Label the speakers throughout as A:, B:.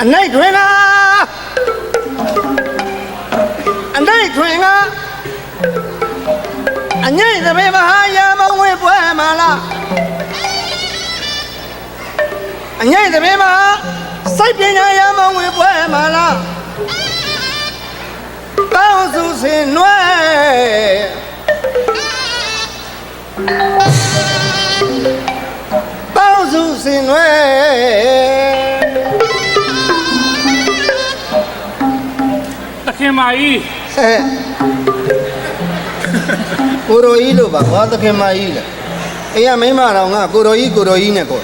A: အနိုင်ထွင်ကအနိုင်ထွင်ကအငိမ့်သဘေမဟာယာမဝဲပွဲမှာလားအငိမ့်သဘေမဟာစိုက်ပညာယာမဝဲပွဲမှာလားတောင်းစုစင်နွယ်တောင်းစုစင်နွယ်
B: တခင်မကြီး
A: ကိုရိုကြီးလို့ပါဘာသခင်မကြီးလဲအေးရမိမတော်ငါကိုရိုကြီးနဲ့ကို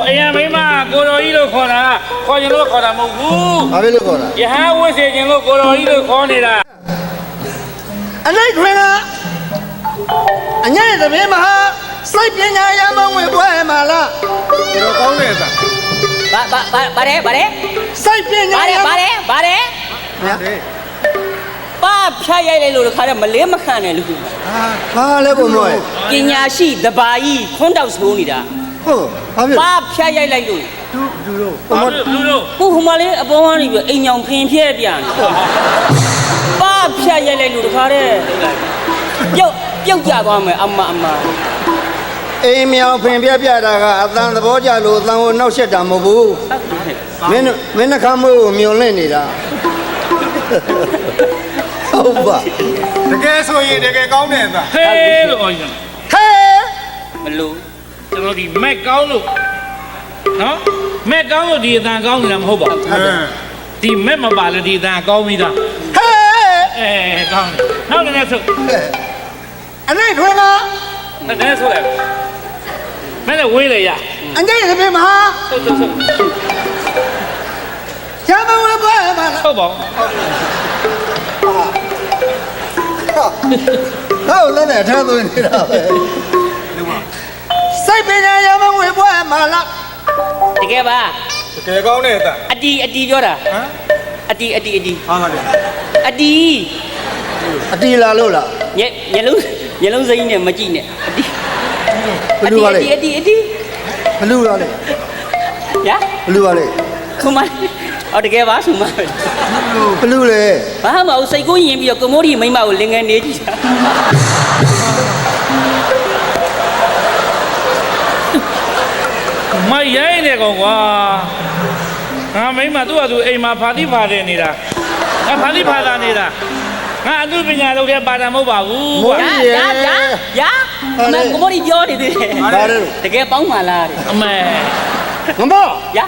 B: အိမ်မိမကိုတော်ကြီးလို့ခေါ်တာခေါ်ရင်လို့ခေါ်တာမဟုတ်ဘူး
A: ဘာဖြစ်လို့ခေါ်တာ
B: ရဟန်းဝတ်စေခြင်းလို့ကိုတော်ကြီးလို့ခေါ်နေတာ
A: အနိုင်ခွင်ကအငိမ့်သဘေမဟာစိုက်ပညာရမဝင်ပွဲမှာလား
B: ဒီတော့ကောင်းတယ်သာ
C: ပါတယ်
A: စိုက်ပညာ
C: ပါတယ်ပါဖြတ်ရိုက်လိုက်လို့တခါတည်းမလေးမခံနဲ့လူ
A: ဘာလဲဘုံမော
C: ပညာရှိတဘာကြီးခွန်းတောက်ဆိုးနေတာ
A: ဟုတ်ဘာဖြစ်
C: ပါဖြတ်ရိုက်လိုက်လို့
B: လူတို့
C: ဟိုမလေးအပေါ်ကနေပြီးအိမ်ညောင်ဖင်ဖြဲပြန်ပါဖြတ်ရိုက်လိုက်လို့တခါတည်းပြုတ်ကြသွားမယ်အမ
A: အိမ်မြောင်ဖင်ပြတာကအတန်သဘောကြလို့အတန်ကိုနှောက်ရှက်တာမဟုတ်ဘူးမင်းနှခမ်းမိုးကိုမြုံလင့်နေတာဟုတ်ပါ
B: တကယ်ဆိုရင်တကယ်ကောင်းတယ်သာဟေးလို့ပြောရင်
C: မလို့
B: ကျွန်တော်ဒီမက်ကောင်းလို့နော်မက်ကောင်းလို့ဒီအတန်ကောင်းနေတာမဟုတ်ပါဘူးဒီမက်မပါလို့ဒီအတန်ကောင်းပြီသားကောင်းနောက်လည်းဆို
A: အနိုင်ထွင်က
B: တကယ်ဆိုလဲမင်းလည်းဝေးလေရ
A: အငိမ့်သဘေမဟာ
B: ဆုတ်
A: ရမဝဲပွဲမှာလား
B: ဟုတ်ပါ
A: ဟုတ်လည်းနဲ့ထဲသွင်းနေတာပဲစိုက်ပညာရမဝဲပွဲမှာလား
C: တကယ်ပါ
B: တကယ်ကောင်းတဲ့အ
C: တီပြောတာ
B: ဟမ်
C: အတီ
B: ဟာတယ်
C: အ
A: တီလာလို့လား
C: ညလုံးစိမ်းနဲ့မကြည့်နဲ့အတီ
A: ဘလူပါလေ
C: အတီ
A: ဘလူပါလေ
C: ညာ
A: ဘလူပါလေ
C: ခုမတကယ်ပါဆိုမှ
A: ဘလူလေ
C: ဘာမှမဟုတ်စိတ်ကိုယဉ်ပြီးတော့ကိုမိုးဒီမိမကိုလင်ငယ်နေကြည့်တာ
B: မရိုင်းနေကောင်ကွာငါမိမသူ့ဟာသူအိမ်မှာဖာတိဖာတယ်နေတာငါဖာတိဖာတာနေတာငါအမှုပညာလုပ်တဲ့ပါတာမဟုတ်ပါဘူး
C: ကွာရာကိုမိုးဒီပြောနေသေးတယ်တကယ်ပေါင်းပါလား
B: အမေ
A: မမော
C: ရာ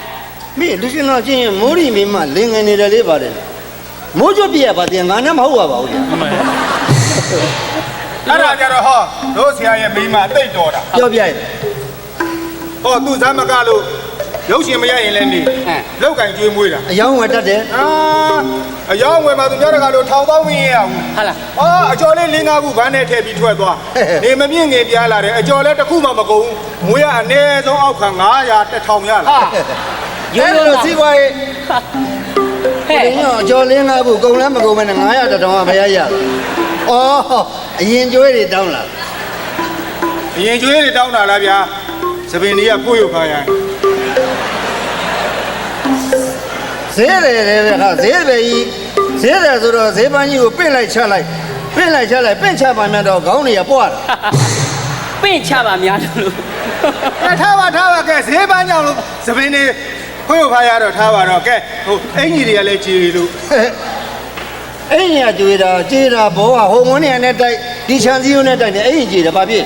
A: မင်းလူရှင်တော်ချင်းမိုးရီမင်းမလင်ငယ်နေတယ်လေးပါတယ်မိုးကျွတ်ပြရပါတင်ငါနဲ့မဟုတ်ပါဘူးဗျ
B: အမေအဲ့ဒါကြတော့ဟောတို့ဆရာရဲ့မိမအသိတော်တာ
A: ပြောပြရင်
B: ဟောသူ့ဇမ်းမကလို့ရုပ်ရှင်မရရင်လည်းနေလောက်ကင်ကျွေးမွေးတာ
A: အယောင်းဝယ်တတ်တယ်
B: အယောင်းဝယ်မှာသူပြောတကားလို့ထောင်ပေါင်းမင်းရဘူး
C: ဟာလား
B: အကျော်လေး၄-၅ခုဘန်းနဲ့ထည့်ပြီးထွက်သွားနေမမြင့်ငယ်ပြားလာတယ်အကျော်လည်းတစ်ခုမှမကုန်ဘူးမွေးရအနည်းဆုံးအောက်ခံ900 1000ရလာ
A: ရိုးရိုးစီးပွားရေးဟဲ့အကျော်လင်းကားဘူးကုန်လည်းမကုန်မနဲ့900 1000ကဘယ်ရရအရင်ကျွေးတွေတောင်းလာ
B: အရင်ကျွေးတွေတောင်းတာလားဗျာသပင်တွေကကိုယ့်ရုပ်ခါရ
A: ဈေးတယ်ခါဈေးပဲကြီးဈေးတယ်ဆိုတော့ဈေးပန်းကြီးကိုပင့်လိုက်ချလိုက်ပင့်ချပါများတော့ခေါင်းတွေကပွားတာ
C: ပင့်ချပါများလို့
B: ထားပါကဲဈေးပန်းကြောင့်လို့သပင်တွေကိုယ့်ရုပ်ခါရတော့ထားပါတော့ကဲဟိုအင်ကြီးတွေကလည်းကြည်လို့
A: အင်ကြီးကကြွေတာဘောကဟိုမွန်းနေရနဲ့တိုက်ဒီချန်စီယိုနဲ့တိုက်တယ်အင်ကြီးကြည်တယ်ဘာဖြစ်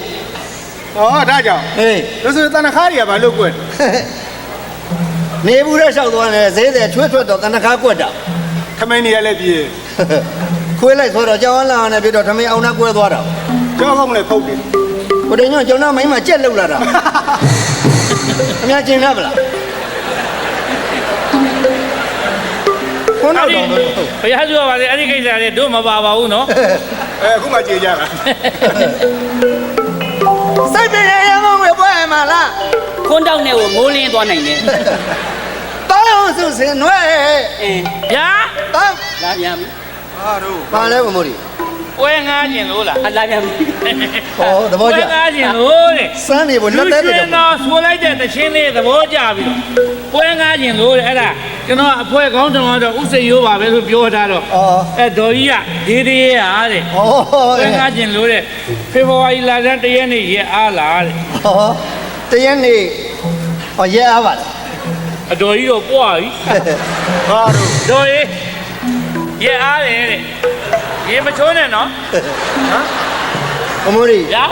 B: ဒါကြောင့်လို့ဆိုတဏ္ဍခါတွေကဘာလို့ကွက်
A: နေဘူးတဲ့လျှောက်သွားတယ်ဈေးတယ်ထွေးတော့တဏ္ဍခါကွက်တာ
B: ထမင်းတွေကလည်းပြေ
A: ခွေးလိုက်ဆိုတော့ကြောင်းလာနဲ့ပြတော့ထမင်းအောင်နှကွဲသွားတာ
B: ကြောင်းကောင်းလည်းဖုတ်တယ်
A: ဟိုတင်ညွန့်ကျောင်းသားမိန်းမကြက်လောက်လာတာအများကျင်ရပါလားခုနကတော့
B: ဘုရားပြောပါလေအဲ့ဒီကိစ္စတွေတို့မပါပါဘူးနော်အခုမှကြေကြတာ
A: စိုက်ပြရရမဝဲပွဲမှာလား
C: ခွန်းတောက်နဲ့ကိုမိုးလင်းသွားနိုင်တယ်
A: တောင်းစုစင်နွဲ
B: ဗျာ
C: တောင်းလာပြန်ပြီ
A: ဟာတို့ပါလဲဘမို့ဒီ
B: ပွဲငားကျင်လို့လား
C: အလားပြန်
A: ဟောသဘောကျ
B: ပွဲငားကျင်လို့တဲ့
A: စမ်းနေဖို့လက်သက်
B: လူ
A: တွေ
B: ရှင်တော်ဆိုလိုက်တဲ့တခြင်းလေးသဘောကျပြီးတော့ပွဲငားကျင်လို့တဲ့အဲ့ဒါကျွန်တော်အဖွဲကောင်းတော်တော့ဥစိတ်ရိုးပါပဲလို့ပြောထားတော့
A: အော်
B: အဲ့ဒေါ်ကြီးကဒေးဒေးဟာတဲ့
A: ဟော
B: ပွဲငားကျင်လို့တဲ့ဖေဖော်ဝါရီလဆန်း1ရက်နေ့ရက်အားလားတဲ့
A: ဟောတရက်နေ့ဟောရဲအားပါလား
B: အတော်ကြီးတော့ပွားပြီ
A: ဟာတို့
B: ဒေါ်ကြီးရက်အားတယ်တဲ့ရေမချိုးနဲ့နော်
A: အမိုးရီ
B: ဗျာ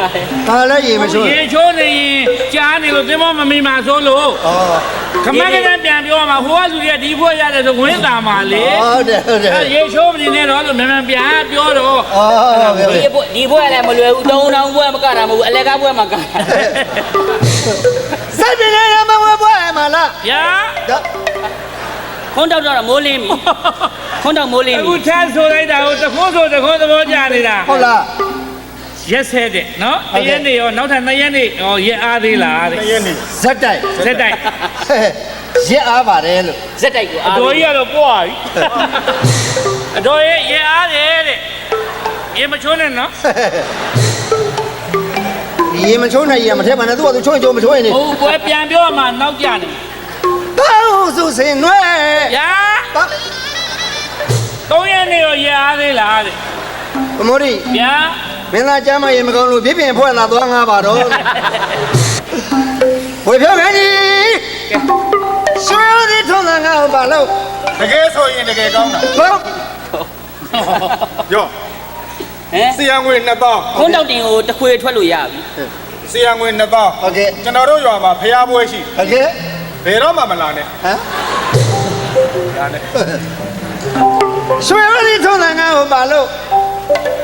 A: ဘာလဲရေမချိုး
B: ရေချိုးနေရင်ကြားနေလို့သင်္ဘောမမီမှာဆိုလို့
A: အော်
B: ခမက်ကလည်းပြန်ပြောမှာဟိုကလူတွေကဒီဘွဲ့ရတယ်ဆိုဝင်တာမှာလေ
A: ဟုတ်တယ်ဟုတ်တယ်
B: အဲ့ရေချိုးမနေနဲ့တော့လို့မြန်ပြန်ပြောတော့
A: အော်ဟုတ်ပြီ
C: ဒီဘွဲလည်းမလွယ်ဘူးတုံတောင်ဘွဲမကတာမဟုတ်ဘူးအလကားဘွဲမှာကတာ
A: စိုက်ပြနေရမဝဲပွဲမလား
B: ဗျာ
C: ခွန်းတောက်တော့မိုးလင်းပြီခွန်းတောက်မိုးလင်း
B: အခု
C: ပြီ
B: ထမ်းဆိုလိုက်တာကိုတခိုးဆိုတခိုးသဘောကျနေတာ
A: ဟုတ်လား
B: ရက်ဆဲတဲ့နော်တရက်နေရောနောက်ထပ်2ရက်နေရောရက်အားသေးလားတဲ့
A: ဇက်တိုက်
B: စက်တိုက်
A: ရဲအားပါတယ်လို့
C: ဇက်တိုက်ကို
B: အ
C: အား
B: တော်ကြီးကတော့ပွားပြီအတော်ရဲ့ရက်အားတယ်တဲ့ရေမချိုးနဲ့နော်
A: ရေမချိုးနိုင်ရမထဲမှာနဲ့သူကသူချိုးရင်ချိုးမချိုးရင်နေ
B: ဟိုဘွဲပြန်ပြောမှနောက်ကြနေ
A: တောင်းစုစင်နွဲ
B: ဗျာ
A: ပါ
B: 3ရက်နေရောရက်အားသေးလားတဲ့
A: အမိုးရီ
B: ဗျာ
A: မင်းသားကျမ်းမရေမကောင်းလို့ပြပြဖွဲ့လာသွားငါပါတော့ဝေဖြောခိုင်းကြီးရွှေဦးသည်ထုံးတာငါ့ကိုပါလို့
D: တကယ်ဆိုရင်တကယ်ကောင်းတာ
A: ဟုတ်
D: ရော
C: ဟမ်
D: စီယံငွေ2000
C: ခွန်းတောက်တင်ကိုတခွေထွက်လို့ရပြီ
D: စီယံငွေ2000
A: ဟုတ်ကဲ့
D: ကျွန်တော်တို့ရွာမှာဖျားပွဲရှိ
A: ဟုတ်ကဲ့
D: ဘယ်တော့မှမလာနဲ့
A: ဟမ်
D: ဒါနဲ့
A: ရွှေဦးသည်ထုံးတာငါ့ကိုပါလို့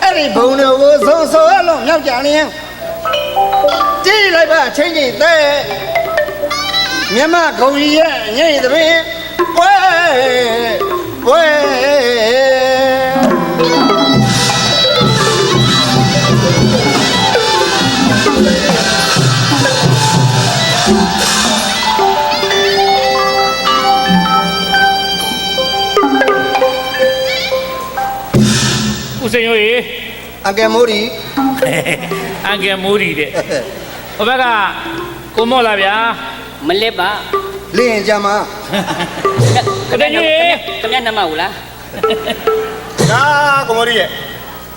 A: အဲ့ဒီဘုံတို့ကိုစုံစုံအလုံးမြောက်ကြလျင်ကြည့်လိုက်ပါချင်းချင်းတဲ့မြမဂုံကြီးရဲ့ညိတ်တဲ့ပင်ပွဲပွဲ
B: ဦးစိန်ရိုးရေ
A: အကယ်မိုးဒီ
B: အန်ကယ်မိုးဒီတဲ့ဟိုဘက်ကကိုမော့လာဗျာ
C: မလက်ပါ
A: လင်းရင်ကြမှာ
B: ကတဲ့ကြီးရေ
C: ခင်ဗျနမဟုတ်လား
D: ဒါကိုမိုးရီရဲ့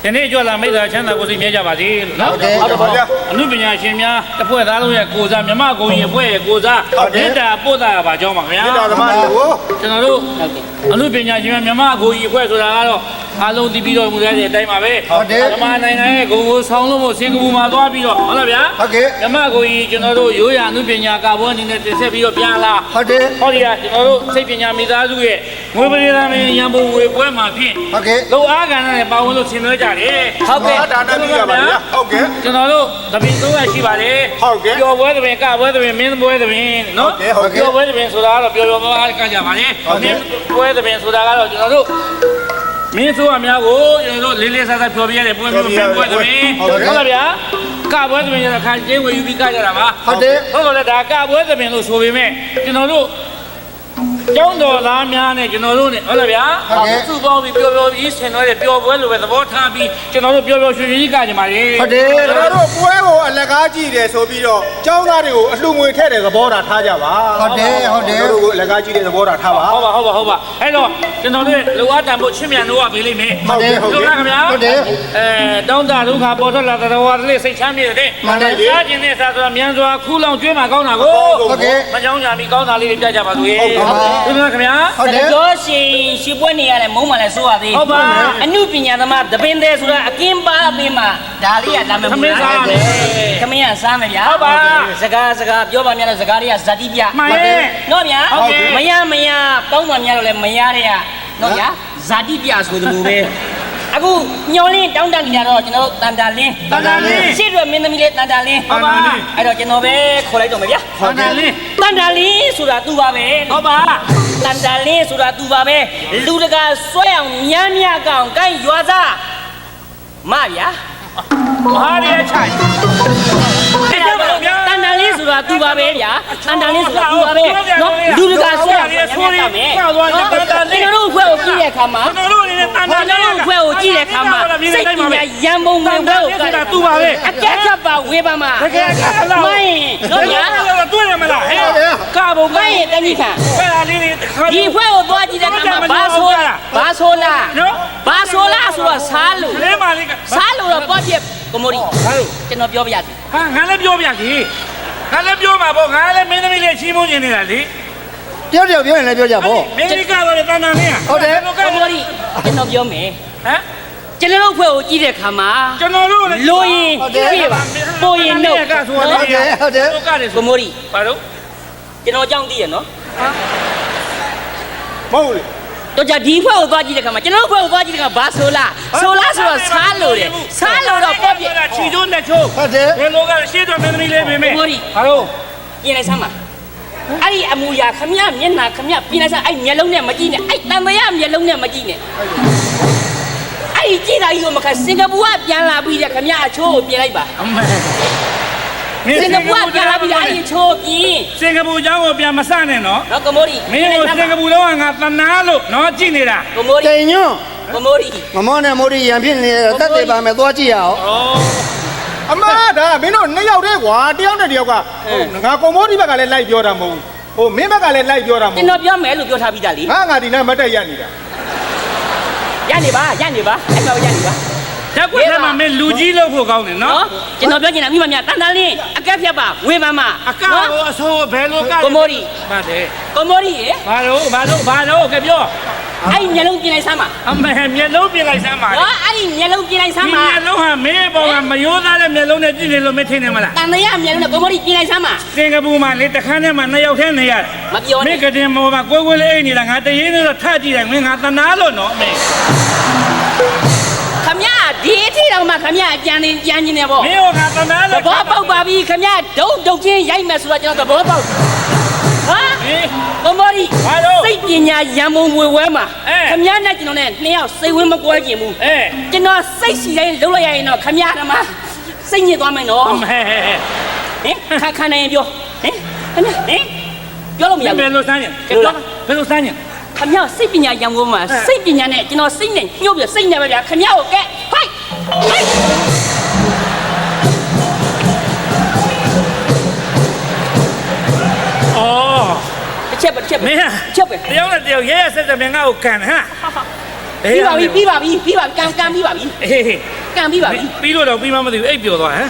B: ဒီနေ့ကြွလာမိတ်သာချမ်းသာကိုယ်စိတ်မြဲကြပါစေလို့နော်
D: ဟုတ်တယ်ပါဗျာ
B: အမှုပညာရှင်များတစ်ဖွဲ့သားလုံးရဲ့ကိုစားမြမကုံကြီးအဖွဲ့ရဲ့ကိုစား
D: ဟုတ်တယ်
B: မေတ္တာပို့တာပါကြောင်းပါခင်ဗျာ
D: ဒီတော်သမားတွေကို
B: ကျွန်တော်တို့
C: ဟုတ်ကဲ့
B: အမှုပညာရှင်များမြမကုံကြီးအဖွဲ့ဆိုတာကတော့အားလုံးသိပြီးတော့မူတဲ့အတိုင်းပါပဲ
A: ဟုတ်တယ်
B: ဓမ္မနိုင်ငံရဲ့ဂုဏ်ကိုဆောင်လို့မို့စင်ကာပူမှာသွားပြီးတော့ဟုတ်လားဗျာ
A: ဟုတ်ကဲ့
B: မြမကုံကြီးကျွန်တော်တို့ရိုးရာအမှုပညာကာဘောအနေနဲ့တင်ဆက်ပြီးတော့ပြန်လာ
A: ဟုတ်တယ်
B: ဟောဒီကကျွန်တော်တို့စိတ်ပညာမိသားစုရဲ့ငွေပရိသတ်မင်းရန်ပုံငွေပွဲမှာဖြင့်
A: ဟုတ်ကဲ့
B: လုံအားကဏ္ဍနဲ့ပါဝင်လို့ဆင်နွှဲကြတယ်
C: ဟုတ်ကဲ့
D: ဒါနဲ့ပြရပါဗျာဟုတ်ကဲ့
B: ကျွန်တော်တို့သပင်300ရှိပါတယ်
D: ဟုတ်ကဲ့
B: ပျော်ပွဲသပင်ကပွဲသပင်မင်းပွဲသပင်နော်
D: ဟုတ်ကဲ့
B: ပျော်ပွဲသပင်ဆိုတာကတော့ပျော်ပျော်ပါးပါးကကြပါလေ
D: ဟုတ်ကဲ့
B: မင်းပွဲသပင်ဆိုတာကတော့ကျွန်တော်တို့မင်းဆိုအများကိုကျွန်တော်တို့လေးလေးစားစားပျော်ပြရတယ်ပွဲမျိုးမင်းပွဲသပင်
D: ဟုတ်ကဲ့
B: ဟုတ်လားဗျာကပွဲသပင်ရတဲ့ခါကျင်းဝေယူပြီးကကြတာပါ
A: ဟုတ်တယ်
B: ဟုတ်တော့လေဒါကပွဲသပင်လို့ဆိုပေမဲ့ကျွန်တော်တို့ကျောင်းတော်သားများနဲ့ကျွန်တော်တို့နဲ့ဟုတ်လားဗျာ
A: ဟုတ်ကဲ့
B: စုပေါင်းပြီးပျော်ပျော်ပြီးဆင်နွှဲတဲ့ပျော်ပွဲလိုပဲသဘောထားပြီးကျွန်တော်တို့ပျော်ပျော်ရွှင်ရွှင်ကြီးကကြပါလေ
A: ဟုတ်တယ်
D: ကျွန်တော်တို့ပွဲကိုအလကားကြည့်တယ်ဆိုပြီးတော့ကျောင်းသားတွေကိုအလှငွေထည့်တဲ့သဘောထားထားကြပါ
A: ဟုတ်တယ်ဟုတ်တယ်
D: ကျွန်တော်တို့ကိုအလကားကြည့်တဲ့သဘောထားထားပါ
B: ဟုတ်ပါအဲ့တော့ကျွန်တော်တို့လောအားတန်ဖို့ချစ်မြတ်တို့ကပေးလိမ့်မယ်
D: ဟုတ်တယ်ဟုတ်
B: ဟုတ်
D: ကဲ့
B: လားခင်ဗျာ
A: ဟုတ်တယ်
B: တောင်းတဒုက္ခပေါ်ထွက်လာတဲ့တော်လေးစိတ်ချမ်းမြေတဲ့
A: မှန်တယ်
B: စားခြင်းနဲ့စားဆိုတာမြန်စွာခူးလောင်ကျွေးမှာကောင်းတာကို
A: ဟုတ်ကဲ့
B: မကြောင်းကြမီကောင်းတာလေးတွေပြကြပါစို့
D: ဟုတ်ပါဘူး
B: ဟုတ်လားခင်ဗျာ
A: ဟုတ်တယ်
C: ပြောရှင်ရှင်းပွဲနေရတယ်မုံမှလည်းစိုးရသေး
B: ဟုတ်ပါ
C: အနုပညာသမားတပင်သေးဆိုတာအကင်းပါအပင်မှာဒါလေးကလာမယ်
B: သမင်းစားမယ်
C: ခမင်းကစားမယ်ဗျာ
B: ဟုတ်ပါ
C: စကားပြောပါများတော့စကားတွေကဇာတိပြ
B: မှန်ရဲ့
C: နော်ဗျာ
B: ဟုတ်ကဲ့
C: မရတောင်းပါများတော့လည်းမရတဲ့ကနော်ဗျာဇာတိပြဆိုသလိုပဲအခုညော်လင်းတောင်းတနေတာတော့ကျွန်တော်တို့တန်တာလင်း
B: တန်တာလင်း
C: ရှေ့ရမင်းသမီးလေးတန်တာလင်း
B: ဟုတ်ပါ
C: အဲ့တော့ကျွန်တော်ပဲခေါ်လိုက်တော့မယ်ဗျာ
B: တန်တာလေး
C: တန်တာလင်းဆိုတာသူပါပဲ
B: ဟုတ်ပါ
C: တန်တာလင်းဆိုတာသူပါပဲလူတကာဆွဲအောင်မြန်းကောင်ကိုင်းရွာသားမဗျာ
B: ဟာရီချိုင်
C: တန်တာလင်းဆိုတာ သူပါပဲဗျာတန်တန်လေးဆိုတာသူပါပဲနော်လူတကာဆွဲရဆိုးရမယ်ကျွန်တော်တို့ဘွဲကိုကြည့်တဲ့အခါမှာကျွန်တော်တို့အနေနဲ့တန်တန်လေးဘွဲကိုကြည့်တဲ့အခါမှာစိတ်ပညာရံပုံငွေဘွဲကိုကသူပါပဲအကက်ချက်ပါဝေးပါမှာတကယ်ကလားမိုင်းတို့ညာတွေ့ရမလားဟဲ့ကဘုံမိုင်းတဏိခံဒီဘွဲကိုသွားကြည့်တဲ့အခါမှာဘာဆိုလားနော်ဘာဆိုလားဆိုတော့စားလို့စားလို့တော့ပေါ့ပြကိုမိုရီကျွန်တော်ပြောပြရစီ
B: ဟာငါလည်းပြောပြစီငါလည်းပြောမှာပေါ့ငါလည်းမင်းသမီးလေးချင်းမုန်းနေနေတာလေ
A: ပြောရင်လည်းပြောကြပေါ့
B: မင်းကြီးကတော့တန်တန်လေး
A: ဟုတ်တယ်
C: ကိုမိုရီကျွန်တော်ပြောမယ်
B: ဟမ်
C: ကျွန်တော်တို့ဘွဲကိုကြည့်တဲ့အခါမှာ
B: ကျွန်တော်တို့လည်း
C: လိုရင်ကြည့်ပါပိုရင်နှုတ်
B: ကဆိုတော့
A: ဟုတ်တယ်
B: တို့ကတယ်ဆို
C: ကိုမိုရီ
B: ဘာလို့
C: ကျွန်တော်အကြောင်းသိရနော်
D: မဟုတ်လေ
C: တော့ကြဒီဘွဲကိုသွားကြည့်တဲ့အခါမှာကျွန်တော်တို့ဘွဲကိုသွားကြည့်တဲ့အခါဘာဆိုလားဆိုတော့စားလို့တယ်စားလို့တော့ပေါ့ပြ
B: ချီချိုးလက်ချိုး
A: ဟုတ်တယ်
B: ဘယ်လိုကရှေ့တော့မင်းသမီးလေးမေမေ
C: မိုရီ
B: ဘာလို့
C: ပြင်လိုက်စမ်းပါအဲ့ဒီအမူအရာခမရမျက်နှာခမရပြင်လိုက်စမ်းအဲ့မျက်လုံးနဲ့မကြည့်နဲ့အဲ့တန်မရမျက်လုံးနဲ့မကြည့်နဲ့အဲ့ဒီကြည့်တာကြီးကိုမခစင်ကာပူကပြန်လာပြီးတဲ့ခမရအချိုးကိုပြင်လိုက်ပါ
B: အမေ
C: စင်ကာပူကပြန်လာပြီးတဲ့အဲ့ဒီအချိုးပြင်
B: စင်ကာပူเจ้าကိုပြန်မဆနဲ့နော်
C: နော်ကမိုရီ
B: မင်းကိုစင်ကာပူတော့ငါတနာလို့နော်ကြည့်နေတာ
C: ကမိုရီ
A: တိန်ညွန့်
C: ကမိုရီ
A: မမောနဲ့မိုးရီရံဖြစ်နေတယ်တက်တယ်ပါမယ်သွားကြည့်ရအောင်
D: အမဒါမင်းတို့နှစ်ယောက်တည်းကွာတယောက်နဲ့တယောက်ကငါကွန်မိုဒီဘက်ကလည်းလိုက်ပြောတာမဟုတ်ဟိုမင်းဘက်ကလည်းလိုက်ပြောတာမ
C: ကျွ
D: ဟုတ်
C: န်တော်ပြောမယ်လို့ပြောထားပြီးသားလေ
D: ငါဒီနေ့မတ်တက်ရက်နေတာ
C: ရနေပါအဲ့မှာရနေပါ
B: ဓာတ်ကွက်ထဲမှာမင်းလူကြီးလို့ဖို့ကောင်းတယ်နော်
C: နော်ကျွန်တော်ပြောချင်တာမိမမြတန်တန်လေးအကက်ဖြတ်ပါဝေးပါမ
B: အကောက်ကိုအဆိုးဘယ်လိုက
C: ကိုမိုရီ
B: ပါတယ်
C: ကိုမိုရီရေ
B: ဘာလို့ကပြော
C: အဲ့မျက်လုံးပြင်လိုက်စမ်းပါ
B: အမေမျက်လုံးပြင်လိုက်စမ်းပါ
C: နော်အဲ့ဒီမျက်လုံးပြင်လိုက်စမ်း
B: ဒီ
C: ပါ
B: မျက်လုံးဟာမင်းပေါ်ကမရိုးသားတဲ့မျက်လုံးနဲ့ကြည့်နေလို့မထင်နဲ့မလား
C: တန်တရားမျက်လုံးနဲ့ကိုမိုရီပြင်လိုက်စမ်းပါ
B: စင်ကာပူမှာလေတခန်းထဲမှာ2ယောက်ထဲနေရ
C: မပြော
B: မ
C: နဲ့
B: င်းကတင်မောမှာကိုယ်လေးအိတ်နေတာငါတရင်နဲ့တော့ထကြည့်တယ်မင်းငါတနာလို့နော်အမေ
C: ခမရဒီအထိတော့မှခမရကြံနေနေပေါ့
B: မင်းကငါတနာ
C: သ
B: လို့
C: ဘောပေါက်ပါပြီခမရဒုတ်ချင်းရိုက်မယ်ဆိုတော့ကျွန်တော်သဘောပေါက်ဟာ
B: ဟေး
C: ကိုမိုရီ
B: ဘာလို့
C: စိတ်ပညာရံပုံငွေဝဲမှာ
B: အဲ
C: ခမရနဲ့ကျွန်တော်နဲ့နှစ်ယောက်စိတ်ဝင်းမကွဲကျင်ဘူး
B: အဲ
C: ကျွန်တော်စိတ်စီတိုင်းလုံးလိုက်ရရင်တော့ခမရကမှစိတ်ညစ်သွားမယ်နော်
B: အမေ
C: ဟင်ခါနေပြောဟင်ခမရဟင်ပြောလို့မရ
B: ဘယ်
C: ဘူး
B: လိုစမ်းရင်ဘယ်လိုစမ်းရင်
C: ခမရစိတ်ပညာရံပုံမှာစိတ်ပညာနဲ့ကျွန်တော်စိတ်နဲ့ညှို့ပြစိတ်နဲ့ပဲဗျာခမရကိုကဲဟိုက်ဟိုက်
B: အော်
C: တစ်ချက်ပဲ
B: မင်း
C: ချက်ပဲ
B: တယောက်နဲ့တယောက်ရဲရဲဆက်ဆက်မင်းငါ့ကိုကန်ဟမ်
C: ပြီးပါပြီကံပြီးပါပြီ
B: ဟေး
C: ကံပြီးပါပြီ
B: ပြီးလို့တော့ပြီးမှမသိဘူးအိပ်ပျော်သွားဟမ်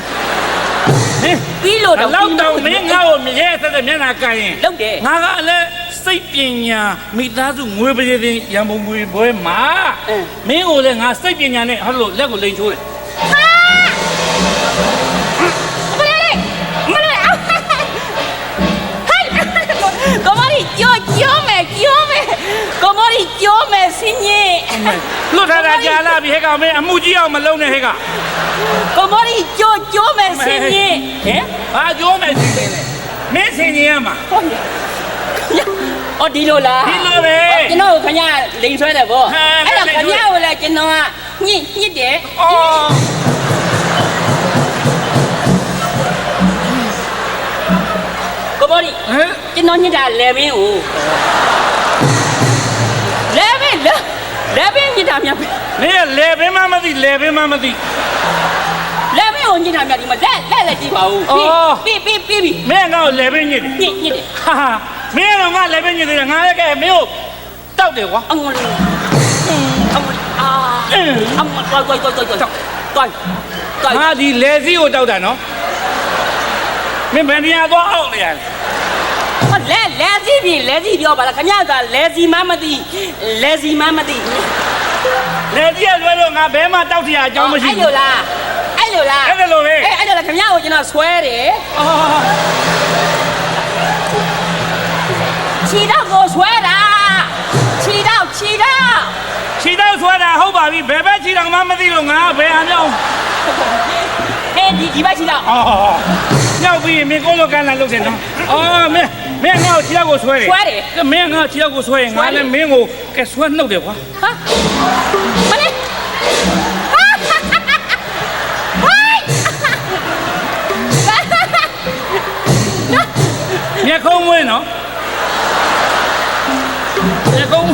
B: ဟင်
C: ပြီးလို့တော့
B: လောက်တော့မင်းငါ့ကိုရဲရဲဆက်ဆက်မျက်နှာကန်ရင်
C: လောက်တယ်
B: ငါကလည်းစိတ်ပညာမိသားစုငွေပရိသင်ရံပုံငွေဘွဲမှာမင်းကိုလည်းငါစိတ်ပညာနဲ့ဟုတ်လို့လက်ကိုလိန်ချိုးတယ်
C: ကိုမရီကြောမယ်ကိုမရီကြောမယ်စင်းကြီး
B: လွတ်ထားတာကြာလာပြီဟဲ့ကောင်မင်းအမှုကြီးအောင်မလုံးနဲ့ဟဲ့ကောင်
C: ကိုမရီကြောမယ်စင်းကြီးဟင်
B: ဘာကြိုးမယ်စင်နေလဲမင်းစင်ကြီးရမှာ
C: အော်ဒီလိုလား
B: ဒီလိုပဲ
C: ကျွန်တော်ခမရလိန်ဆွဲတယ်ဗော
B: ဟဲ့
C: အဲ့တော့ခမရကိုလည်းကျွန်တော်ကညစ်တယ်
B: အော်
C: ကိုမရီ
B: ဟမ်
C: ကျွန်တော်ညစ်တာလေဘင်းကိုလေဘင်းညစ်တာများ
B: မင်းလေဘင်းမမသိလေဘင်းမမသိ
C: လေဘင်းကိုညစ်တာများဒီမှာလက်ကြည့်ပါဦးပြီးပြီ
B: မင်းငါ့ကိုလေဘင်းညစ်တယ်
C: ညစ်တယ်
B: ဟာမင်းတော့ငါလေဘင်းညစ်တယ်ငါလည်းကဲမင်းကိုတောက်တယ်ကွာ
C: အငွန်အမတွိုင်
B: ငါဒီလေစီးကိုတောက်တာနော်မင်းဘယ်နေရာသွားအောင်နေရလဲ
C: လဲစီပြောပါလားခင်ဗျားကလဲစီမမသိလဲစီမမသိ
B: လေစီးကလွဲလို့ငါဘဲမှာတောက်တရားအကြောင်းမရှိ
C: အဲ့လိုလားအဲ့လိုလား
B: အဲ့လိုပဲ
C: အဲ့လိုလားခင်ဗျားကိုကျွန်တော်ဆွဲတယ်
B: အော်
C: ခြေတော့ကိုဆွဲတာခြေတော့
B: ခြေတော့ဆွဲတာဟုတ်ပါပြီဘယ်ဘက်ခြေတော့မှမသိလို့ငါဘယ်ဟာမြောက်
C: ဒီဘက်ခြေတော့
B: အော်မြောက်ပြီးမင်းကိုလိုကန်လာလုပ်တယ်နော်အော်မင်းငါ့ကိုခြေတော့ကိုဆွဲတယ်မင်းငါ့ခြေတော့ကိုဆွဲရင်ငါလည်းမင်းကိုကဲဆွဲနှုတ်တယ်ကွာ
C: ဟာမလေးဟိုင်း
B: နော်မျက်ခုံး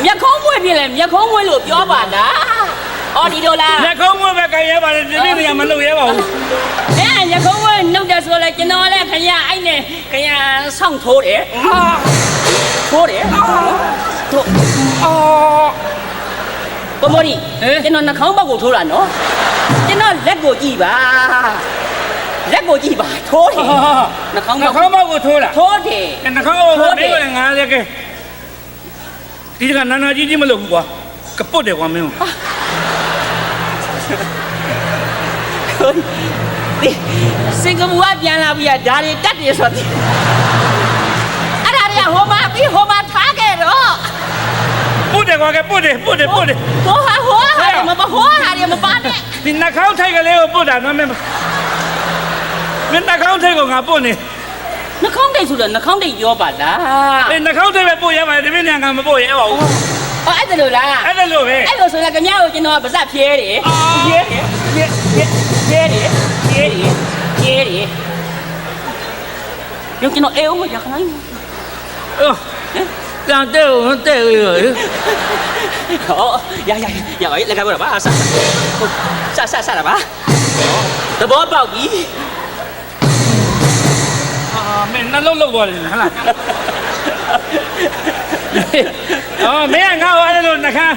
C: မျက်ခုံးမွေးပြလဲမျက်ခုံးမွေးလို့ပြောပါလားအော်ဒီလိုလား
B: မျက်ခုံးမွေးပဲကြရဲပါလေဒီနေ့နေရာမလုပ်ရဲပါဘူး
C: မျက်ခုံးမွေးနှုတ်တယ်ဆိုလဲကျွန်တော်လည်းခရအဲ့နဲ့ခရဆောင်းထိုးတယ်ထိုးတယ်ထိုးအော်ဘမော်ဒီကျွန်တော်နှာခေါင်းပေါက်ကိုထိုးတာနော်ကျွန်တော်လက်ကိုကြည့်ပါလက်ကိုကြည့်ပါထိုးတယ်နှာခေါင်းပေါက်
B: ကိုထိုးလား
C: ထိုးတယ်
B: နှာခေါင်းပေါက်ကိုထိုးတယ်ငါလည်းကဲဒီကနာနာကြီးမလုပ်ဘူးကွာကပုတ်တယ်ကွာမင်း
C: စင်ကာပူကပြန်လာပြီးဒါတွေတက်တယ်ဆိုတော့အဲ့ဒါတွေကဟိုမှာထားခဲ့တော့
B: ပုတ်တယ်ကွာကပုတ်တယ်
C: ဟိုဟာမပါဟိုဟာတွေမပါနဲ့
B: ဒီနှာခေါင်းထိုက်ကလေးကိုပုတ်တာနော်မင်းနှာခေါင်းထိုက်ကိုငါပုတ်နေ
C: နှာခေါင်းတိတ်ဆိုတော့နှာခေါင်းတိတ်ပြောပါလား
B: အေးနှာခေါင်းထိုက်ပဲပုတ်ရပါတယ်ဒီမင်းကမပုတ်ရဲပါဘူး
C: အော်အဲ့ဒါလို့လား
B: အဲ့ဒါလို့ပဲ
C: အဲ့လိုဆိုရင်ခင်ဗျားကိုကျွန်တော်ကပါဇက်ဖြဲတယ်ဖြဲတယ်ရုပ်ကျွန်တော်အေးဦးမရခိုင်း
B: အော်တန်တဲ့ဟိုတဲ့ရ
C: ဟောရပါလက်ခံပါပါဆာတာပါသဘောပေါက်ပြီ
B: မင်းနှလုံးလောက်သွားတယ်ဟလားအော်မင်းငါ့အဲ့လိုနှခမ်း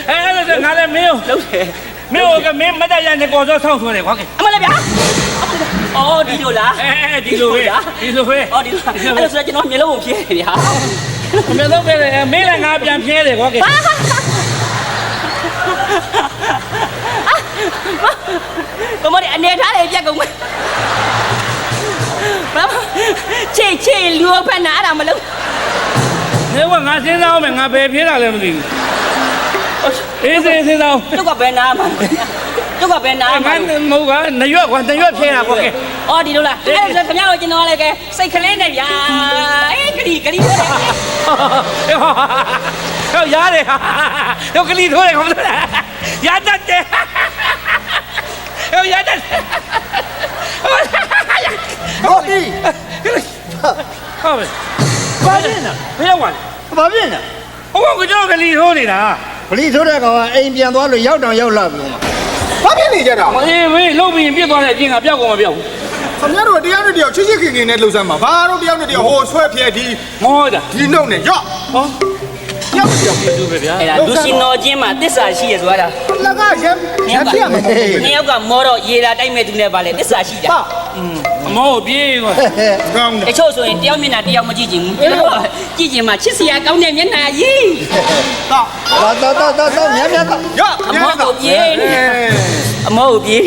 B: အဲ့လိုငါလည်းမင်း
C: လုံးတယ်
B: မင်းကမင်းမတတ်ရတဲ့ကောစောဆောက်ဆိုတယ်ကွာ
C: အမလေးဗျာအော်ဒီလိုလား
B: ဒီလိုပဲ
C: အော်ဒီလိုအဲ့လိုဆိုကျွန်တော်မျက်လုံးကိုဖြဲတယ်ဗျာ
B: မင်းတော့ပဲမင်းလည်းငါပြန်ဖြဲတယ်ကွာကဲ
C: ဘမဒီအနေထားလေးပြက်ကုန်မယ်ချေလူဖက်နာအဲ့ဒါမလုပ်
B: နေကငါစဉ်းစားအောင်မယ်ငါဘယ်ဖြဲတာလဲမသိဘူးအေးစဉ်းစားအောင်
C: တို့ကဘယ်နာမှာတို့ကဘယ်နာမှာ
B: ငါမဟုတ်ကနရွက်ကွာနရွက်ဖြဲတာကွာကဲ
C: အော်ဒီလိုလားအဲ့ဒါဆိုခင်ဗျားတို့ကျွန်တော်လည်းကဲစိတ်ကလေးနဲ့ဗျာအေးဂရီထိုးတယ်
B: ဟောရတယ်ဟောကလေးထိုးတယ်ခေါမလို့ရတတ်တယ်ဟောရတတ်
A: ဟုတ်ပြီ
B: ဟုတ်ပြီ
A: ဘာဖြစ်နေ
B: ဘယ်ရောက်သွားလဲ
A: ဘာဖြစ်နေ
B: ဟိုကကျွန်တော်ကလေးထိုးနေတာ
A: ဗလီထိုးတဲ့ကောင်ကအိမ်ပြန်သွားလို့ရောက်ရောက်လာပြီ
D: ဘာဖြစ်နေကြတာ
B: အေးဝေးလုံးပြီးပြစ်သွားတဲ့အပြင်ကပျောက်ကုန်မပျောက်ဘူး
D: ခင်ဗျားတို့တရားနဲ့တရားချစ်ခင်နဲ့လှုပ်ဆမ်းမှာဘာတို့တရားနဲ့တရားဟိုဆွဲဖြဲဒီ
B: မောတာ
D: ဒီနှုတ်နဲ့ရော့
B: ဟော
D: ရောက်ပြောင်း
B: ကျေးဇူးပဲဗျာ
C: အဲ့ဒါလူရှင်တော်ချင်းမှာတစ္ဆာရှိရဆိုတာ
D: လကရပြရမှာ
C: နှစ်ယောက်ကမောတော့ရေလာတိုက်မဲ့သူနဲ့ပါလေတစ္ဆာရှိတာ
B: အမောပြေးကွာ
D: ကောင်းတယ်
C: တချို့ဆိုရင်တယောက်မျက်နှာတယောက်မကြည့်ချင်ဘူးကျွန်တော်ကြည့်ချင်မှချစ်စရာကောင်းတဲ့မျက်နှာကြီး
A: တော့မြတ်တော့
D: ရော့
C: အမောကိုပြေးနေအမောကိုပြေး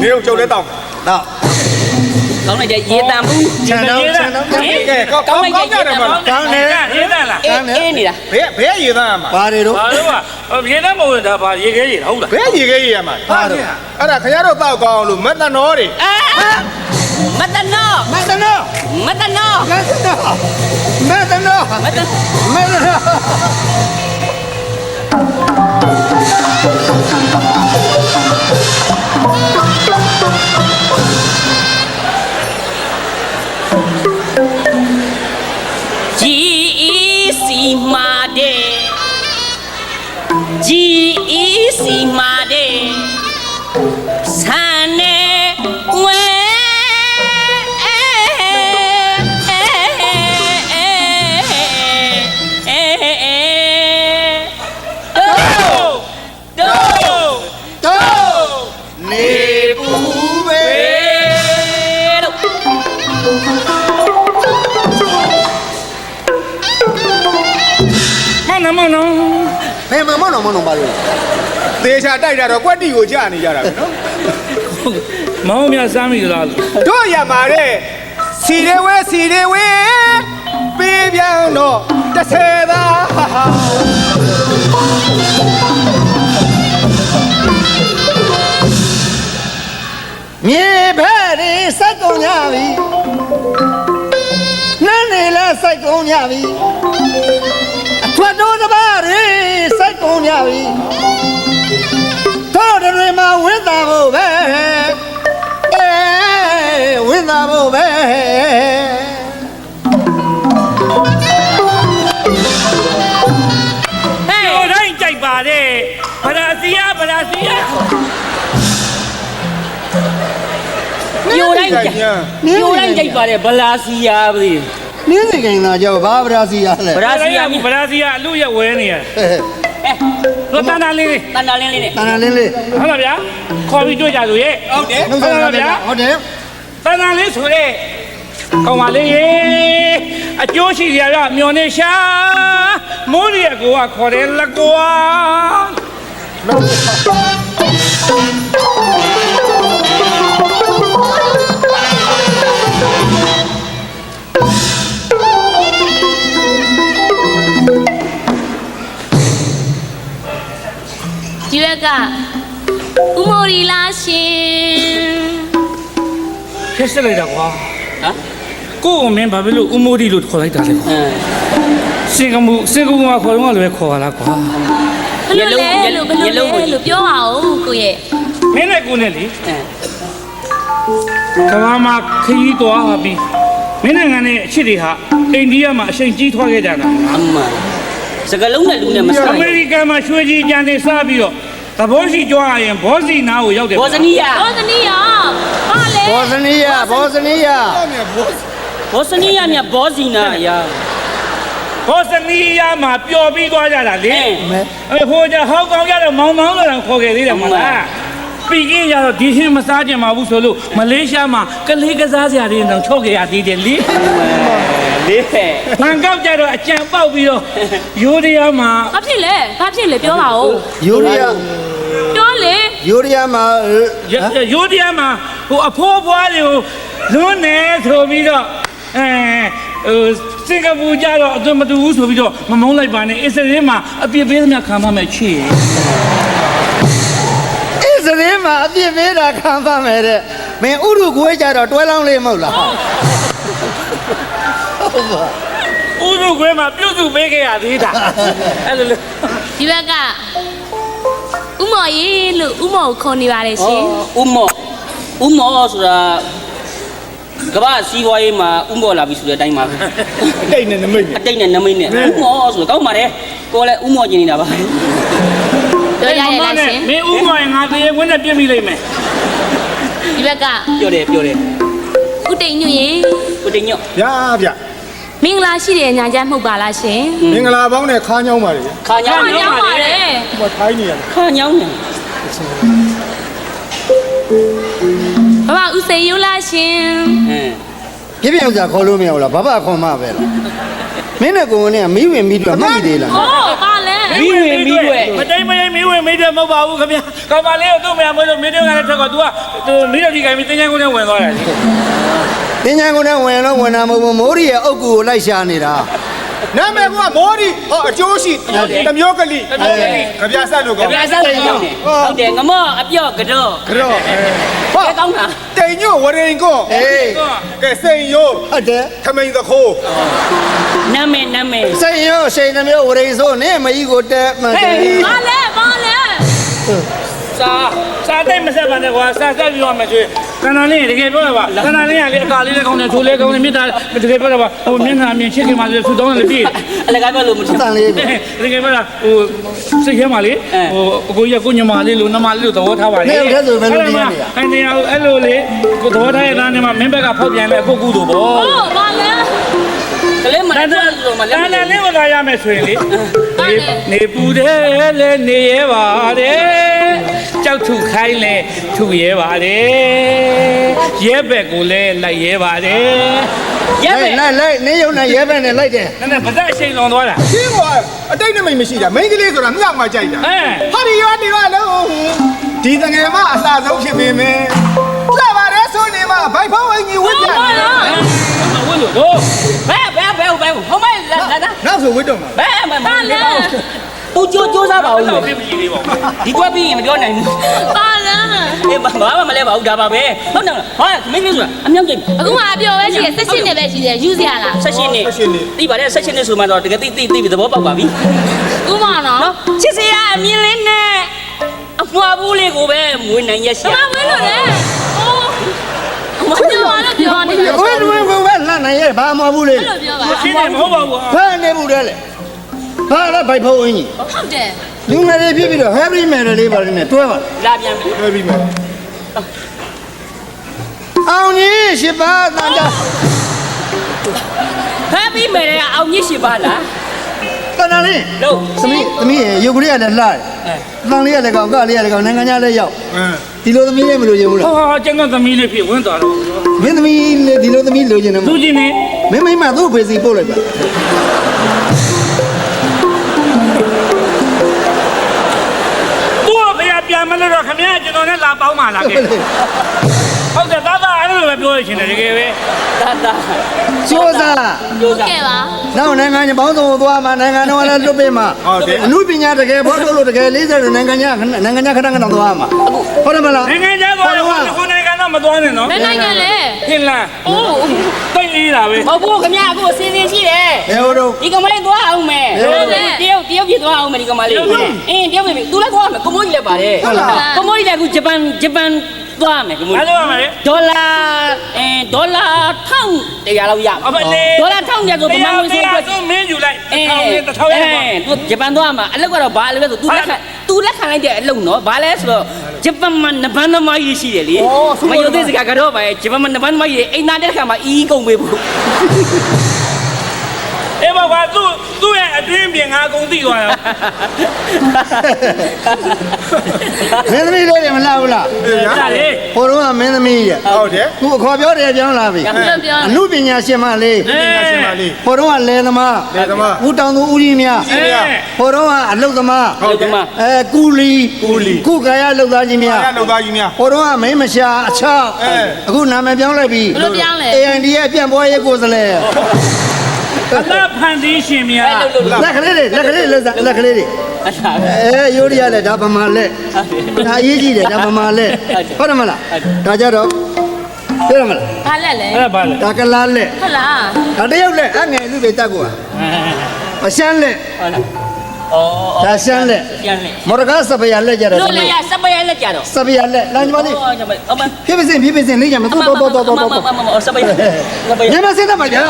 D: နေတော့ကျုပ်လဲတောင်း
A: တော့
C: ကောင်းလိုက်တဲ့ရေတန်ဘူး
A: ခြံတော့
D: ကဲကောင်းကြတယ်မလား
A: ကောင်းတယ်
B: ရေးတယ်လား
C: အေးနေတာ
D: ဘယ်ရေသားမှာ
A: ဘာတွေတော့
B: ဘာလို့ကရေတယ်မဟုတ်တာဘာရေခဲရေဟုတ်လား
D: ဘယ်ရေခဲရေရမှာ
A: ဘာတော့
D: အဲ့ဒါခင်ဗျားတို့တောက်ကောင်းလို့မက်သနောတွေ
C: မတနော
A: မတနော
C: မတနော
A: မတနော
C: မတ
A: မတနော
C: GEC မှာတဲ့ GEC မှာတဲ့ဆန်နေဝဲ
A: နေဘူးပဲ
B: မောင်နော်
A: ဘယ်မှာမနော်ပါလို့
D: သေချာတိုက်တာတော့ကွက်တီကိုကြာနေကြတာပဲနော်
B: မောင်မြစမ်းမိသလား
D: တို့ရမှာတဲ့စီရဲဝဲပေးပြန်တော့30သား
A: မြေဖက်တွေစိုက်ကုန်ကြပြီနှမ်းနေလဲစိုက်ကုန်ကြပြီအထွတ်တိုးသဘာတွေစိုက်ကုန်ကြပြီတို့တွေမှာဝိသဖို့ပဲဝိသဖို့ပဲ
C: ပြိုလိုက်ကြိုက်ပါတယ်ဗလာစီယာပဲ
A: နင်းစီကင်သာကြောဘာဗရာစီရလဲ
C: ဗလာစီယာ
B: ဗရာစီယာအလူရဝဲနေရ တော့တန်တန်လေးလေး
C: တန်တာလင်းလေးနဲ့
A: တန်တန်လေးလေး
B: ဟုတ်လားဗျာခေါ်ပြီးတွေ့ကြလို့ရဲ့
D: ဟုတ်တယ်
A: နှုတ်ဆက်ပါဗျာဟုတ်တယ်
B: တန်တန်လေးဆိုတဲ့ကောင်မလေးရေအကျိုးရှိကြရမျောနေရှာမိုးရီအကိုကခေါ်တယ်လကွာ
E: ဒီဘက်ကဦးမိုရီလာရှင်
B: ဖြစ်စလိုက်တာကွာ
C: ဟမ်
B: ကို့မင်းဘာဖြစ်လို့ဦးမိုးဒီလို့ခေါ်လိုက်တာလဲကွာ
C: အဲ
B: စင်ကမခေါ်တော့လည်းခေါ်လာကွာ
E: ဘယ်လိုလဲလို့ပြောပါဦးကိုရဲ့
B: မင်းနဲ့ကိုနဲ့လေ
C: အဲ
B: ကဘာမှာခရီးသွားပါပြီမင်းနိုင်ငံနဲ့အချစ်တွေဟာအိန္ဒိယမှာအချိန်ကြီးထွားခဲ့ကြတာ
C: အမစကလုံးနဲ့လူနဲ့မဆိုင်
B: အမေရိကန်မှာရွှေကြီးကြံနေစားပြီးတော့သဘောရှိကြွားရင်ဘောစီနာကိုရောက်တယ်
C: ဘောဇနီးယာ
E: ဘောဇနီးယာဟာလေ
A: ဘောဇနီးယာဘောဇနီးယာ
C: ဘောဇနီးယာမြဘောဇီနာယာ
B: ဘောစနီးယားမှာပျော်ပြီးသွားကြတာလေ
A: မဲ
B: အဲ့ဟိုကြဟောက်ကောင်ကြတော့မောင်လို့တော့ခေါ်ခဲ့သေးတယ်မလားပြီးရင်ရတော့ဒီရှင်းမစားကြမှာဘူးဆိုလို့မလေးရှားမှာကလေးကစားစရာတွေတော့ချုပ်ခဲ့ရသေးတယ်လေ
C: လေး
B: ဘန်ကောက်ကြတော့အကြံပေါက်ပြီးတော့ယူရီးယားမှာ
E: ဘာဖြစ်လဲပြောပါဦး
A: ယူရီးယား
E: ပြောလေ
A: ယူရီးယားမှာ
B: ယူရီးယားမှာဟိုအဖိုးဘွားတွေကိုလွန်းနေဆိုပြီးတော့စင်ကာပူကြတော့အသွင်မတူဘူးဆိုပြီးတော့မမုန်းလိုက်ပါနဲ့အစ္စရေးမှာအပြစ်ပေးသမျှခံမမဲ့ချေ
A: အစ္စရေးမှာအပြစ်ပေးတာခံပါမယ်တဲ့မင်းဥရုကွေးကြတော့တွဲလောင်းလေးမဟုတ်လားဟုတ်ပါ
B: ဥရုခွဲမှာပြုတ်စုပေးခဲ့ရသေးတာအဲ့လိုလေ
E: ဒီဘက်ကဦးမော်ကြီးလို့ဦးမော်ကိုခေါ်နေပါတယ်ရှင်
C: ဦးမောဆိုတာကဘာစီးပွားရေးမှာဦးမောလာပြီဆိုတဲ့အတိုင်းပါပဲ
D: တိတ်နေနမိတ်နေ
C: အတိတ်နဲ့နမိတ်နဲ့ဦးမောဆိုကောင်းပါတယ်ကိုလည်းဦးမောကျင်နေတာပါ
E: ပြောရရလားရှင်
B: မင်းဥမောင်ငါတရေခွင်းနဲ့ပြစ်မိလိမ့်မယ်
E: ဒီဘက်က
C: ပြောတယ်
E: ဦးတိန်ညွန့်ရေ
C: ကိုတင်ညော့
D: ဗျာဗျ
E: မင်္ဂလာရှိတဲ့ညာချမ်းမှုတ်ပါလားရှင်
D: မင်္ဂလာပေါင်းနဲ့ခါးညောင်းပါလေ
C: ခါညောင်း
E: ညောင်းပါတယ်
D: ဟိုထိုင်းနေရတယ်
C: ခါညောင်းနေ
E: ဘာဦးစေယူလားရှင်
C: အဲ
A: ပြပြဥစ္စာခေါ်လို့မရဘူးလားဘာဘာခေါ်မှပဲလားမင်းနဲ့ကိုကနေကမီးဝင်ပြီးတော့မှတ်မိသေးလား
E: ဟောပါလဲ
C: မီးဝင်ပြီးွယ်
B: မတိမ်မယိမ်မီးဝင်မေးတယ်မဟုတ်ပါဘူးခင်ဗျာကောင်မလေးကိုသူ့မရမလို့မင်းတို့ကလည်းထက်က तू ကမီးတော်ကြီးကမီးတင်ချင်ကိုနဲ့ဝင်သွားတယ်
A: တင်းချန်ကိုနဲ့ဝင်တော့ဝင်တာမဟုတ်ဘူးမိုးရီရဲ့အုတ်ကူကိုလိုက်ရှာနေတာ
D: နာမည်ကမောဒီဟောအကျိုးရှိတမျိုးကလေးကြပြဆက်လို့ကောင်း
C: ပြဆက်တယ်ကောင်းတယ်ဟုတ်တယ်ငမောအပြော့ကတော့
D: ကြော့
C: ဟောကောင်းတာ
D: တိန်ညို့ဝရင်ကို
A: အေး
D: ကဲစိန်ရိုး
A: ဟုတ်တယ်
D: ခမိန်သခိုး
C: နာမည်
A: စိတ်ရောစိတ်နှမျိုးဝရိန်ဆိုနင်းမကြီးကိုတက်မှန်တယ်
E: ပါလဲ
B: စာတိတ်မဆက်ပါနဲ့ကွာစာဆက်ပြီးတော့မှကျွေးကန္နာလေးတကယ်ပြောရပါကန္နာလေးကလေအကာလေးလည်းကောင်းတယ်ထိုးလေးကောင်းတယ်မြစ်တာတကယ်ပြောရပါဟိုမျက်နှာမြင်ချစ်ခင်မှလည်းဆူတောင်းတယ်ပြည့်
C: အလကားပြောလို့မထင်
A: တန်လေးကို
B: တကယ်ပြောတာဟိုစိတ်ထဲမှာလေဟိုအကိုကြီးကကိုညမလေးလို့နမလေးလို့သဘောထားပါလေအဲ့နေရာအဲ့လိုလေကိုသဘောထားရတဲ့နေမှာမင်းဘက်ကဖောက်ပြန်လဲအခုကုသိုလ်ပေါ့
E: ဟုတ်ပါလဲ
C: ကလေးမနဲ့တော့မလဲ
B: ဒါနဲ့လေးဝင်လာရမယ်ဆိုရင်လေနေပူတယ်လေနေရဲပါတယ်ကြောက်ထုခိုင်းလဲထုရဲပါတယ်ရဲဘက်ကိုလည်းလိုက်ရဲပါတယ်
C: ရက်ပဲ
A: လိုက်နင်းရုံနဲ့ရဲဘက်နဲ့လိုက်တယ်
B: နည်းနည်းပါဇက်အချိန်လွန်သွားတာ
D: ရှင်းကအတိတ်နမိတ်မရှိတာမိန်းကလေးဆိုတာမြောက်မှကြိုက်တာ
B: အဲ
D: ဟာဒီရောဒီရောလုံးဒီတငယ်မအလှဆုံးဖြစ်ပေမယ်လှပါတယ်ဆိုနေမှာဘိုက်ဖောင်းအင်ကြီးဝတ်ပြတယ်
B: ဝင်းလို့တော့
C: ဘဲဟိုမဲလာ
D: နောက်ဆိုဝတ်တော့မှာ
C: ဘဲပါလဲသူကြိုးစားပါဦး
B: တော့ပြည့်ပြည့်လေးပေါ့
C: ဒီကွက်ပြီးရင်မပြောနိုင်ဘူး
E: ပါလဲ
C: အေးဘာမှမလဲပါဘူးဒါပါပဲဟုတ်တယ်ဟာမင်းဆိုတာအမြောက်ကျိ
E: အခုမှအပြောပဲရှိတယ်16နှစ်ပဲရှိတယ်ယူစရာလား
C: ဆက်ရှင်နေတိပါတယ်ဆက်ရှင်နေဆိုမှတော့တကယ်တိပြီးသဘောပေါက်ပါပြီ
E: ဥမနော်
C: နော်ချစ်စရာအမြင်လေးနဲ့အဖွာဘူးလေးကိုပဲမွေးနိုင်ရရှာ
E: မဝင်းလို့လေအိုးမပြောပါနဲ့ပြောနေတယ်
A: ဝင်းဝင်းကိုပဲလှမ်းနိုင်ရဲ့ဘာမှမဟုတ်ဘူးလေ
E: အဲ့လိုပြောပါ
B: ရှင်းတယ်မဟုတ်ပါဘူး
A: ဘာနေဘူးတဲ့လေဘာလဲဘိုက်ဖုံးအင်းကြီး
E: ဟုတ်တယ်
A: လူငယ်တွေဖြစ်ပြီးတော့ heavy metal လေးပါနေတွဲပါ
C: လာပြန်ပြီ
D: တွေ့ပြီမယ်
A: အောင်ကြီးရှိပါတန်ကြ
C: ဖမ်းပြီးမယ်လေအောင်ကြီးရှိပါလား
A: တန်တန်လေး
C: လို့
A: သမီးရုပ်ကလေးကလည်းလှတယ်တန်လေးကလည်းကောက်ကလေးကလည်းကောက်နိုင်ငံခြားလည်းရောက်ဒီလိုသမီးလေးမလို့ချင်ဘူးလား
B: ဟောကျွန်တော်သမီးလေးဖြစ်ဝင်သွားတော့
A: မင်းသမီးလေးဒီလိုသမီးလိုချင်တယ်မ
B: သူ
A: ဟုတ်
B: ချင်းနေ
A: မင်းမိမသူ့ဖေစီပို့လိုက်ပါ
B: သူ့ဖေပြန်မလို့တော့ခင်ဗျာကျွန်တော်နဲ့လာပေါင်းပါလားကဲဟုတ်တယ်သားအဲ့လိုပဲပြောရချင်တယ်တကယ်ပဲ
C: တာတာ
A: စူးစမ်း
C: ကျိုးစား
E: ကဲပါ
A: နောက်နိုင်ငံခြားပေါင်းစုံသွားမှာနိုင်ငံတော်လည်းလွတ်ပေးမှာအမှုပညာတကယ်ဘောထုတ်လို့တကယ်40နိုင်ငံခြားခဏခဏသွားမှာဟုတ်တယ်မလား
B: နိုင်ငံခြားသွားတော့ခုနိုင်ငံတော့မသွားနဲ့နော်
E: ဘယ်နိုင်ငံလဲ
B: ဟင်လား
C: အိုး
B: တိတ်အေးတာပဲ
C: ဟုတ်ဘူးခင်ဗျာအခုအစင်းစင်းရှိတယ်
A: ဘယ်ဟိုတော့
C: ဒီကမလေးသွားအောင်မယ်တရုတ်ပြသွားအောင်မယ်ဒီကမလေးအင်းတရုတ်ပြီသူလည်းသွားမယ်ကမိုးကြီးလည်းပါတယ်ကမိုးကြီးလည်းအခုဂျပန်သွားမယ်ကမိုး
B: အဲ့လိုရမှာလေ
C: ဒေါ်လာ1100လောက်ရ
B: အမလေး
C: ဒေါ်လာ1000ကျဆိုဗမာငွေဆိုအတွက်
B: သူမင်းယူလိုက်1000ရပါ
C: သူဂျပန်သွားမှာအလုပ်ကတော့ဘာအလုပ်လဲဆိုသူလက်ခံလိုက်တဲ့အလုပ်နော်ဘာလဲဆိုတော့ဂျပန်မှာနဘန်သမားကြီးရှိတယ်လေမယုံသေးစကားကတော့ပဲဂျပန်မှာနဘန်သမားကြီးအိမ်သားတဲ့ခါမှာအီးကုန်ပေးဖို့
B: အဲ့ဘာကသူ့ရဲ့အတွင်းပြင်ငါအကုန်သိသွားတာ
A: မင်းသမီးလေးတွေမလာဘူးလား
B: ဒါလေ
A: ဟိုတော့ကမင်းသမီးရဲ့
D: ဟုတ်တယ်
A: သူအခေါ်ပြောတယ်ပြောင်းလာပြီ
E: ပြောပြော
A: အမှုပညာရှင်မလေး
D: ပညာရှင်မလေး
A: ဟိုတော့ကလယ်သမား
D: လယ်သမား
A: ဦးတောင်သူဦးကြီးများဟိုတော့ကအလုတ်သမား
C: ဟုတ်တယ်မ
A: ကူလီကုကာယလုတ်သားကြီးများ
D: အားလောက်သားကြီးများ
A: ဟိုတော့ကမိန်းမရှာအချောက်အခုနာမည်ပြောင်းလိုက်ပြီ
E: ဘယ်လိုပြောင်းလဲ
A: AND ရဲ့အပြန့်ပွားရေးကိုယ်စားလှယ်
B: အလားဖန်တီးရှင်များ
A: လက်ကလေးတွေလက်ကလေးတွေရိုးရရလဲဒါဗမာလက်ဒါအရေးကြီးတယ်ဒါဗမာလက်ဟုတ်တယ်မလားဒါကြတော့ပြောရမလား
E: ဘာလက်လဲ
B: အဲ့ဒါပါလေ
A: ဒါကလားလက်
E: ဟုတ်လား
A: ဒါတယောက်လက်အငယ်လူတွေတက်ကွာအရှမ်းလက်
C: ဟုတ်လား
A: ဒါရှမ်းလက်
C: ပြန်လေ
A: မော်ဒကာစပယ်ရလက်ကြတယ်
C: လို့လေစပယ်လက်ကြတော့
A: စပယ်ရလက်လမ်းကြမလေး
C: အမ
A: ဖြစ်ပါစေလေးကြမတော်
C: စပယ်
A: ညမစင်းတမကြာ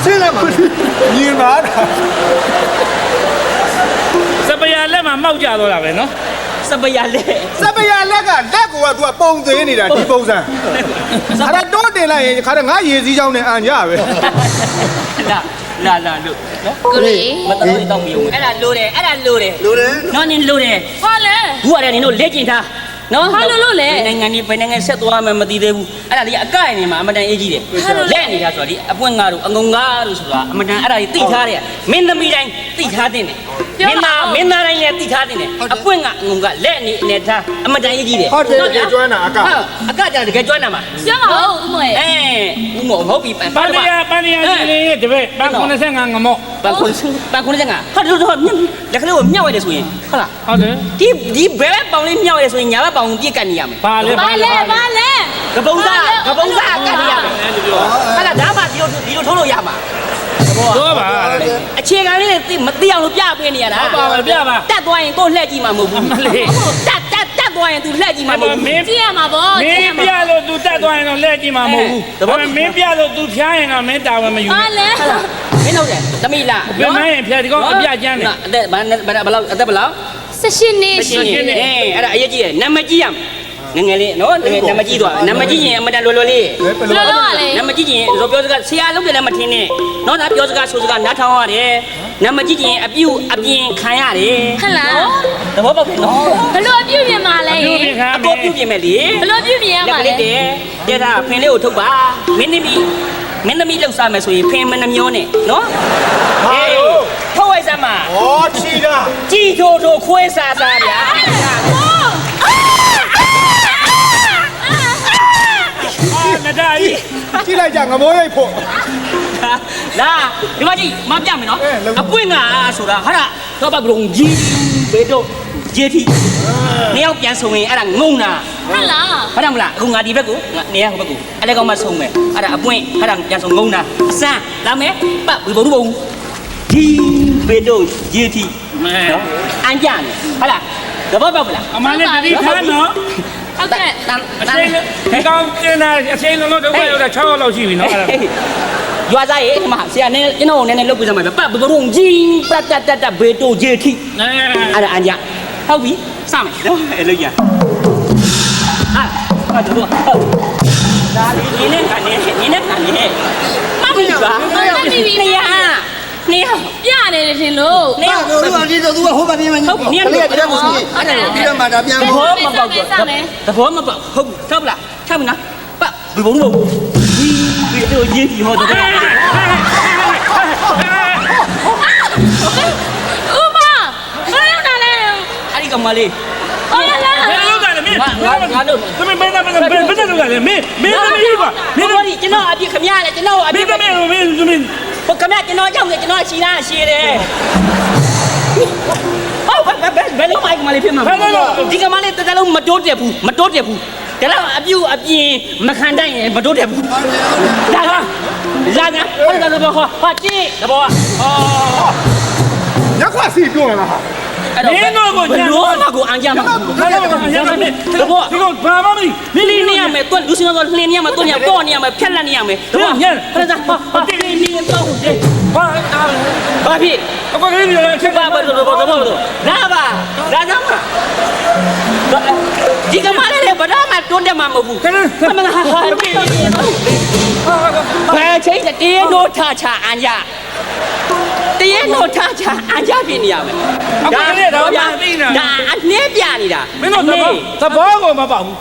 A: စင်းလာပါ
D: မြင်ပါတာ
B: စပယ်လက်မှာမောက်ကြတော့တာပဲနော်
C: စပယ်လက်
D: စပယ်လက်ကလက်ကိုက तू ကပုံသေးနေတာဒီပုံစံအဲ့ဒါတော့တင်လိုက်ရင်ခါတော့ငါရေစည်းချောင်းနဲ့အန်ကြပဲ
C: လာလို့နော်
E: ကိုလေး
C: မတော်တော့မယုံအဲ့ဒါလိုတယ်
A: လိုတယ်
C: နော်နင်လိုတယ်
E: ဟာလဲ
C: ဘူးရတယ်နင်တို့လက်ကျင်ထားနော်
E: ဟာလို့လဲ
C: နိုင်ငံဒီဘယ်နိုင်ငံဆက်သွားမှမသိသေးဘူးအဲ့ဒါဒီအကဲ့နေမှာအမတန်အေးကြီးတယ်လက်နေတာဆိုတာဒီအပွင့်ငါတို့အငုံငါတို့ဆိုတာအမတန်အဲ့ဒါကြီးသိထားတယ်မင်းသမီးတိုင်းသိထားတဲ့မင်းသားတိုင်းလည်းသိထားတဲ့အပွင့်ကအငုံကလက်နေထားအမတန်အေးကြီးတယ်
A: ဟုတ်တယ်
D: ကြွမ်းတာအက
C: အကကြတကယ်ကျွမ်းတာမှာ
E: ပြောမဟုတ်ဦးမွေ
C: ဦးမောဟုတ်ပြီပန်
B: ပန်တရားရှင်လေးတပည့်ပန်85ငမော့
C: ပန်ခွန်းစင်ကဟာတို့လက်ကလေးကိုမြောက်ရတယ်ဆိုရင်ဟုတ်လား
B: ဟုတ်တယ်
C: ဒီဘဲပေါင်လေးမြောက်ရတယ်ဆိုရင်ညာဘက်ပေါင်ပြစ်ကတ်နေရမယ်
B: ဘာလဲ
E: ဘာလဲဘာလဲ
C: ကပုံစားကတ်နေရမယ်အဲ့ဒါဒါမှဒီလိုထုံးလို့ရမှာ
B: တော့ပါ
C: အခြေခံလေးတွေမသိအောင်လို့ပြပေးနေရတာ
B: ဟုတ်ပါပဲပြပါ
C: တက်သွားရင်ကိုလှည့်ကြည့်မှာမဟုတ်ဘူး
B: မလေး
C: တက်သွားရင် तू လှည့်ကြည့်မှာမဟုတ်ဘူး
B: မင်း
E: ကြည့်ရမှာဗော
B: မင်းပြလို့ तू တက်သွားရင်တော့လက်ကြည့်မှာမဟုတ်ဘူးဒါပေမဲ့မင်းပြလို့ तू ဖျားရင်တော့မင်းတာဝန်မယူ
E: ဘာလဲ
C: မင်းဟုတ်တယ်သမီးလား
B: ဘယ်မှရင်ဖျားဒီကောင်အပြကျန်းတယ်
C: အသက်ဘယ်လောက်အသက်ဘယ်လောက်
E: 18နှစ်ရှိ
C: အဲ့ဒါအရေးကြီးတယ်နာမည်ကြီးရမယ်ငယ်လေးနော်နာမည်ကြီးသွားနာမည်ကြီးရင်အမတန်လွယ်လွယ်လေး
E: လောလောကလေ
C: နာမည်ကြီးရင်ပြောစကားဆရာလုပ်တယ်လည်းမထင်နဲ့နော်ဒါပြောစကားဆိုစကားနားထောင်ရတယ်နာမည်ကြီးရင်အပြင်ခံရတယ်
E: ဟလား
C: သဘောပေါက်တယ်နော်
E: ဘလို့ပြုပြင်มาလဲ
B: ပြုပြင်ခံ
C: အပေါ်ပြုပြင်မယ်လေ
E: ဘလို့ပြုပြင်ရ
C: လ
E: မှာ
C: က်က
E: လဲ
C: လေးတဲ့ဒါဖင်လေးကိုထုတ်ပါမင်းသမီးလောက်စားမယ်ဆိုရင်ဖင်မနှမျောနဲ့နော်ထုတ်ဝိုက်စမ်းပါ
D: ဩချီတာ
C: ကြည်ထိုးခွဲစားဗျာ
B: အာနဒါကြီး
D: ကြည့်လိုက်ကြငမိုးရိတ်ဖို့
C: လာဒီမကြီးမပြမယ်နော်အပွင့်ကဆိုတာဟာတော့ဘာဘလုံးကြီးဘေတော့ဂျေတီနေရောက်ပြန်ဆုံရင်အဲ့ဒါငုံတာ
E: ဟလား
C: ဟုတ်တယ်မလားအခုငါဒီဘက်ကိုနေရဟိုဘက်ကိုအဲ့ဒါကောင်မှဆုံမယ်အဲ့ဒါအပွင့်အဲ့ဒါပြန်ဆုံငုံတာအစမ်းလာမယ်ပတ်ဝေဘုံဘုံဒီဘေတော့ဂျေတီ
B: မဲ
C: အန်ကြမယ်ဟုတ်လားသဘောပေါက်လား
B: အမလေးတတိထားနော်
E: ဟုတ်ကဲ့
B: အချိန်ဒီကောင်တင်တာအချိန်လုံးတော့တော့ရောက်တာ6ရောက်လောက်ရှိပြီနော်အဲ့ဒါ
C: ရွာသားရေဒီမှာဆရာနည်းကျွန်တော်နည်းနည်းလုပ်ပြစမ်းပါပဲပတ်ဘုံကြီးပတ်တဘေတော့ဂျေတီ
B: အဲ
C: အဲ့ဒါအန်ကြဟုတ်ပြီစမယ်နော်အဲ့လိုရဟာ ဒါလေးနင်းနဲ့ခံနေနင်းနဲ့ခံနေမမီပါနေရနေရ
E: ပြနေတယ်ရှင်လို့
C: နေရ
A: သူကဒီတော့သူကဟိုဘက်ပြင်မှာကလေးကတည်းကမရှိအဲ့ဒါပြီးတော့မှဒါပြန်
C: သ
A: ဖို့
C: ဘောမပေါက်သဘောမပေါက်ဟုတ်ထောက်လားထောက်မလားပတ်ဘုံလို့ဒီတော့ရေးပြီးဟောတော့
E: ဥမဘယ်ရောက်တာလဲ
C: အဲ့ဒီကောင်မလေး
E: အော်လာလာ
B: ဘယ်လိုလုပ်တာလဲမင်း
C: ငါတို့
B: မင်းဘယ်လိုလုပ်တာလဲမင်းကြီးကွာမင်း
C: တို့ဒီကျွန်တော်အပြစ်ခမရလေကျွန်တော်အပြစ်
B: မင်းဟိုခမ
C: ကျွန်တော်ကြောင့်ကျွန်တော်ရှီလားရှီတယ်ဟုတ်ဘယ်လိုမိုက်မလေးဖြစ်မှာဒီကမလေးတစ်လုံးမတိုးတက်ဘူးဒါတော့အပြင်မခံတတ်ရင်မတိုးတက်ဘူးလာဟုတ်တယ်ဘောဟာကြည့်တဘောအော်
D: ရက်ခွစီပြောလား
B: မင်းတို့ကိုညံ
C: လို့မကိုအန်ကြမှာ
B: တဘောဒီကောင်ဘာမှမသိ
C: လင်းနေရမယ်တွန်းလူစင်းတော့လင်းနေရမယ်တွန်းရပေါ့နေရမယ်ဖြက်လက်နေရမယ်တဘောဖရဇာဟာတင်းနေတော့တယ်
B: ဘာ
C: ဘာဖြစ်
B: အခုကလေးတွေလည်းချက်
C: ဘာဘာတော့လာပါလာကြမှာဒီကမလေးလည်းဘာမှတွန်းတယ်မှာမဟုတ်ဘူးမလားဟာဘယ်ချိန်တည်းတို့ထားချအန်ကြတရေတို့ထားချအန်ကြပြနေရမယ်ဒါအနည်းပြနေတာ
B: မင်းတို့သဘောကိုမပေါက်ဘူး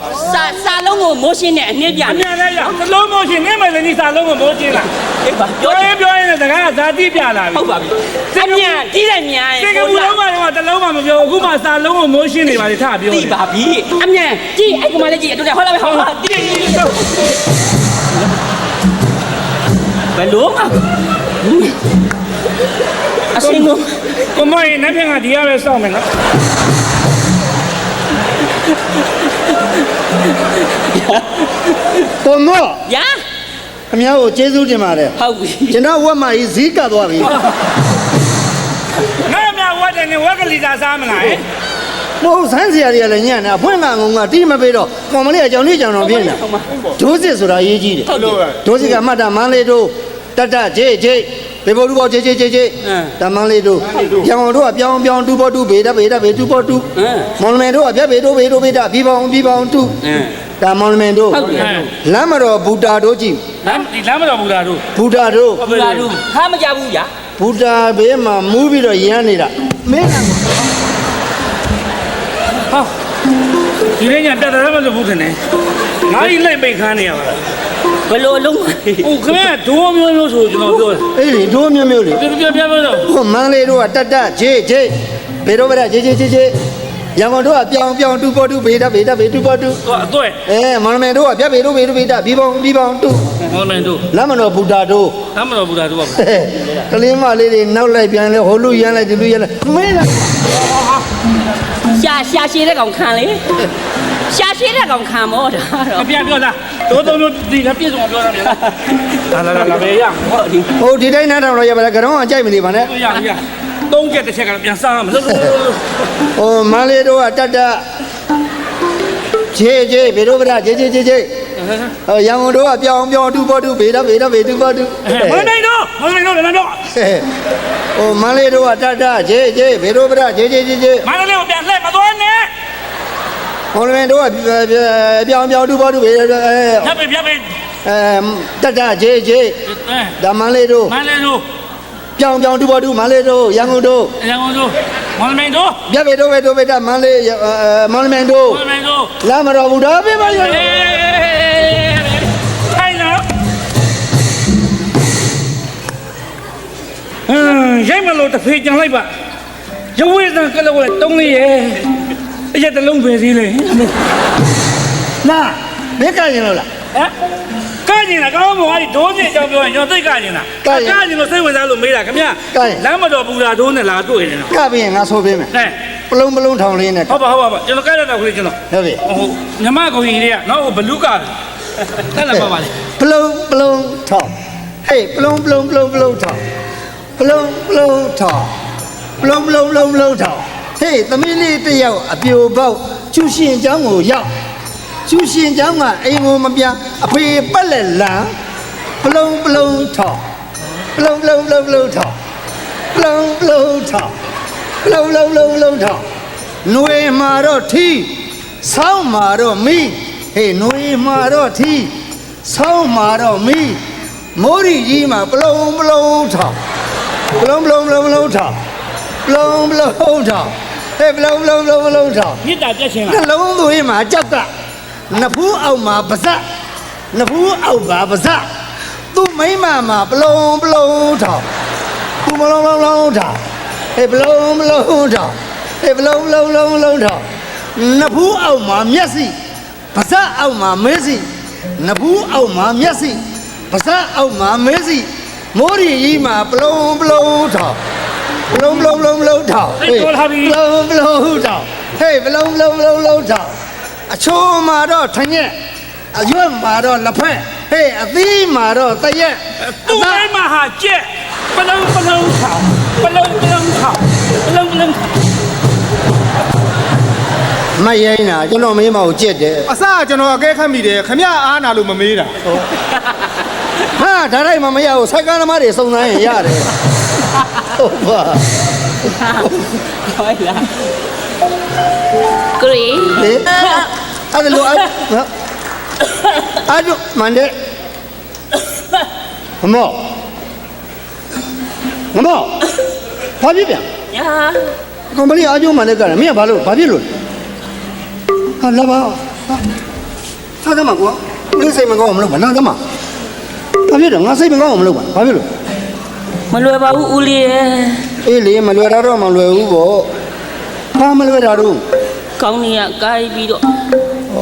C: စာလုံးကိုမိုးရှင်းတဲ့အနည်းပြ
B: အ
C: နေ
B: များလည်းရသလုံးမိုးရှင်နေမယ်လည်းဒီစာလုံးကိုမိုးချင်းလာ
C: အေးပါ
B: ပြောရင်တကားဇာတိပြလာပြီ
C: ဟုတ်ပါပြီအမြန်ကြီးတယ်မြန်
B: စင်ကာပူလုံးကတော့တလုံးမှမပြောအခုမှစာလုံးကိုမိုးရှင်းနေပါလေထပြော
C: သိပါပြီအမြန်ကြီးအဲ့ကောင်မလေးကြီးအတူတူဟောလာပဲဟောတီးဘယ်လိုမှအစင်းကို
B: ကိုမရင်နှစ်ဖက်ကဒီရပဲစောင့်မယ်နော်
A: ကိုမော
C: ရာ
A: ခမ ्या ကိုကျေးဇူးတင်ပါတယ်
C: ဟုတ်ပြီ
A: ကျွန်တော်ဝက်မကြီးဈေးကတ်သွားပြီ
B: ငါမြဝတ်တယ်နဲ့ဝက်ကလေးသာစားမလားဟဲ့
A: မဟုတ်ဆန်းစရာတွေကလည်းညံ့နေအဖွင့်မှငုံကတီးမပေးတော့ကောင်မလေးအကြောင်းလေးကြောင်တော့ပြင်းနေဒိုးစစ်ဆိုတာရေးကြီးတယ်
C: ဟုတ်ပြီ
A: ဒိုးစစ်ကမှတ်တာမန်းလေးတို့တတ်ဂျေဂျေဘေဘောတူဘောဂျေဂျေဂျေဂျေတမန်းလေးတို့ပြောင်းတို့ကပြောင်းတူဘောတူဘေဒဘေတူဘောတူမော်လမြိုင်တို့ကပြဘေဘေတာပြီးပေါင်းတူဒါမော်လမြိုင်တို့လမ်းမတော်ဘူတာတို့ကြည့်
B: ဒီလမ်းမတော်ဘူးလားတို့
A: ဘူတာတို့
C: ဘယ်လိုခါမကြဘူးရာ
A: ဘူတာဘေးမှာမူးပြီးတော့ရမ်းနေတာမင်းက
B: ဟာဒီနေ့ညတက်တယ်မလို့ဘူးထင်တယ်ငါကြီးလိုက်ပိတ်ခန်းနေရပါလား
C: ဘယ်လိုလုံး
B: ဟုတ်ခင်ဗျဒိုးမျိုးဆိုကျွန်တော်ပြောတယ်
A: အေးလေတို့မျိုးလေ
B: ပြတော့
A: ဟိုမန်းလေးတို့ကတတ်ဂျေဂျေဘေတို့ဗရဂျေဂျေရန်ကုန်တို့ကပြောင်းတူဘောတူဘေဒဘေတူဘောတူ
B: တော့အတွေ့
A: မော်လမြိုင်တို့ကပြဘေဘေတာပြီးပေါင်းတူ
B: မော်မန်တို့
A: လမ်းမတော်ဘူတာတို့
B: လမ်းမတော်ဘူးလားတို့က
A: ကလေးမလေးတွေနောက်လိုက်ပြန်လဲဟိုလူရမ်းလိုက်ဒီလူရမ်းလိုက်မင်းလား
C: ရှာရှည်တဲ့ကောင်ခံလေရှာရှည်တဲ့ကောင်ခံမောဒါတော့
B: ပြန်ပြောလားတို့သုံးတို့ဒီလည်းပြည့်စုံပြောတာပြန်လာပဲရ
C: ဟုတ်ဒီ
A: ဟိုဒီတိုင်းနားထောင်တော့ရပါလားကတော့အကြိုက်မနေပါနဲ့
B: ရသုံးကက်တစ်ချက်ကပြန်စားမလို့
A: ဟိုမန်းလေးတို့ကတတ်ဂျေဂျေဘေတို့ဗရဂျေဂျေဟိုရန်ကုန်တို့ကပြောင်းတူဘောတူဘေတူဘောတူ
B: မော်နိုင်တော့လည်းတော့
A: ဟိုမန်းလေးတို့ကတတ်ဂျေဂျေဘေတို့ဗရဂျေဂျေ
B: မန္တလေးကိုပြန်လှည့်မသွားနဲ့
A: မော်လမြိုင်တို့ကပြောင်းတူဘောတူဘေ
B: ဖြတ်ပဲ
A: တတ်ဂျေဂျေဒါမန်းလေးတို့
B: မန္တလေးတို့
A: ပြောင်းတူဘောတူမန်းလေးတို့ရန်ကုန်တို့
B: ရန်ကုန်တို့မော်လမြိုင်တို့
A: ပြဘေတို့ဘေတာမန်းလေးမော်လမြိုင်တို့
B: မော်လမြိုင်တို့
A: လာမတော်ဘူးဒါပဲပါရ
B: ထိုင်နော်ရိုက်မလို့တစ်ဖေးကြံလိုက်ပါရဝိဇ္ဇာကလေးကတုံးလေးရဲ့အရက်တလုံးပဲသေးလေ
A: လာဘယ်ကရင်လို့လား
B: ဟမ်ကကျင်လားကောင်းမော်အဲ့ဒီဒိုးစင်ကြောင်ပြောရင်ကျွန်တော်သိကကျင်လားကကျင်လို့စိတ်ဝင်စားလို့မေးတာခင်ဗျလမ်းမတော်ပူတာဒိုးနဲ့လာတွေ့နေတာ
A: ကပြင်ငါဆိုပေးမယ်
B: ဟဲ့
A: ပလုံးထောင်လေးနဲ့
B: ဟုတ်ပါကျွန်တော်ကဲရတော့ခလေးကျွန်တော်
A: ဟုတ်ပြီ
B: ဟိုမြမကိုကြီးတွေကနောက်ဘလူးကတက်လာပါပါလေ
A: ပလုံးထောင်ဟေးပလုံးထောင်ပလုံးထောင်ပလုံးထောင်ဟေးသမီးလေးတစ်ယောက်အပြိုပေါက်ကျူရှင်เจ้าကိုရောက်ကျူရှင်เจ้าကအိမ်ကိုမပြန်အဖေပတ်လက်လန်ပလုံးထောင်ပလုံးထောင်ပလုံးထောင်နှွေမာတော့ထီဆောင်းမာတော့မီဟ ဟေးနွေမှာတော့ထီးဆောင်းမှာတော့မီးမိုးရီကြီးမှာပလုံပလုံထောင်ပလုံပလုံပလုံပလုံထောင်ပလုံပလုံထောင်ဟေးပလုံပလုံပလုံပလုံထောင်
B: မြစ်တာပြက်ချင်း
A: နှ
B: လား
A: လုံးသွေးမှာကြောက်ကနဖူးအောက်မှာပါဇက်နဖူးအောက်ပါပါဇက်သူ့မိမမှာပလုံပလုံထောင်သူပလုံပလုံပလုံထောင်ဟေးပလုံပလုံထောင်ဟေးပလုံပလုံပလုံပလုံထောင်နဖူးအောက်မှာမျက်စိပါဇက်အောက်မှာမေးစိနဖူးအောက်မှာမျက်စိပါဇက်အောက်မှာမေးစိမိုးရီကြီးမှာပလုံပလုံထောင်ပလုံပလုံပလုံပလုံထောင်ပလုံပလုံထောင်ဟေးပလုံပလုံပလုံပလုံထောင်အချိုးမှာတော့ထညက်အရွက်မှာတော့လက်ဖက်ဟေးအသီးမှာတော့တရက်
B: သူ့မိမဟာကြက်ပလုံပလုံထောင်ပလုံပလုံထောင်ပလုံပလုံထောင်
A: မရိုင်းတာကျွန်တော်မင်းမကိုကြက်တယ်
D: အစကျွန်တော်အကဲခတ်မိတယ်ခမရအားနာလို့မမေးတာ
A: ဟာဒါတိုင်းမမရဘူးစိုက်ကားသမားတွေစုံစမ်းရင်ရတယ်ဟုတ်ပါ
C: ဟောလားကိုရီ
A: လေအဲ့ဒါလိုအားကျမန်တဲ့မမောဘာဖြစ်ပြန်
C: ညာ
A: ကောင်မလေးအားကျမန်တဲ့ကရမင်းကဘာလို့ဘာဖြစ်လို့ဟာလာပါသာသမကွာမင်းစိတ်မကောင်းမလို့မနာသမဘာဖြစ်တော့ငါစိတ်မကောင်းမလို့ဘာဖြစ်လို့
C: မလွယ်ပါဘူးဦးလေးရဲ့
A: အေးလေမလွယ်တာတော့မလွယ်ဘူးပေါ့ဘာမလွယ်တာတော့
C: ကောင်းနေရကိုင်းပြီးတော့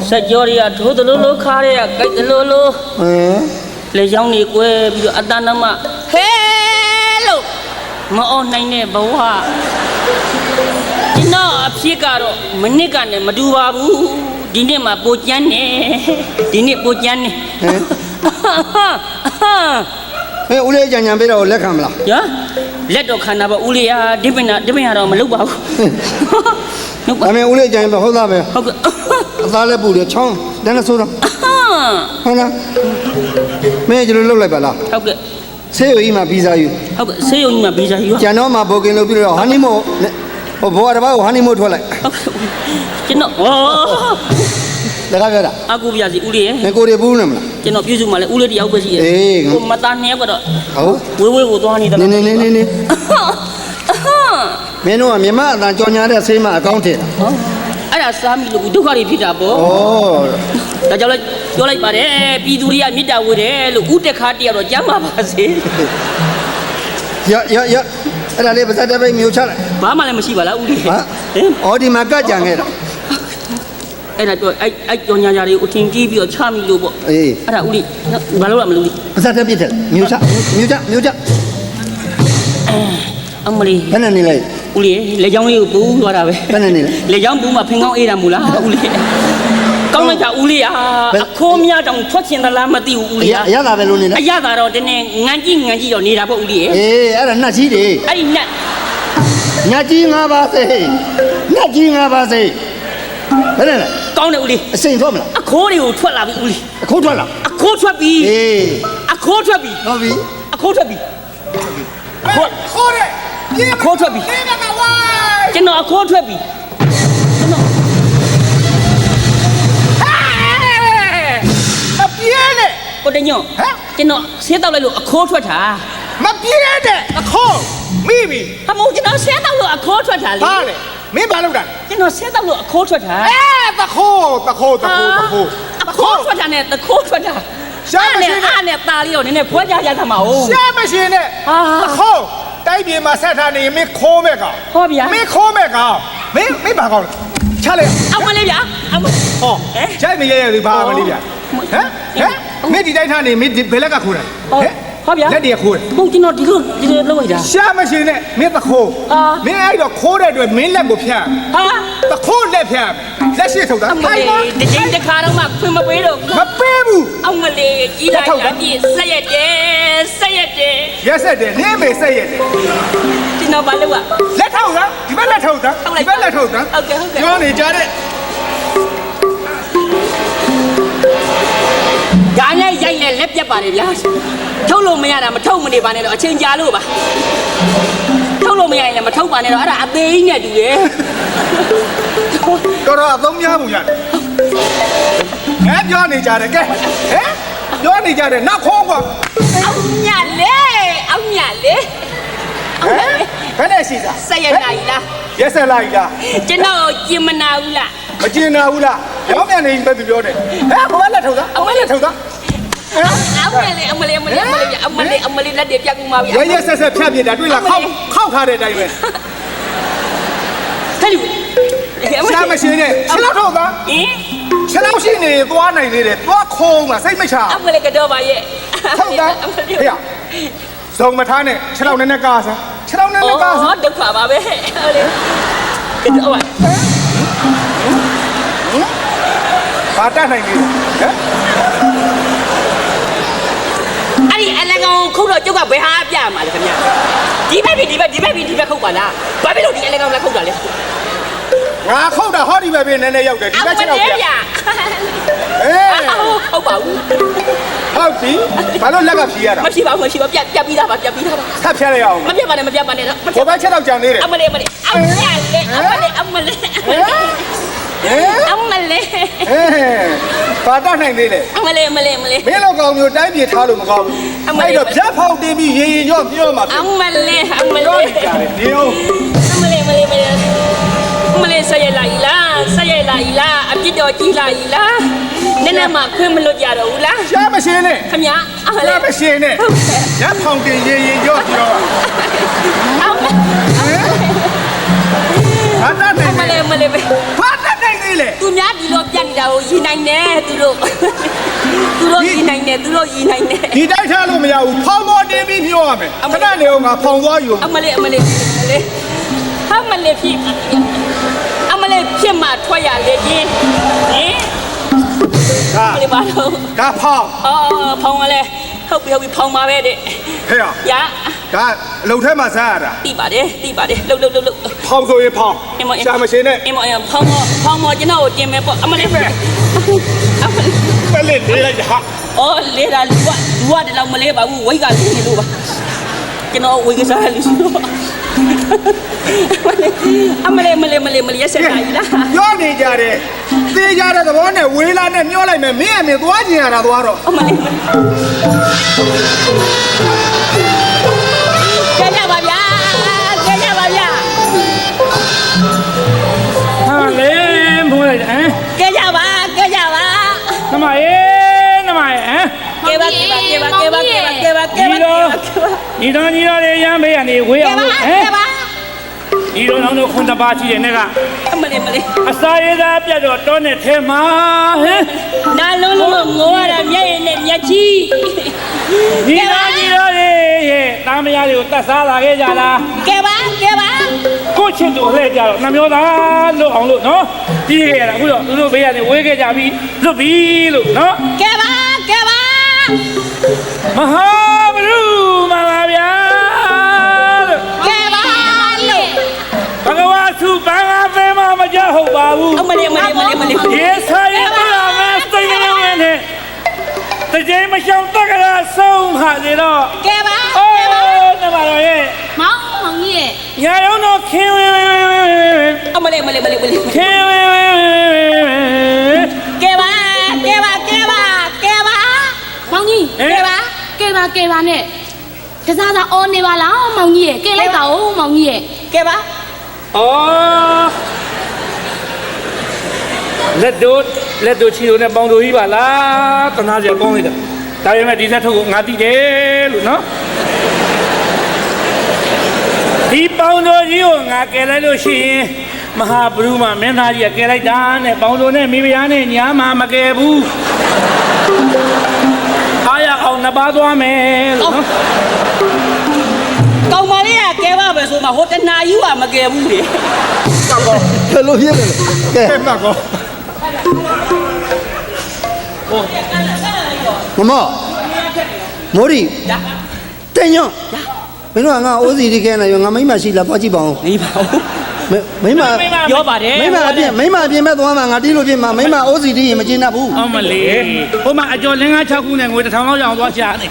C: စက်ကြောတွေကထိုးသလိုလိုခါတွေကကြိုက်သလိုလို
A: ဟမ်
C: လေချောင်းတွေကွဲပြီးတော့အတန်းနမဟဲလို့မအောင်နိုင်တဲ့ဘဝကျွန်တော်အဖြစ်ကတော့မနစ်ကနဲ့မတူပါဘူးဒီနေ့မှပိုကျန်းနေဒီနေ့ပိုကျန်းနေ
A: ဟဲ့ဦးလေးကြံကြံပေးတော့လက်ခံမလား
C: ရလက်တော့ခန္ဓာပါဦးလေးဟာဒီပင်တော့မလုပ်ပါဘူးလုပ်ပါ
A: ဒါမဲ့ဦးလေးကြံရင်ပဲဟုတ်သားပဲ
C: ဟုတ်ကဲ့
A: အသားလည်းပူတယ်ချောင်းတန်းလည်းဆိုးတော့ဟုတ်လားမင်းကျွန်တော်လှုပ်လိုက်ပါလား
C: ဟုတ်ကဲ့
A: ဆေးရုံကြီးမှာဗီဇာယူ
C: ဟုတ်ကဲ့ဆေးရုံကြီးမှာဗီဇာယူ
A: ကျန်တော့မှာဘိုကင်လုပ်ပြီးတော့ဟာနီမိုဟိုဘောရဘာကိုဟာနီမိုထွက်လိုက်
C: ဟုတ်ကဲ့ကျွန်တော်ဩ
A: လက်ကားပြောတာ
C: အကူပြစီဦးလေးရဲ့
A: ငါကိုရီဘူးနေမလား
C: ကျွန်တော်ပြုစုမှလည်းဦးလေးတယောက်ပဲရှိရဲ့
A: အေး
C: ကိုမသားနှစ်ယောက်ကတော့
A: ဟုတ်
C: ဝေးကိုသွားနေတယ်
A: နေမင်းတို့ကမြမအတန်ကြော်ညာတဲ့ဆေးမအကောင့်ထည့်တာ
C: အဲ့ဒါစားမိလို့ဒုက္ခတွေဖြစ်တာပေါ့
A: ဩ
C: ဒါကြောင့်လည်းပြောလိုက်ပါတယ်ပြည်သူတွေကမေတ္တာဝေတယ်လို့ဦးတက်ခါတယောက်တော့ကြမ်းပါပါစေ
A: ရအဲ့ဒါလေးပါစတဲ့ပိတ်မျိုးချလိုက်
C: ဘာမှလည်းမရှိပါလားဦးလေး
A: ဟာ
C: ဟင်
A: ဩဒီမှာကကြံခဲ့တာ
C: အဲ့ဒါပြောအဲ့ကြောင်ညာညာတွေကိုအထင်ကြီးပြီးတော့ချမိလို့ပေါ့
A: အေး
C: အဲ့ဒါဦးလေးဘာလို့လဲမလို့လေး
A: ပါစတဲ့ပြစ်တယ်မျိုးချ
C: အမလေး
A: ဘယ်နဲ့နေလိုက်
C: ဦးလေးလေချောင်းလေးကိုပူးသွားတာပဲ
A: ဘယ်နဲ့နေလဲ
C: လေချောင်းပူးမှဖင်ကောင်းအေးတာမူလားဦးလေးကောင်းလိုက်တာဦးလေးอ่ะအခိုးများတောင်ထွက်ချင်သလားမသိဘူးဦးလေး
A: အရသာပဲလို့နေလဲ
C: အရသာတော့တင်းနေငံကြီးတော့နေတာပေါ့ဦးလေးရဲ့
A: အေးအဲ့ဒါနှက်ကြီးတွေ
C: အဲ့ဒီနဲ့
A: ညကြီး၅ပါးစေနှက်ကြီး၅ပါးစေဘယ်နဲ့လဲ
C: ကောင်းတယ်ဦးလေး
A: အစိမ်ထွက်မလား
C: အခိုးတွေကိုထွက်လာပြီဦးလေး
A: အခုထွက်လား
C: အခိုးထွက်ပြီ
A: အေး
C: အခိုးထွက်ပြီ
A: ဟုတ်ပြီ
C: အခိုးထွက်ပြီ
D: ခေါ်တယ်ပြေး
C: အခိုးထွက်ပြီ
D: ပြေးမကဝိုင်း
C: ကျွန်တော်အခိုးထွက်ပြီကျွန်တော်
D: မပြေးနဲ့
C: ကိုတညွန့်
D: ဟမ်
C: ကျွန်တော်ဆေးတောက်လိုက်လို့အခိုးထွက်တာ
D: မပြေးနဲ့အခုမိပြီ
C: အမို့ကျွန်တော်ဆေးတောက်လို့အခိုးထွက်တာလေ
D: ဘာလဲမင်းဘာလုပ်တာ
C: ကျွန်တော်ဆေးတောက်လို့အခိုးထွက်တာ
D: တခိုး
C: အခိုးထွက်တာနဲ့တခိုးထွက်တာ
D: ရှားမရှိနဲ့
C: အားနဲ့ตาလေးတော့နည်းနည်းဖွဲကြရသမှာဟုတ်
D: ရှားမရှင်နဲ့
C: ဟာ
D: တခိုးတိုက်ပြေမှာဆက်ထားနေမင်းခိုးမဲ့ကောင်
C: ဟောဗျာ
D: မင်းခိုးမဲ့ကောင်မင်းဘာကောင်လဲချလိုက်
C: အမလေးဗျာအမ
D: ဟောချိုက်မရရသေးဘာမလေးဗျဟမ်မင်းဒီတိုက်ထားနေမင်းဘယ်လက်ကခိုးတာဟဲ့
C: ဟောဗျာ
D: လက်တည်းခိုးတယ်
C: ဟုတ်ကျွန်တော်ဒီလိုလုပ်လိုက်တာ
D: ရှားမရှင်နဲ့မင်းတခိုး
C: အာ
D: မင်းအဲ့တော့ခိုးတဲ့အတွက်မင်းလက်ကိုဖြတ်
C: ဟာ
D: တခိုးလက်ဖြတ်လက်ရှိထုတ်တာ
C: အမလေးဒီချိန်တစ်ခါတော့မှခွင့်မပေးတော့
D: မပေးဘူး
C: အမလေးကြီးလိုက်တာပြည့်ဆက်ရက်တယ်
D: ရက်ဆက်တယ်နင်းမေဆက်ရက်တယ်
C: ကျွန်တော်ဘာလုပ်อ่ะ
D: လက်ထောက်တာဒီဘက်လက်ထောက်တာဒီဘက်လက်ထောက်တာ
C: ဟုတ်ကဲ့
D: ပြောနေကြတဲ့
C: ဒါနဲ့ရိုက်နဲ့လက်ပြတ်ပါလေဗျာထုတ်လို့မရတာမထုတ်မနေပါနဲ့တော့အချိန်ကြာလို့ပါထုတ်လို့မရရင်လည်းမထုတ်ပါနဲ့တော့အဲ့ဒါအသေးကြီးနဲ့တူတယ်
D: တော်တော်အသုံးများမှုရတယ် ပြောနေကြတယ်ကဲပြောနေကြတယ်နောက်ခေါင်းကွာ
C: အောင်ညလေအောင်ညလေ
D: ဘယ်နဲ့ရှိစား
C: ဆက်ရနိုင်လား
D: ရက်ဆက်လိုက်လား
C: ကျွန်တော်ကျင်မနာဘူးလား
D: မကျင်နာဘူးလားရောင်းမြန်နေပဲသူပြောတယ်ဘယ်လက်ထုတ်သားဘယ်လက်ထုတ်သား
C: အမလေးလက်တွေပြတ်ကုန်ပါဗျာ
D: ရဲဆက်ဖြတ်ပြတာတွေ့လားခောက်ထားတဲ့အတိုင်းပဲ
C: ဟဲ့လူ
D: ရှားမရှိနဲ့ခြေလောက်ထုတ်သား
C: ဟင်
D: ခြေလောက်ရှိနေသွားနိုင်သေးတယ်သွားခုံးမှာစိတ်မချ
C: အမလေးကတော့ပါရဲ့
D: ထုတ်သားဟေ့ဇုံမထားနဲ့ခြေလောက်နဲ့ကားစားခြေလောက်နဲ့ကားစား
C: ဒုက္ခပါပဲဟုတ်လေကတော့ပါ
D: ဘာတတ်နိုင်ပြီဟမ်
C: အဲ့ဒီအလကောင်ခုတ်တော့ကျုပ်ကဘယ်ဟာပြမှာလဲခင်ဗျာဒီဘက်ခုတ်ပါလားဘာဖြစ်လို့ဒီအလကောင်လက်ခုတ်တာလဲ
D: ငါခုတ်တာဟောဒီပဲနည်းနည်းရောက်တယ်ဒီဘက်ခြေလောက်ပြအေး
C: ဟုတ်ပါဘူး
D: ဟုတ်ပြီဘာလို့လက်ကဖြီးရတာ
C: မရှိပါဘူးပြတ်ပြီးသားပါ
D: ထပ်ဖြတ်လိုက်အောင်
C: မပြတ်ပါနဲ့
D: ဘယ်ဘက်ခြေလောက်ကြံနေတယ်
C: အမလေးအမလေးမင်း
D: ဘာတတ်နိုင်သေးလဲမင်းလောက်ကောင်မျိုးတိုင်းပြည်ထားလို့မကောင်းဘူးအဲ့တော့ဖြတ်ဖောက်တင်းပြီးရေရော့ပြောမှာ
C: အမလေး
D: ပြောနေကြတယ်ဒီအောင်
C: မလေးဆက်ရလာကြီးလားအပြစ်တော်ကြီးလာကြီးလားနည်းနည်းမှခွင့်မလွတ်ကြတော့ဘူးလား
D: ရှားမရှင်းနဲ့
C: ခင်ဗျာအမ
D: ရှား
C: လေး
D: မရှင်းနဲ့ရက်ဖောက်တင်းရေရော့ပြောဘာတတ်နိုင်
C: မ
D: လဲ
C: လေး
D: ဘာတတ်နိုင်သေးလဲ
C: သူများဒီလိုပြတ်နေတာကိုရီနိုင်တယ်သူတို့ရီနိုင်တယ်
D: ဒီတိုက်ထားလို့မရဘူးဖောင်းပေါ်တင်းပြီးပြောရမယ်ခဏနေအောင်ငါဖောင်းသွားယူ
C: အမလေးဖြစ်မှထွက်ရလေကြီးဟင်မလေးပါတော့
D: ဒါဖောင်း
C: ဖောင်းလဲဟုတ်ပြီဖောင်းပါပဲတဲ့
D: ဟဲ့ရ
C: ဒါ
D: အလုံထဲမှာစားရတာ
C: တိပါတယ်လှုပ်
D: ဖောင်းဆိုရင်ဖောင်းရှားမရှင်းနဲ့
C: အမဖောင်းမကျွန်တော်ကိုတင်မယ်ပေါ့အမလေး
D: ပဲလေလေးလိုက်ဟာ
C: အော်လေးတာလူကတလောက်မလေးပါဘူးဝိတ်ကလေးနေလို့ပါကျွန်တော်ဝိတ်ကစားလို့ရှိတော့အမလေးရက်ဆက်လာပြီလား
D: ပြောနေကြတယ်သေးကြတဲ့သဘောနဲ့ဝေးလာနဲ့မျောလိုက်မယ်မင်းအမေသွားကျင်ရတာသွားတော့
C: အမလေးကြပါဗျာ
B: ဟာလေမိုးလိုက်ဟမ်
C: ကြပါ
B: နမရေဟမ် ညီတော်တွေရမ်းမေးရနေဝေးအောင်လို့ဟမ်ညီတော်တို့ခွန်တပါရှိတယ်နဲ့ကအ
C: မလေး
B: အစာရည်သားပြတ်တော့တောနဲ့ထဲမှာဟမ်
C: နာလုံးငိုရတာမျက်ရည်နဲ့မျက်ကြီး
B: ညီတော်တွေရဲ့တာမယားတွေကိုတတ်စားလာခဲ့ကြလား
C: ကဲပါ
B: ကိုချစ်သူလှည့်ကြတော့နှမျိုးသားလွတ်အောင်လို့နော်ပြီးခဲ့ရတာအခုတော့သူတို့ဘေးကနေဝေးခဲ့ကြပြီလွတ်ပြီလို့နော်
C: ကဲပါ
B: မဟာဘလူမလာဗျာလို့
C: ကဲပါလို့
B: ဘဂဝါစုဘင်္ဂသေမမကြောက်ဟုတ်ပါဘူး
C: အမလေး
B: ရေဆိုင်ရမယ်စိတ်ရင်းနဲ့တကြိမ်မရှောင်တက်ကလေးဆုံးပါစေတော့
C: ကဲပါ
B: အိုးနမတော်ရဲ့
E: မောင်ကြီးရဲ့
B: ညာရုံတော့ခင်းဝင်း
C: အမလေး
B: ခင်းဝင်း
C: ကဲပါ
E: မောင်ကြီးကဲပါနဲ့တစားစားအော်နေပါလားမောင်ကြီးရဲ့ကဲလိုက်ပါဦးမောင်ကြီးရဲ့
C: ကဲပါ
B: အော်လက်တို့ချီတို့နဲ့ပေါင်တို့ကြီးပါလားတနာစရာကောင်းလိုက်တာဒါပေမဲ့ဒီလက်ထုတ်ကိုငါသိတယ်လို့နော်ဒီပေါင်တို့ကြီးကိုငါကယ်လိုက်လို့ရှိရင်မဟာဘရုမမင်းသားကြီးကကယ်လိုက်တာနဲ့ပေါင်တို့နဲ့မိဖုရားနဲ့ညာမှာမကယ်ဘူးအားရအောင်နှစ်ပါးသွားမယ်လို့နော်
C: ကောင်မလေးကကဲပါပဲဆိုမှဟိုတနာယူကမကယ်ဘူးလေ
A: ဘယ်လိုဖြစ်လဲကဲ
D: ကဲမှတ်ကော
A: မမမိုးရီတင်ညွန့်မင်းတို့ကငါအိုးစီဒီခဲနေရောငါမိမရှိလားသွားကြည့်ပါဦး
C: နေပါဦး
A: မိမ
C: ပြောပါတယ်
A: မိမအပြင်မဲ့သွားမှာငါတီးလို့ပြင်မှာမိမအိုးစီဒီရင်မကျင်းတတ်ဘူး
B: အောင်မလေးဟိုမှာအကျော်လင်းကား6ခုနဲ့ငွေ1000လောက်ရအောင်သွားရှာနေ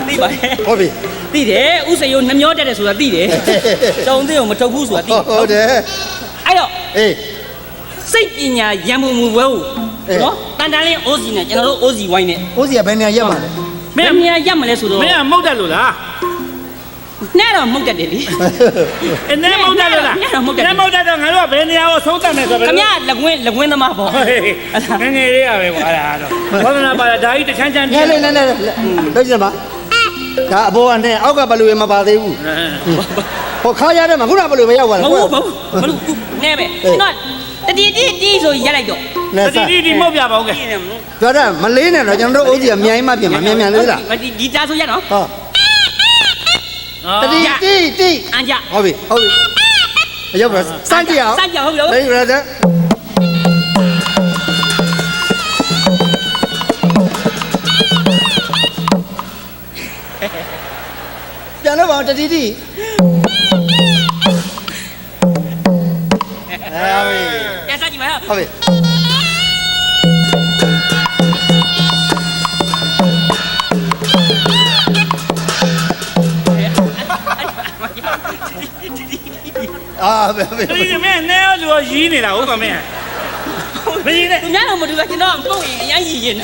C: သိပါတယ်
A: ဟုတ်ပြီ
C: သိတယ်ဥစရုံနှမျောတက်တယ်ဆိုတာသိတယ်တုံသိအောင်မထုတ်ဘူးဆိုတာသိ
A: ဟုတ်တယ်
C: အဲ့တော့
A: အေး
C: စိတ်ပညာရံမှုမူဘဲဟုတ်နော်တ န်တန်လေးအိုးစီနဲ့ကျွန်တော်တို့အိုးစီဝိုင်းနဲ့
A: ဦးစီကဘယ်နေရာရက်မှာလဲ
C: မင်းမြရမလဲဆိုတော့
B: မင်းကမုတ်တက်လို့လား
C: နဲ့တော့မုတ်တက်တယ်လေ
B: အနေမုတ်တက်လို့လားအနေမုတ်တက်တော့ငါတို့ကဘယ်နေရာကိုဆုံးသက်မယ်ဆိုတော့
C: ခမရလက်ဝင်းသမားပေါ့
B: ငယ်ငယ်လေးရပဲကွာအဲ့ဒါတော့ဘောဓနာပါတာဒါကြီးတချမ်းချမ်း
A: နဲနဲနဲလို့ကြည့်ပါဒါအဘောကနေအောက်ကဘလူရမပါသေးဘူးဟိုခါရတဲ့မှာခုနဘလူမရောက်ပါ
C: မ
A: လား
C: ဟုတ်ဘူးမလို့နဲ့ပဲကျွန်တော်တတိဆိုရက်လိုက်တော့
A: နဲစား
B: ဒီမုတ်ပြပါဦးကဲ
A: ပြောတာမလေးနဲ့တော့ကျွန်တော်တို့ဦးစီကမြိုင်းမှပြင်မှာမြန်လေးလား
C: ဒီတာဆိုရက်နော်
A: ဟောတတိတိ
C: အန်ကြ
A: ဟုတ်ပြီရောက်ပါစမ်းကြည့်အောင်
C: စကြဟုတ်ရော
A: လေးရတဲ့ပြန်လို့ပါတတိတိဟုတ်ပြီ
C: ရစကြည့်မလား
A: ဟုတ်ပြီဘယ်
B: ဒီမင်းနဲရောဆိုရီးနေတာဟုတ်ပါမင်းမရီးနဲ့
C: သူများတော့မတူဘူးကျွန်တော်ပုံရင်အရင်ရည်ရင်
B: မ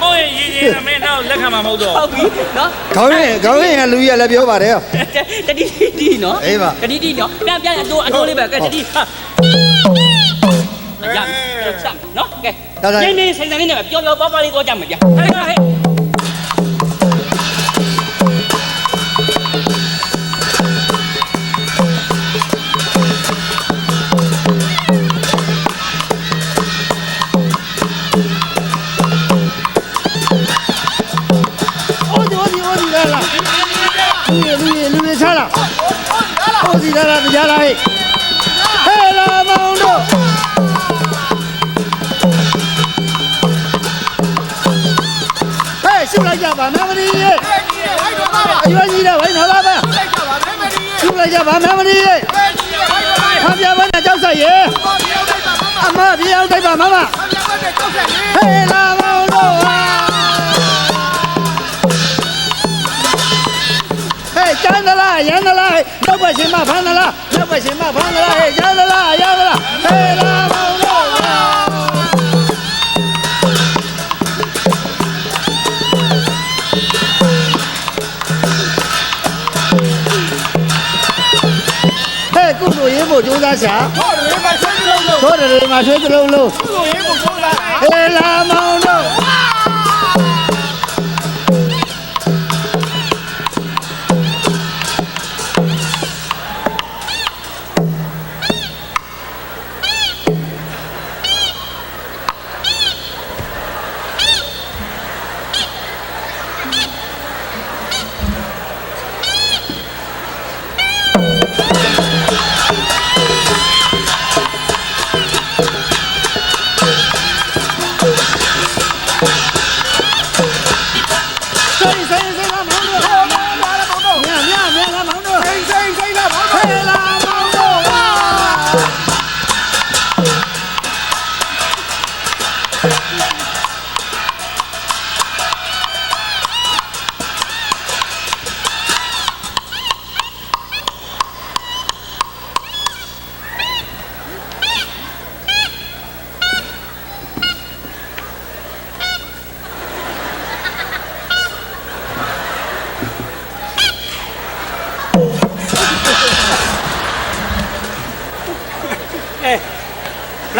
B: ဟုတ်ရင်ရီးမင်းတော့လက်ခံမှာမဟုတ်တော့
C: ဟုတ်ပြီနော်
A: ခေါင်းရင်လူကြီးကလည်းပြောပါတယ်
C: တတိနော်တတိနော်ပြန်အတိုးလေးပဲကဲတတိဟာရစမ်းနော်ကဲနေဆိုင်ဆိုင်လေးနဲ့ပြောပါလေးတော့ကြမှာဗျာဟဲ့ဟဲ့
A: လူတွေချလာဟိုစီလာတရားလာဟဲ့ဟဲ့လာမောင်တို့ဟဲ့ရှုလိုက်ကြပါမမနီရေအရွယ်ကြီးတော့ဘိုင်းလာပါရှုလိုက်ကြပါမမနီရေခါပြဘန်းနဲ့ကြောက်ဆက်ရေအမပြေအောင်တိုက်ပါမမဟဲ့လာမောင်တို့ကျန်းသလားရန်သလားနောက်ပတ်ရှင်မဖမ်းသလားနောက်ပတ်ရှင်မဖမ်းသလားဟဲ့ကျန်းသလားရန်သလားဟဲ့လာမောင်တို့ဟဲ့ကုသိုလ်ရေးဖို့ကြိုးစားရှာထိုးတယ်မှာဆွေးကြလုံးလုံးကုသိုလ်ရေးဖို့ကြိုးစားဟဲ့လာမောင်တို့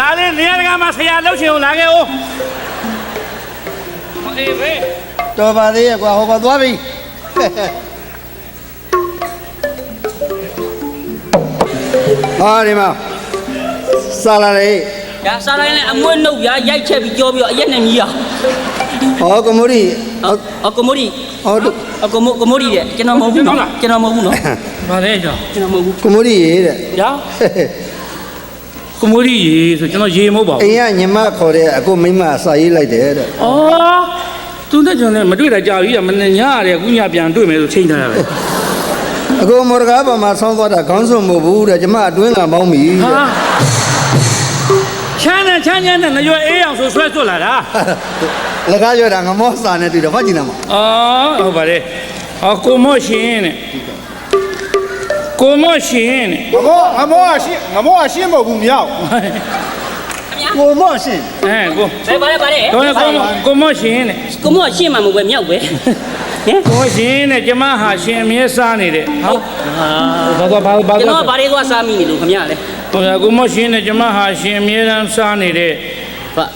B: လာလေနေရာတကာမှာဆရာလှုပ်ချင်အောင်လာခဲ့ဦးအေးပဲ
A: တော်ပါသေးရဲ့ကွာဟောပါသွားပြီဟာဒီမှာစားလာလေ
C: ဒါစားတိုင်းလည်းအမွှေးနှုတ်ပြရိုက်ချက်ပြီးကြောပြီးတော့အရက်နဲ့မြည်ရ
A: ဟောကမိုရီ
C: အကမိုဒီ
A: ဟောတို့
C: အကမိုဒီတဲ့ကျွန်တော်မဟုတ်ဘူးနော်ကျွန်တော်မဟုတ်ဘူးနော်
B: ဗါလဲကြောင်
C: ကျွန်တော်မဟုတ်ဘူး
A: ကမိုရီရေးတဲ့
C: ညာ
B: ကမိုရီရေဆိုကျွန်တော်ရေမဟုတ်ပါဘူး
A: အိမ်ကညီမခေါ်တဲ့အခုမိမစာရေးလိုက်တယ်တဲ့
B: အော်သူနဲ့ကျွန်တော်မတွေ့တာကြာပြီမနေ့ညရတယ်အခုညပြန်တွေ့မယ်ဆိုချိန်ထားတာပဲ
A: အခုမော်ဒကားပေါ်မှာဆောင်းသွားတာခေါင်းစုံမဟုတ်ဘူးတဲ့ကျမအတွင်းကပေါင်းပြီတဲ့
B: ဟာချမ်းနဲ့ငရွယ်အေးအောင်ဆိုဆွဲစွတ်လာတာ
A: လကားပြောတာငမောစာနဲ့တွေ့တော့ဟောကြည့်နာမှာ
B: အော်ဟုတ်ပါတယ်အော်ကိုမော့ရှင်တဲ့ကိုမော့ရှင်တဲ့
D: ငမောကရှင်းမဟုတ်ဘူးမြောက်
A: ကိုမော့ရှင်
B: ကို
C: ဘယ်ပါလဲ
B: တော့ကိုမောရှင်နဲ့
C: ကိုမောရှင်းမှာမဟုတ်ပဲမြောက်ပဲဟင်
B: ကိုရှင်နဲ့ကျမဟာရှင်အမြဲစားနေတဲ့ဟုတ်ဘာ
C: ကျွန်တော်ဘာတွေသွားစားမိနေလို့ခမရလဲ
B: ကိုမောရှင်နဲ့ကျမဟာရှင်အမြဲတမ်းစားနေတဲ့
C: ဘာ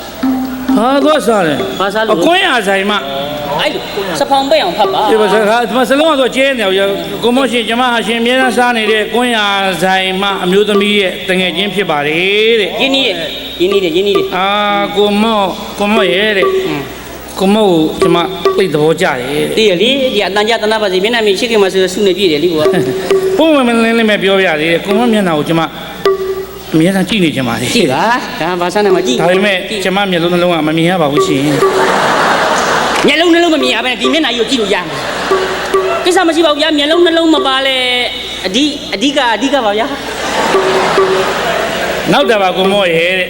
B: ဟာတော့စားတယ်
C: ဘာစားလို့
B: အကွင်းအားဆိုင်မှ
C: အဲ့လိုစဖောင်ပိတ်အောင်ဖတ်ပါ
B: ဒီပါစကားဒီမှာစလုံးကတော့ကျဲနေရောကိုမောရှင်ကျမဟာရှင်အမြဲတမ်းစားနေတဲ့ကွင်းအားဆိုင်မှအမျိုးသမီးရဲ့တငယ်ချင်းဖြစ်ပါတယ်တဲ့
C: ရင်းနှီးတယ်
B: အာကိုမောရဲ့တဲ့ကိုမောကိုကျမသိသဘောကျတယ်တဲ့
C: တည်ရလေဒီအတန်ကြတနာပါစီမျက်နှာမြင်ရှိခင်မှာဆိုဆုနေပြည့်တယ်လေကွာ
B: ပုံမှန်မလင်းလေးမဲ့ပြောပြရတယ်ကိုမောမျက်နှာကိုကျမအမြဲတမ်းကြည့်နေကြပါလေ
C: ကြည့်ပါဒါဘာစားနေမှာကြည့်
B: ဒါပေမဲ့ကျမမျက်လုံးနှလုံးကမမြင်ရပါဘူးရှင်
C: မျက်လုံးနှလုံးမမြင်ရဘဲဒီမျက်နှာကြီးကိုကြည့်လို့ရမယ်ကိစ္စမရှိပါဘူးဗျာမျက်လုံးနှလုံးမပါလဲအဓိကပါဗျာ
B: နောက်တာပါကိုမောရဲ့တဲ့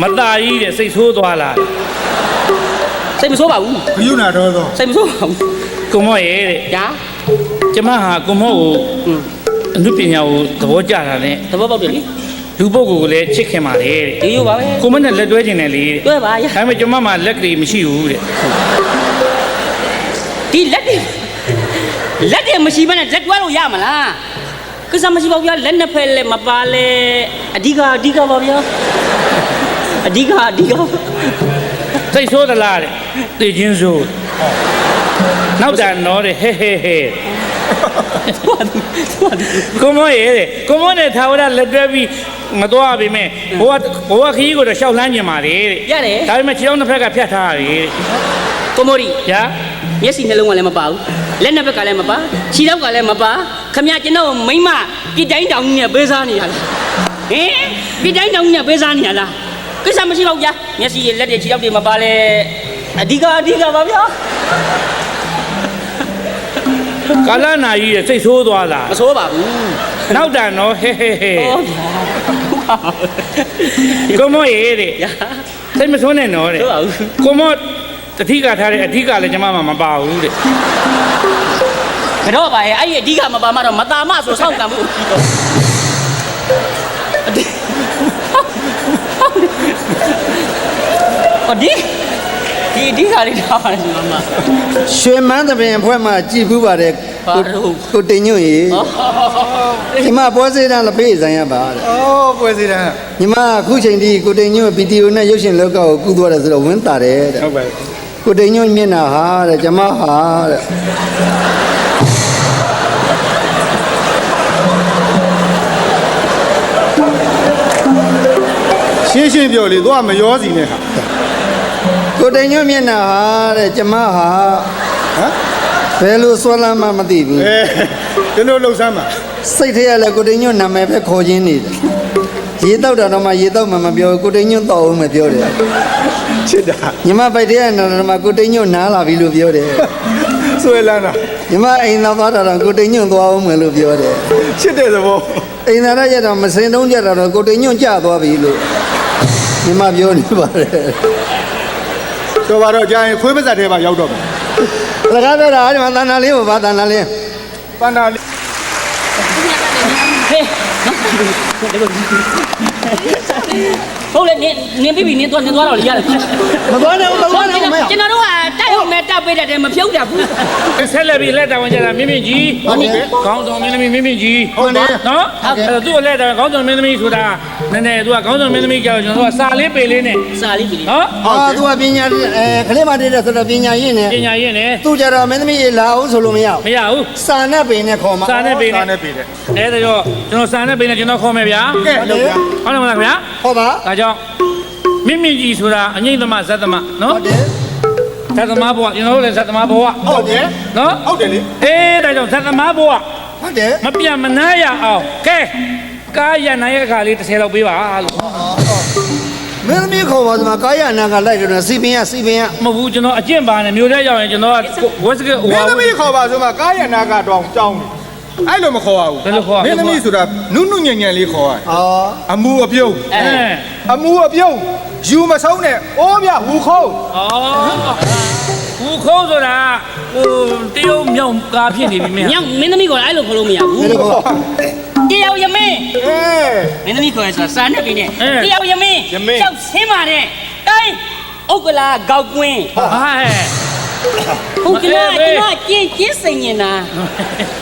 B: မตาကြီးတဲ့စိတ်ဆိုးသွားလာ
C: စိတ်မဆိုးပါဘူး
D: ဘယူနာတော့သော
C: စိတ်မဆိုးပါဘူး
B: ကိုမောရဲ့တဲ့
C: ညာ
B: ကျမဟာကိုမောကိုအနုပညာကိုသဘောကျတာနဲ့
C: သဘောပေါက်တယ်လေ
B: လူပုဂ္ဂိုလ်ကိုလည်းချစ်ခင်ပါလေတဲ့
C: ဒီလိုပါပဲ
B: ကိုမနဲ့လက်တွဲခြင်းနဲ့လေတဲ့
C: တွဲပါရ
B: ဒါပေမဲ့ကျမမှာလက်ကလေးမရှိဘူးတဲ့
C: ဒီလက်တွေမရှိဘဲနဲ့လက်တွဲလို့ရမလားကိစ္စမရှိပါဘူးဗျာလက်နှစ်ဖက်လည်းမပါလဲအဓိကပါဗျာအဓိက
B: စိတ်ဆိုးသလားတဲ့သိချင်းဆိုးနောက်တာနော်တဲ့ဟဲကိုမောရဲ့တဲ့ကိုမောနဲ့သာဝရလက်တွဲပြီးမသွားပြီမဲ့ဘဝခရီးကိုတော့ရှောက်လန်းကျင်ပါလေတဲ့
C: ရတယ်
B: ဒါပေမဲ့ခြေထောက်နှစ်ဖက်ကဖြတ်ထားရတယ်တဲ့
C: ကိုမိုရီ
B: ညာ
C: မျက်စိနှလုံးကလည်းမပါဘူးလက်နှစ်ဘက်ကလည်းမပါခြေထောက်ကလည်းမပါခမရကျွန်တော်မိမပြစ်တိုင်းတောင်ကြီးနဲ့ပေးစားနေရလားဟင်ပြစ်တိုင်းတောင်ကြီးနဲ့ပေးစားနေရလားကိစ္စမရှိပါဘူးဗျာမျက်စိရဲ့လက်တွေခြေထောက်တွေမပါလဲအဓိကပါဗျာ
B: ကာလနာကြီးရဲ့စိတ်ဆိုးသွားလား
C: မဆိုးပါဘူး
B: နောက်တာနော်ဟဲ
C: ဟုတ်ဗျာ
B: ကိုမောရဲ့တဲ့
C: ညာ
B: စိတ်မဆိုးနဲ့နော်တဲ့
C: ဟုတ်ပါဘူး
B: ကိုမောတတိကထားတဲ့အဓိကလည်းကျမမှမပါဘူးတဲ့
C: ကတော့ပါရဲ့အဲ့ဒီအဓိကမပါမှတော့မตาမဆိုစောင့်ကံမှုဒီအဓိကလေးထားပါလေမမ
A: ရွှေမန်းသပင်အဖွဲ့မှာကြည်ဘူးပါတယ်
C: ဘာလို့
A: ကိုတင်ညွန့်ရေညီမပွဲစေးတန်းလက်ဖေးဆိုင်ရပါတဲ့
D: အော်ပွဲစီတန်း
A: ညီမအခုချိန်ထိကိုတင်ညွန့်ဗီဒီယိုနဲ့ရုပ်ရှင်လောကကိုကူးသွားတယ်ဆိုတော့ဝင်းတာတယ်တဲ့
D: ဟုတ်ပါပြီ
A: ကိုတင်ညွန့်မျက်နှာဟာတဲ့ကျမဟာတဲ့
D: ရှင်းပြောလေသူကမရောစီနဲ့ဟာ
A: ကိုတင်ညွန့်မျက်နှာဟာတဲ့ကျမဟာ
D: ဟမ်
A: ဘယ်လိုဆွဲလမ်းမှမသိဘူး
D: ဒီလိုလှုပ်ဆမ်းပါ
A: စိတ်ထဲကလည်းကိုတင်ညွန့်နာမည်ပဲခေါ်ချင်းနေတယ်ရေတောက်တာတော့မှရေတောက်မှမပြောဘူးကိုတင်ညွန့်တော့အောင်မပြောတယ်
D: ချစ်တာ
A: ညီမပိုက်တဲ့နာတော့မှကိုတင်ညွန့်နားလာပြီလို့ပြောတယ်
D: ဆွဲလန်းတာ
A: ညီမအိမ်သာသွားတာတော့ကိုတင်ညွန့်သွားအောင်မယ်လို့ပြောတယ်
D: ချစ်တဲ့သဘော
A: အိမ်သာရရတော့မစင်တုံးကြတာတော့ကိုတင်ညွန့်ကြသွားပြီလို့ညီမပြောနေပါတယ်
D: တော့ပါတော့ကြာရင်ခွေးပါဇက်ထဲမှာရောက်တော့မယ်
A: စကားပြောတာဒီမှာတဏ္ဍာလေးကိုဗာတဏ္ဍာလေး
D: ပန္နာလေး
C: ဟေးဟုတ်လေနင်းပြီးနင်းသွားတော့လေရတယ်
A: မသွားနဲ့ဦးမသွားနဲ့ဦးမရ
C: ကျွန်တော်တို့ကတိုက်ဟုတ်မဲ့တပ်ပေးတတ်တယ်မဖြုတ်တတ်ဘူး
B: ဆက်လက်ပြီးလက်တော်ဝင်ကြတာမြင့်မြင့်ကြီး
A: ဟုတ်တယ်
B: ခေါင်းဆောင်မင်းသမီးမြင့်မြင့်ကြီး
A: ဟုတ်တယ်
B: နော်သူ့ကိုလက်တော်ခေါင်းဆောင်မင်းသမီးဆိုတာနည်းနည်းသူကခေါင်းဆောင်မင်းသမီးကြောက်ကျွန်တော်ကစာလေးပေလေးနဲ့
C: စာလေးပြီ
B: နော်
A: ဟာသူကပညာခလေးမတည်းတဲ့ဆိုတော့ပညာရင်းနဲ့
B: ပညာရင်းနဲ့
A: သူကြတော့မင်းသမီးလာအောင်ဆိုလို့မရ
B: မရဘူး
A: စာနဲ့ပင်နဲ့ခေါ်မှာ
B: စာနဲ့ပေ
D: စာ
B: နဲ့
D: နဲ့ပြီတဲ့
B: အဲ့ဒါကြောင့်ကျွန်တော်စာနဲ့ပေနဲ့ကျွန်တော်ခေါ်မယ်ဗျာ
D: ကဲလို့ဗျာ
B: ဟုတ်တယ်မလားဗျာ
A: ဟောပါ
B: ဒါကြောင့်မြင့်မြင့်ကြီးဆိုတာအငိမ့်သမဇတ်သမနော်
A: ဟုတ်တယ်
B: ဇတ်သမားဘဝကျွန်တော်တို့လည်းဇတ်သမားဘဝ
D: ဟုတ်တယ်
B: နော်
D: ဟုတ်တယ်လေ
B: အေးဒါကြောင့်ဇတ်သမားဘဝ
A: ဟုတ်တယ်
B: မပြတ်မနှားရအောင်ကဲကားရနိုင်ရဲ့အခါလေး30လောက်ပေးပါလို့
A: မင်းသမီးခေါ်ပါစမှာကာယနာကလိုက်တယ်စီပင်ရစီပင်ရ
B: မဟုတ်ဘူးကျွန်တော်အကျင့်ပါနဲ့မျိုးတဲ့ရောက်ရင်ကျွန်တော်ကဝက်စကဟို
D: မင်းသမီးခေါ်ပါဆိုမှကားရနာကတော့ကြောင်းတယ်အဲ့လိုမခေါ်ရဘူး
B: ဘယ်လိုခေါ်
D: မင်းသမီးဆိုတာနုနုညံ့ညံ့လေးခေါ်ရတယ်
A: အော်
D: အမူအပြုံး
B: အဲ
D: အမူအပြုံးယူမဆုံးနဲ့အိုးမြဟူခုံး
B: ဟူခိုးဆိုတာဟိုတရုတ်မြောက်ကားဖြစ်နေပြီမင်း
C: ညောင်မင်းသမီးကအဲ့လိုခေါ်လို့မရဘူး
A: ဘယ်လိုခေါ်
C: တရားရမင်း
D: အေး
C: မင်းသမီးခေါ်ရဆိုတာစာနဲ့ပြင်းနဲ့တရားရမင်း
D: ရမင်း
C: ကြောက်ဆင်းပါတဲ့တိုင်းဥက္ကလာကောက်ကွင်း
B: ဟာဟဲ့
C: ဟုတ်ကဲ့ကျင်းစိန်နေတာ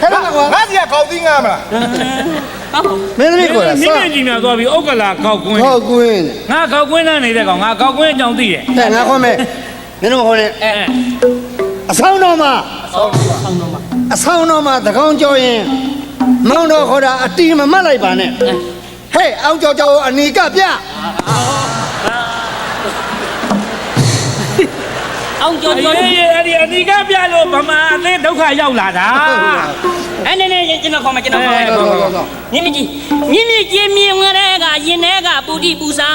A: ဟဲ့တော့ကွာ
D: ငါစီကကောက်သီးငါမလား
C: ဟုတ်
A: မင်းသမီးကိုလာ
B: မြ
A: စ
B: င့်ကြီးများသွားပြီးဥက္ကလာကောက်ကွင်း
A: ဟောကွင်း
B: ငါကောက်ကွင်းသားနေတဲ့ကောင်ငါကောက်ကွင်းအကြောင်းသိတယ်
A: တဲ့ငါခေါ်မယ်မင်းတို့ခေါ်နေ
B: အဲ
A: အဆောင်တော်မှာ
C: ဆောင်းတော့မှာ
A: အဆောင်တော်မှာတကောင်ကြောရင်မောင်တော်ခေါ်တာအတီမမတ်လိုက်ပါနဲ့ဟဲ့အောက်ကြောကြောအနီကပြ
C: အောင်ကြော်ကြော်
B: အေးအဲ့ဒီအနိကပြလို့ဗမာအသင်းဒုက္ခရောက်လာတာ
C: အဲ့နဲ့ကျွန်တော်ခေါ်မယ်မြင့်မြင့်ကြီးမြင်ငရဲကရင်ထဲကပူတိပူစာ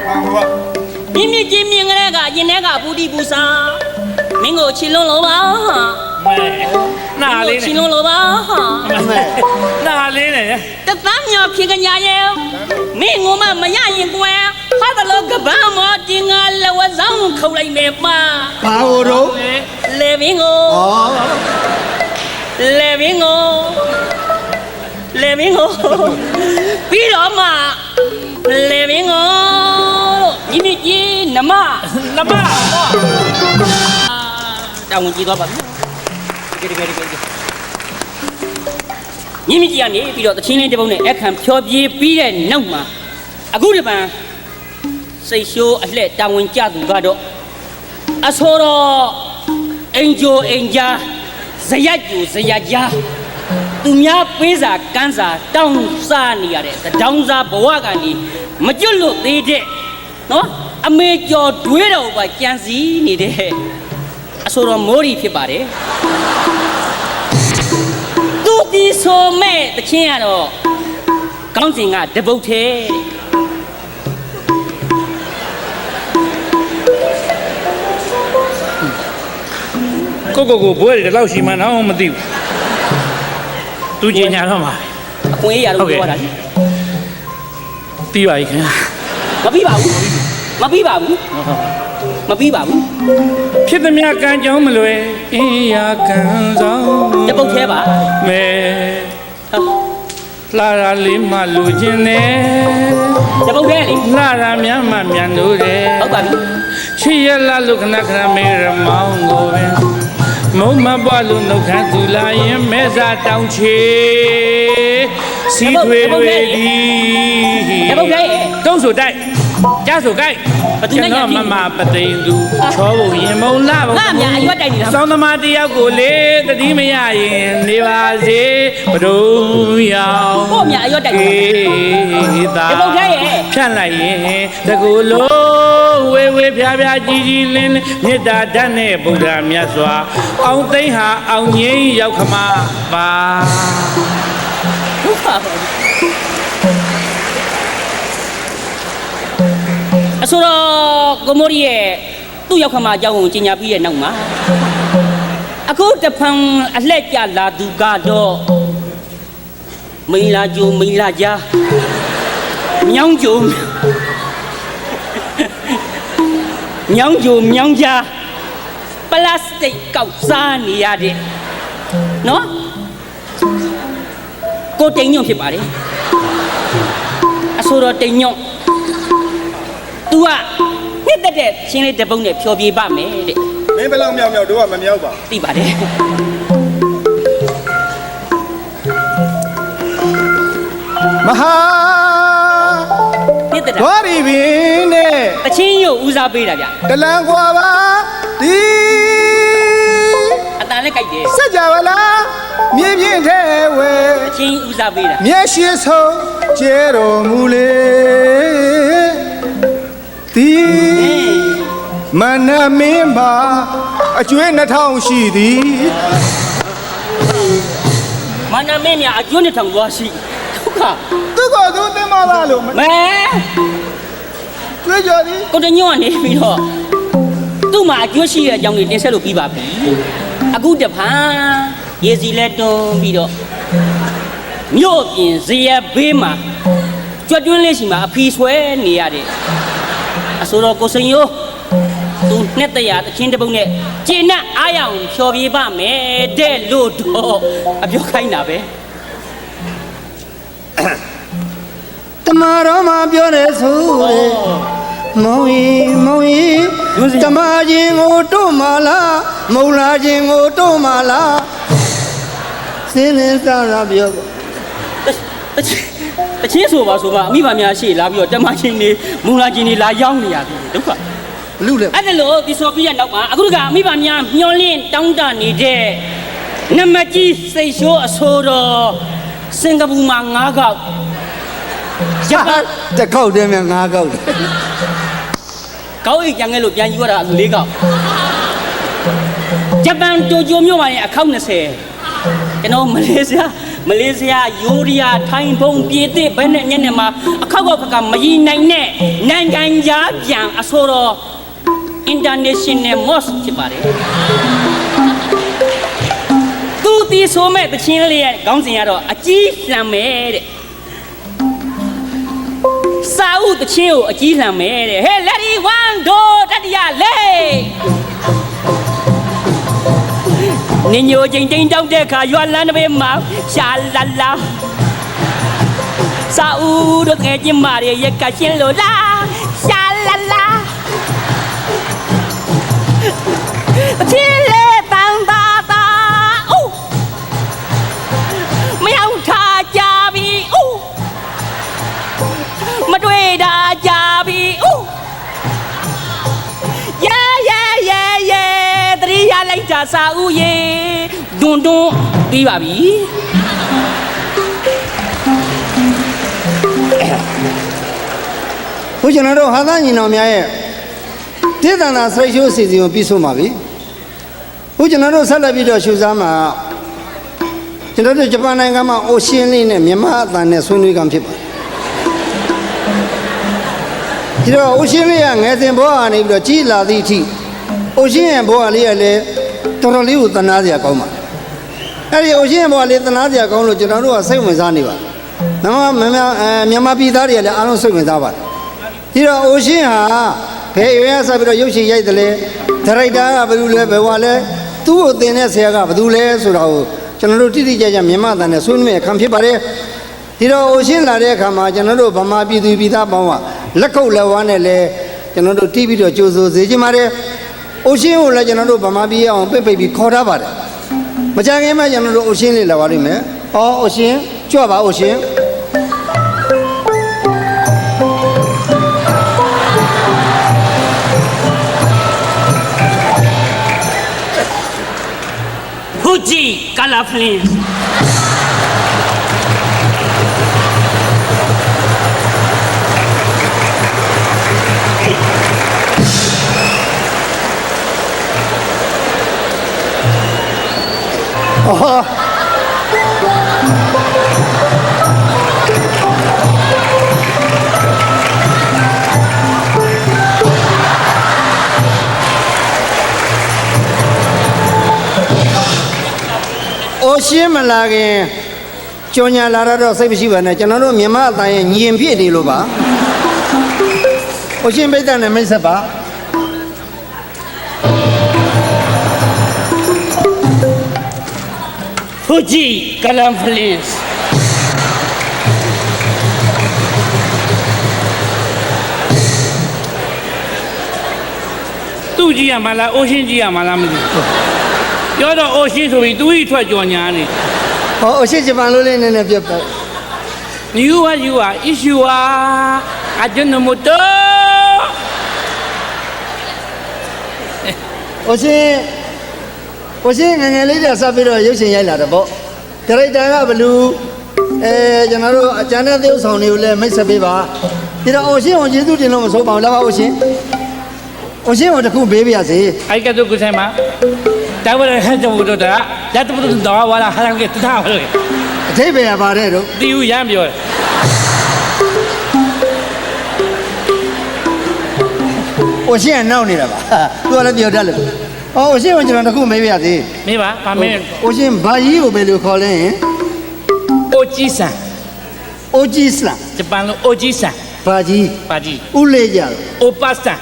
D: ဟာဟိုက
C: မြင့်ကြီးမြင်ငရဲကရင်ထဲကပူတိပူစာမင်းကိုချီလုံးလုံးပါ
B: မဲနာလေး
C: ချီ
B: နဲ့
C: လုံးလုံးပါ
B: နာလေးနဲ့
C: တသားမြော်ဖြစ်ကြရဲ့မင်းငိုမမရရင်ကွယ်ဟာတလို့ကပန်းမော်တင်ငါလဝဆောင်ခုတ်လိုက်မယ်ပါ
A: ဘာလို့တော့
C: လေမင်းကို
A: ဩ
C: လေမင်းကိုပြီးတော့မှလေမင်းကိုညီမကြီးနမ
B: နမ
C: တောင်းဝင်ကြည့်သွားပါမယ်တကယ်ညီမကြီးကနေပြီးတော့တချင်းလေးတစ်ပုဒ်နဲ့အခမ်းဖြောပြေးပြီးတဲ့နောက်မှာအခုဒီပံစိတ်ရှိုးအလှဲ့တောင်းဝင်ကြသူကတော့အစောတော့အင်ဂျိုအင်ဂျာဇယက်ကျူဇယက်ကြားသူများပေးစာကန်းစာတောင်းစားနေရတဲ့တောင်းစားဘဝကနေမကျွတ်လို့သေးတဲ့နော်အမေကျော်တွေးတော်ပါကြံစည်နေတဲ့အဆိုတော်မိုးရီဖြစ်ပါတယ်သူဒီဆိုမဲ့တချင်းကတော့ကောင်းစဉ်ကတပုတ်သေး
B: ကိုဘွဲတွေတော့ရှိမှန်းတော့မသိဘူးသူကျင်ညာတော့မှာ
C: အခွင့်အရေးရလို့ပြောတာလေ
B: ပြီးပါပြီခင်ဗျာ
C: မပြီးပါဘူးမပြီးပါဘူးမပြီးပါဘူး
B: ဖြစ်သမျှကံကြောင်းမလွယ်အင်းရာကံဆောင်
C: တပုတ်သေးပါ
B: မဲ လာရလေးမှလူချင်းနဲ့
C: တပုတ်သေးလေ
B: လာရများမှမြန်လို့တယ်
C: ဟုတ်ပါပြီ
B: ချစ်ရလာလို့ခဏခဏမေရမောင်းကိုပင်မုံမပွားလို့နှုတ်ခမ်းသူလာရင်မဲစာတောင်းချေစီထွေတွေဒီ
C: တပုတ်သေး
B: တုံးဆိုတိုက်ကြားဆိုကိုက်ကျွန်တော်မမပသိန်းသူချောဖို့ရင်မုံလာဖို့
C: ငါများအရွက်တိုက်နေတာ
B: စောင်းသမားတယောက်ကိုလေတတိမရရင်နေပါစေဘဒုံရောင်
C: ကိုများအရွက်တိုက်နေတာ
B: သာ
C: တပုတ်သေးရဲ့
B: ဖြန့်လိုက်ရင်တကူလုံးဝေဝေဖြားဖြားကြီးကြီးလင်းလင်းမေတ္တာဓာတ်နဲ့ဗုဒ္ဓမြတ်စွာအောင်သိမ့်ဟာအောင်ငိမ့်ရောက်ခမပါ
C: ဟုတ်ပါဘူးအဆိုတော့ကိုမိုးရီရဲ့သူ့ရောက်ခမအကြောင်းကိုကြီးညာပြီးရဲ့နောက်မှာအခုတဖန်အလှဲ့ကြလာသူကတော့မိန်လာကြိုမိန်လာကြားမြောင်းကြိုမြောင်းကြိုမြောင်းကြားပလတ်စတစ်ကောက်စားနေရတဲ့နော်ကိုတိန်ညွန့်ဖြစ်ပါတယ်အဆိုတော့တိန်ညွန့် तू ကနှစ်သက်တဲ့ချင်းလေးတစ်ပုတ်နဲ့ဖြောပြေးပါမယ်တဲ့
D: မင်းဘယ်လောက်မြောက်မြောက်တို့ကမမြောက်ပါ
C: သိပါတယ်
D: မဟာ
C: နှစ်သက်တာ
D: ဝါရီပင်နဲ့
C: တချင်းရုပ်ဦးစားပေးတာဗျ
D: တလန်ကွာပါဒီ
C: အတန်လည်းကြိုက်တယ်
D: စကြဝဠာမြေပြင်းထဲဝဲ
C: တချင်းဦးစားပေးတာ
D: မျက်ရှိဆုံးကျဲတော်မူလေဒီမနမင်းပါအကျွေး2000ရှိသည်
C: မနမင်းများအကျွန်းနဲ့ထောင်သွားရှိဒုက္ခ
D: သူကသူတင်မလားလို့
C: မဲ
D: ကျွေးကြော်သည်
C: ကိုတညွန့်ကနေပြီးတော့သူ့မှာအကျွန်းရှိတဲ့အကြောင်းတွေတင်ဆက်လို့ပြီးပါပြီအခုတဖန်ရေစီလက်တွန်းပြီးတော့မြို့ပြင်ဇေယျဘေးမှာကြွတွင်းလေးရှိမှာအဖီဆွဲနေရတဲ့အဆိုတော်ကိုစိန်ရိုးသူနှစ်တရာတချင်းတစ်ပုတ်နဲ့ကျင်းနဲ့အားရအောင်ဖြော်ပြေးပါမယ်တဲ့လို့တော့အပြောခိုင်းတာပဲ
A: တမတော်မှာပြောတယ်ဆိုတဲ့မောင်ကြီးတမချင်းကိုတို့မလားမုံလာချင်းကိုတို့မလားစင်းနေစားရပြော
C: တချင်းဆိုပါဆိုပါအမိပါများရှေ့လာပြီးတော့တမချင်းနေမူလာချင်းနေလာရောက်နေရပြီဒုက္ခ
A: ဘလူလေ
C: အဲ့ဒါလို့ဒီဆိုပြီးရနောက်မှာအခုတကအမိပါများမျောလင်းတောင်းတနေတဲ့နမကြီးစိတ်ရှိုးအဆိုးတော်စင်ကာပူမှာ9ခေါက်ဂျပန်
A: တစ်ခေါက်တည်းမြ9ခေါက်တယ်
C: ကောင်းအိတ်ကြံခဲ့လို့ပြန်ယူရတာ4ခေါက်ဂျပန်တိုကျိုမြို့မှာနေအခေါက်20ကျွန်တော်မလေးရှားယိုးရီးယားထိုင်းဘုံပြည်သစ်ဘယ်နဲ့ညနေမှာအခောက်ကမရည်နိုင်တဲ့နိုင်ငံသားပြန်အဆိုတော် international mosque ဖြစ်ပါတယ်သူဒီဆိုမဲ့တချင်းလေးရဲ့ခေါင်းစဉ်ကတော့အကြီးလှမ်းမယ်တဲ့စာအုပ်တချင်းကိုအကြီးလှမ်းမယ်တဲ့ဟဲ့ Lady One Do တတိယလေးနင်ညိုချင်းတိန်တောက်တဲ့ခါရွာလန်းတစ်ပေမှာရှာလာလာစာဦးတို့ငယ်ချင်းမတွေရက်ကရှင်းလို့လားရှာလာလာအချီလေးတန်တာတာအိုးမရောက်ထားကြပြီအိုးမတွေ့တာကြပြီအိုးတရိယာလိုက်တာစာဦးရေဒွန်းပြီးပါပြီ
A: ဘုကျွန်တော်တို့ဟာသားညီတော်များရဲ့ဒေသနာစိတ်ရှိုးစီစဉ်ကိုပြီးဆုံးပါပြီဘုကျွန်တော်တို့ဆက်လက်ပြီးတော့ရှုစားမှာကျွန်တော်တို့ဂျပန်နိုင်ငံမှာအိုရှင်းလေးနဲ့မြန်မာအသံနဲ့ဆွေးနွေးကံဖြစ်ပါတယ်ဒီတော့အိုရှင်းလေးကငယ်စဉ်ဘဝကနေပြီးတော့ကြီးလာသည့်အထိအိုရှင်းရဲ့ဘဝလေးကလည်းတော်တော်လေးကိုသနာစရာကောင်းပါအဲ့ဒီအိုရှင်းရဲ့ဘဝလေးသနာစရာကောင်းလို့ကျွန်တော်တို့ကစိတ်ဝင်စားနေပါမြန်မာပြည်သားတွေကလည်းအားလုံးစိတ်ဝင်စားပါတယ်ဒီတော့အိုရှင်းဟာဘယ်ရွေးရဆက်ပြီးတော့ရုပ်ရှင်ရိုက်တယ်လဲဒါရိုက်တာကဘယ်သူလဲဘယ်ဝါလဲသူ့ကိုသင်တဲ့ဆရာကဘယ်သူလဲဆိုတာကိုကျွန်တော်တို့တိတိကျကျမြန်မာတန်နဲ့ဆွေးနွေးရခံဖြစ်ပါတယ်ဒီတော့အိုရှင်းလာတဲ့အခါမှာကျွန်တော်တို့ဗမာပြည်သူပြည်သားပေါင်းကလက်ခုပ်လက်ဝါးနဲ့လဲကျွန်တော်တို့တီးပြီးတော့ကြိုးစိုးစေချင်ပါတယ်အိုရှင်းကိုလည်းကျွန်တော်တို့ဗမာပြည်အောင်ပိတ်ပြီးခေါ်ထားပါတယ်မကြခင်မှကျွန်တော်တို့အိုရှင်းလေးလာပါလိမ့်မယ်။အော်အိုရှင်းကြွပါအိုရှင်း
C: ဖူဂျီကလာဖလင်း
A: အော်အိုရှင်းမလာခင်ကြော်ညာလာတော့စိတ်မရှိပါနဲ့ကျွန်တော်တို့မြန်မာအတိုင်းညင်ပြည့်တယ်လို့ပါအိုရှင်းပိတ်တဲ့နဲ့မိတ်ဆက်ပါ
C: ဖူဂျီကလာဖလင်း
B: သူ့ကြည့်ရမှာလားအိုရှင်းကြည့်ရမှာလားမသိဘူးပြောတော့အိုရှင်းဆိုပြီးသူ့ဤထွက်ကြော်ညာနေ
A: ဟောအိုရှင်းဂျပန်လိုလေးနည်းနည်းပြတ်ပါ
B: You are issue Ajinomoto
A: အိုရှင်းငယ်ငယ်လေးတည်းဆက်ပြီးတော့ရုပ်ရှင်ရိုက်လာတယ်ပေါ့ဒါရိုက်တာကဘလူကျွန်တော်တို့အကျန်တဲ့သရုပ်ဆောင်တွေကိုလည်းမိတ်ဆက်ပေးပါဒီတော့အိုရှင်းကိုကျေးဇူးတင်လို့မဆိုပါဘူးလားပါအိုရှင်းကိုတခုပေးပါရစေ
B: I got to go say ma that was a head of the that was the door wala halang ke tha
A: အထိပ္ပယ်ရပါတယ်တို့
B: တီဦးရမ်းပြောတယ်
A: အိုရှင်းကနောက်နေတာပါသူကလည်းပြောတတ်လို့အိုရှင်းကိုကျွန်တော်တခုမေးပါရစေ
B: မေးပါဗာမင်း
A: အိုရှင်းဘာကြီးကိုပဲလို့ခေါ်လဲရင်
B: အိုကြီးဆန်
A: အိုကြီးစလာ
B: ဂျပန်လိုအိုကြီးဆန်
A: ဘာကြီး
B: ပါကြီး
A: ဥလေးကြ
B: အိုပတ်ဆန်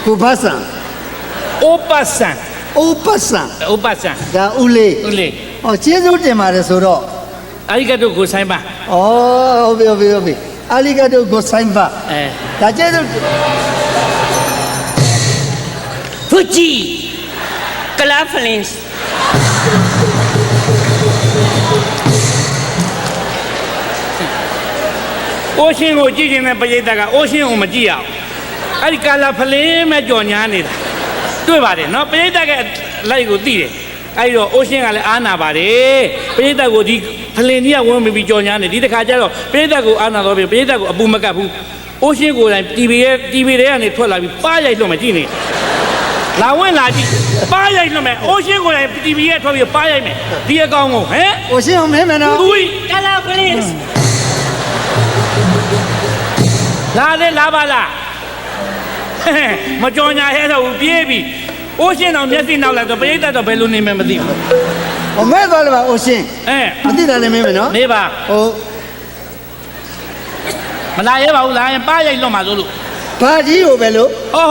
A: ကိုဘဆန်
B: အိုပတ်ဆန်
A: အိုပတ်ဆန်
B: အိုပတ်ဆန်
A: ဒါဥလေး
B: ဦးလေး
A: ကျေးဇူးတင်ပါတယ်ဆိုတော့
B: ありがとうございます。
A: ဩ ဟုတ်ပြီအာလီဂါတိုကိုဆိုင်ပါဒါကျေးဇူး
C: ဖူဂျီကလာဖလင်းစ်
B: အိုးရှင်းကိုကြည့်ခြင်းနဲ့ပရိသတ်ကအိုးရှင်းကိုမကြည့်ရအောင်အဲ့ဒီကာလာဖလင်းမဲ့ကြော်ညာနေတာတွေ့ပါတယ်နော်ပရိသတ်ကလိုက်ကိုသိတယ်အဲ့တော့အိုးရှင်းကလည်းအားနာပါတယ်ပရိသတ်ကိုဒီဖလင်းကြီးကဝင်ပြီးကြော်ညာနေဒီတစ်ခါကျတော့ပရိသတ်ကိုအားနာတော့ပြီပရိသတ်ကိုအပူမကတ်ဘူးအိုးရှင်းကိုယ်တိုင်တီဗီထဲကနေထွက်လာပြီးပါရိုက်လို့မကြည့်နေလာဝင်လာကြည့်ပါရိုက်လို့မယ်အိုးရှင်းကိုယ်တိုင်တီဗီထဲထွက်ပြီးပါရိုက်မယ်ဒီအကောင်ကိုဟမ်
A: အိုရှင်းအောင်မင်းမနော်
B: ဦး
C: ကလာဖလင်းစ်
B: လာပါလားမကြော်ညာဟဲတော့ပြေးပြီအိုးရှင်းတော့မျက်စိနောက်လိုက်တော့ပရိသတ်တော့ဘယ်လိုနေမှမသိဘူး
A: ဟိုမဲသွားလို့ပါအိုရှင်းမသိတာလည်းမင်းမနော်
B: နေပါ
A: ဟုတ်
B: မလာရဲပါဘူးလာရင်ပါရိုက်လွတ်မှာဆိုလို့
A: ဘာကြီးကိုပဲလို့
B: ဟော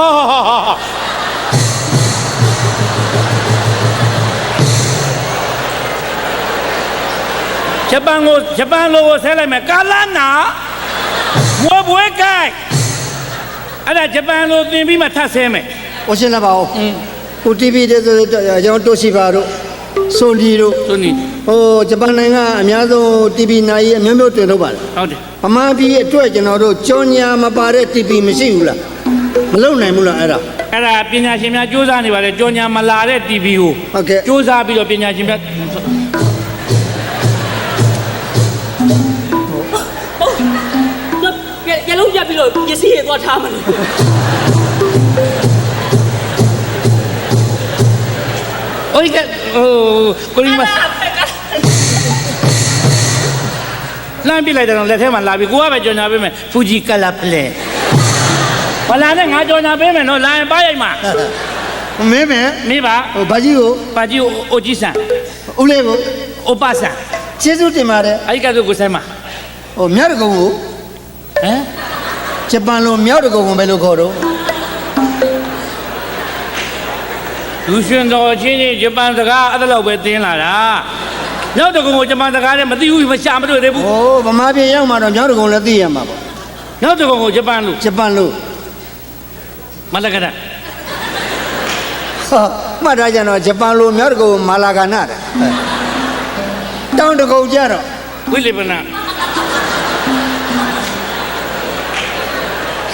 B: ဂျပန်လိုကိုဆဲလိုက်မယ်ကာလာနာမောဘွဲကိုက်အဲ့ဒါဂျပန်လိုသင်ပြီးမှထပ်ဆဲမယ်
A: အိုရှင်းလာပါဦးကို TV တဲ့ဆိုရောင်းတိုရှိပါတို့စွန်ဒီတို့
B: သူနီ
A: ဟိုဂျပန်နိုင်ငံအများဆုံး TV နိုင်အမျိုးမျိုးတင်တော့ပါလား
B: ဟုတ်တယ်
A: ဗမာပြည်အတွက်ကျွန်တော်တို့ကြောညာမပါတဲ့ TV မရှိဘူးလားမလုံနိုင်ဘူးလားအဲ့ဒါ
B: အဲ့ဒါပညာရှင်များစူးစမ်းနေပါတယ်ကြောညာမလာတဲ့ TV ကို
A: ဟုတ်ကဲ့
B: စူးစမ်းပြီးတော့ပညာရှင်များ
C: ရလုံးပြပြီးတော့ပစ္စည်းတွေသွားထားမလို့
B: အိုးကကိုရီမလမ်းပြလိုက်တယ်တော့လက်ထဲမှာလာပြီကိုကပဲကြော်ညာပေးမယ်ဖူဂျီကလာပလေဘာလာနဲ့ငါကြော်ညာပေးမယ်နော်လာရင်ပါရိုက်မှာ
A: မင်းမင်း
B: မေးပါ
A: ဟိုဘာကြီးကို
B: ပါဂျီအိုဂျီဆန်
A: ဦးလေးကို
B: အိုပါဆန်
A: ကျေးဇူးတင်ပါတယ်
B: အဲ့ဒီကတော့ကိုဆိုင်မှာ
A: ဟိုမြောက်တကုံကို
B: ဟမ်
A: ဂျပန်လိုမြောက်တကုံကိုပဲလို့ခေါ်တော့
B: လူရှင်တော်ချင်းချင်းဂျပန်စကားအဲ့ဒါလောက်ပဲသင်လာတာနောက်တစ်ခုကိုဂျပန်စကားနဲ့မသိဘူးမရှာမတွေ့သေးဘူး
A: ဟိုဗမာပြည်ရောက်မှတော့မြောက်တကုံလည်းသိရမှာပေါ့
B: နောက်တစ်ခုကိုဂျပန်လို့
A: ဂျပန်လို
B: မလကရ
A: ဟာမှတ်ထားကြတော့ဂျပန်လိုမြောက်တကုံမာလာကနာတဲ့တောင်တကုံကြတော့
B: ဝိလိပနာ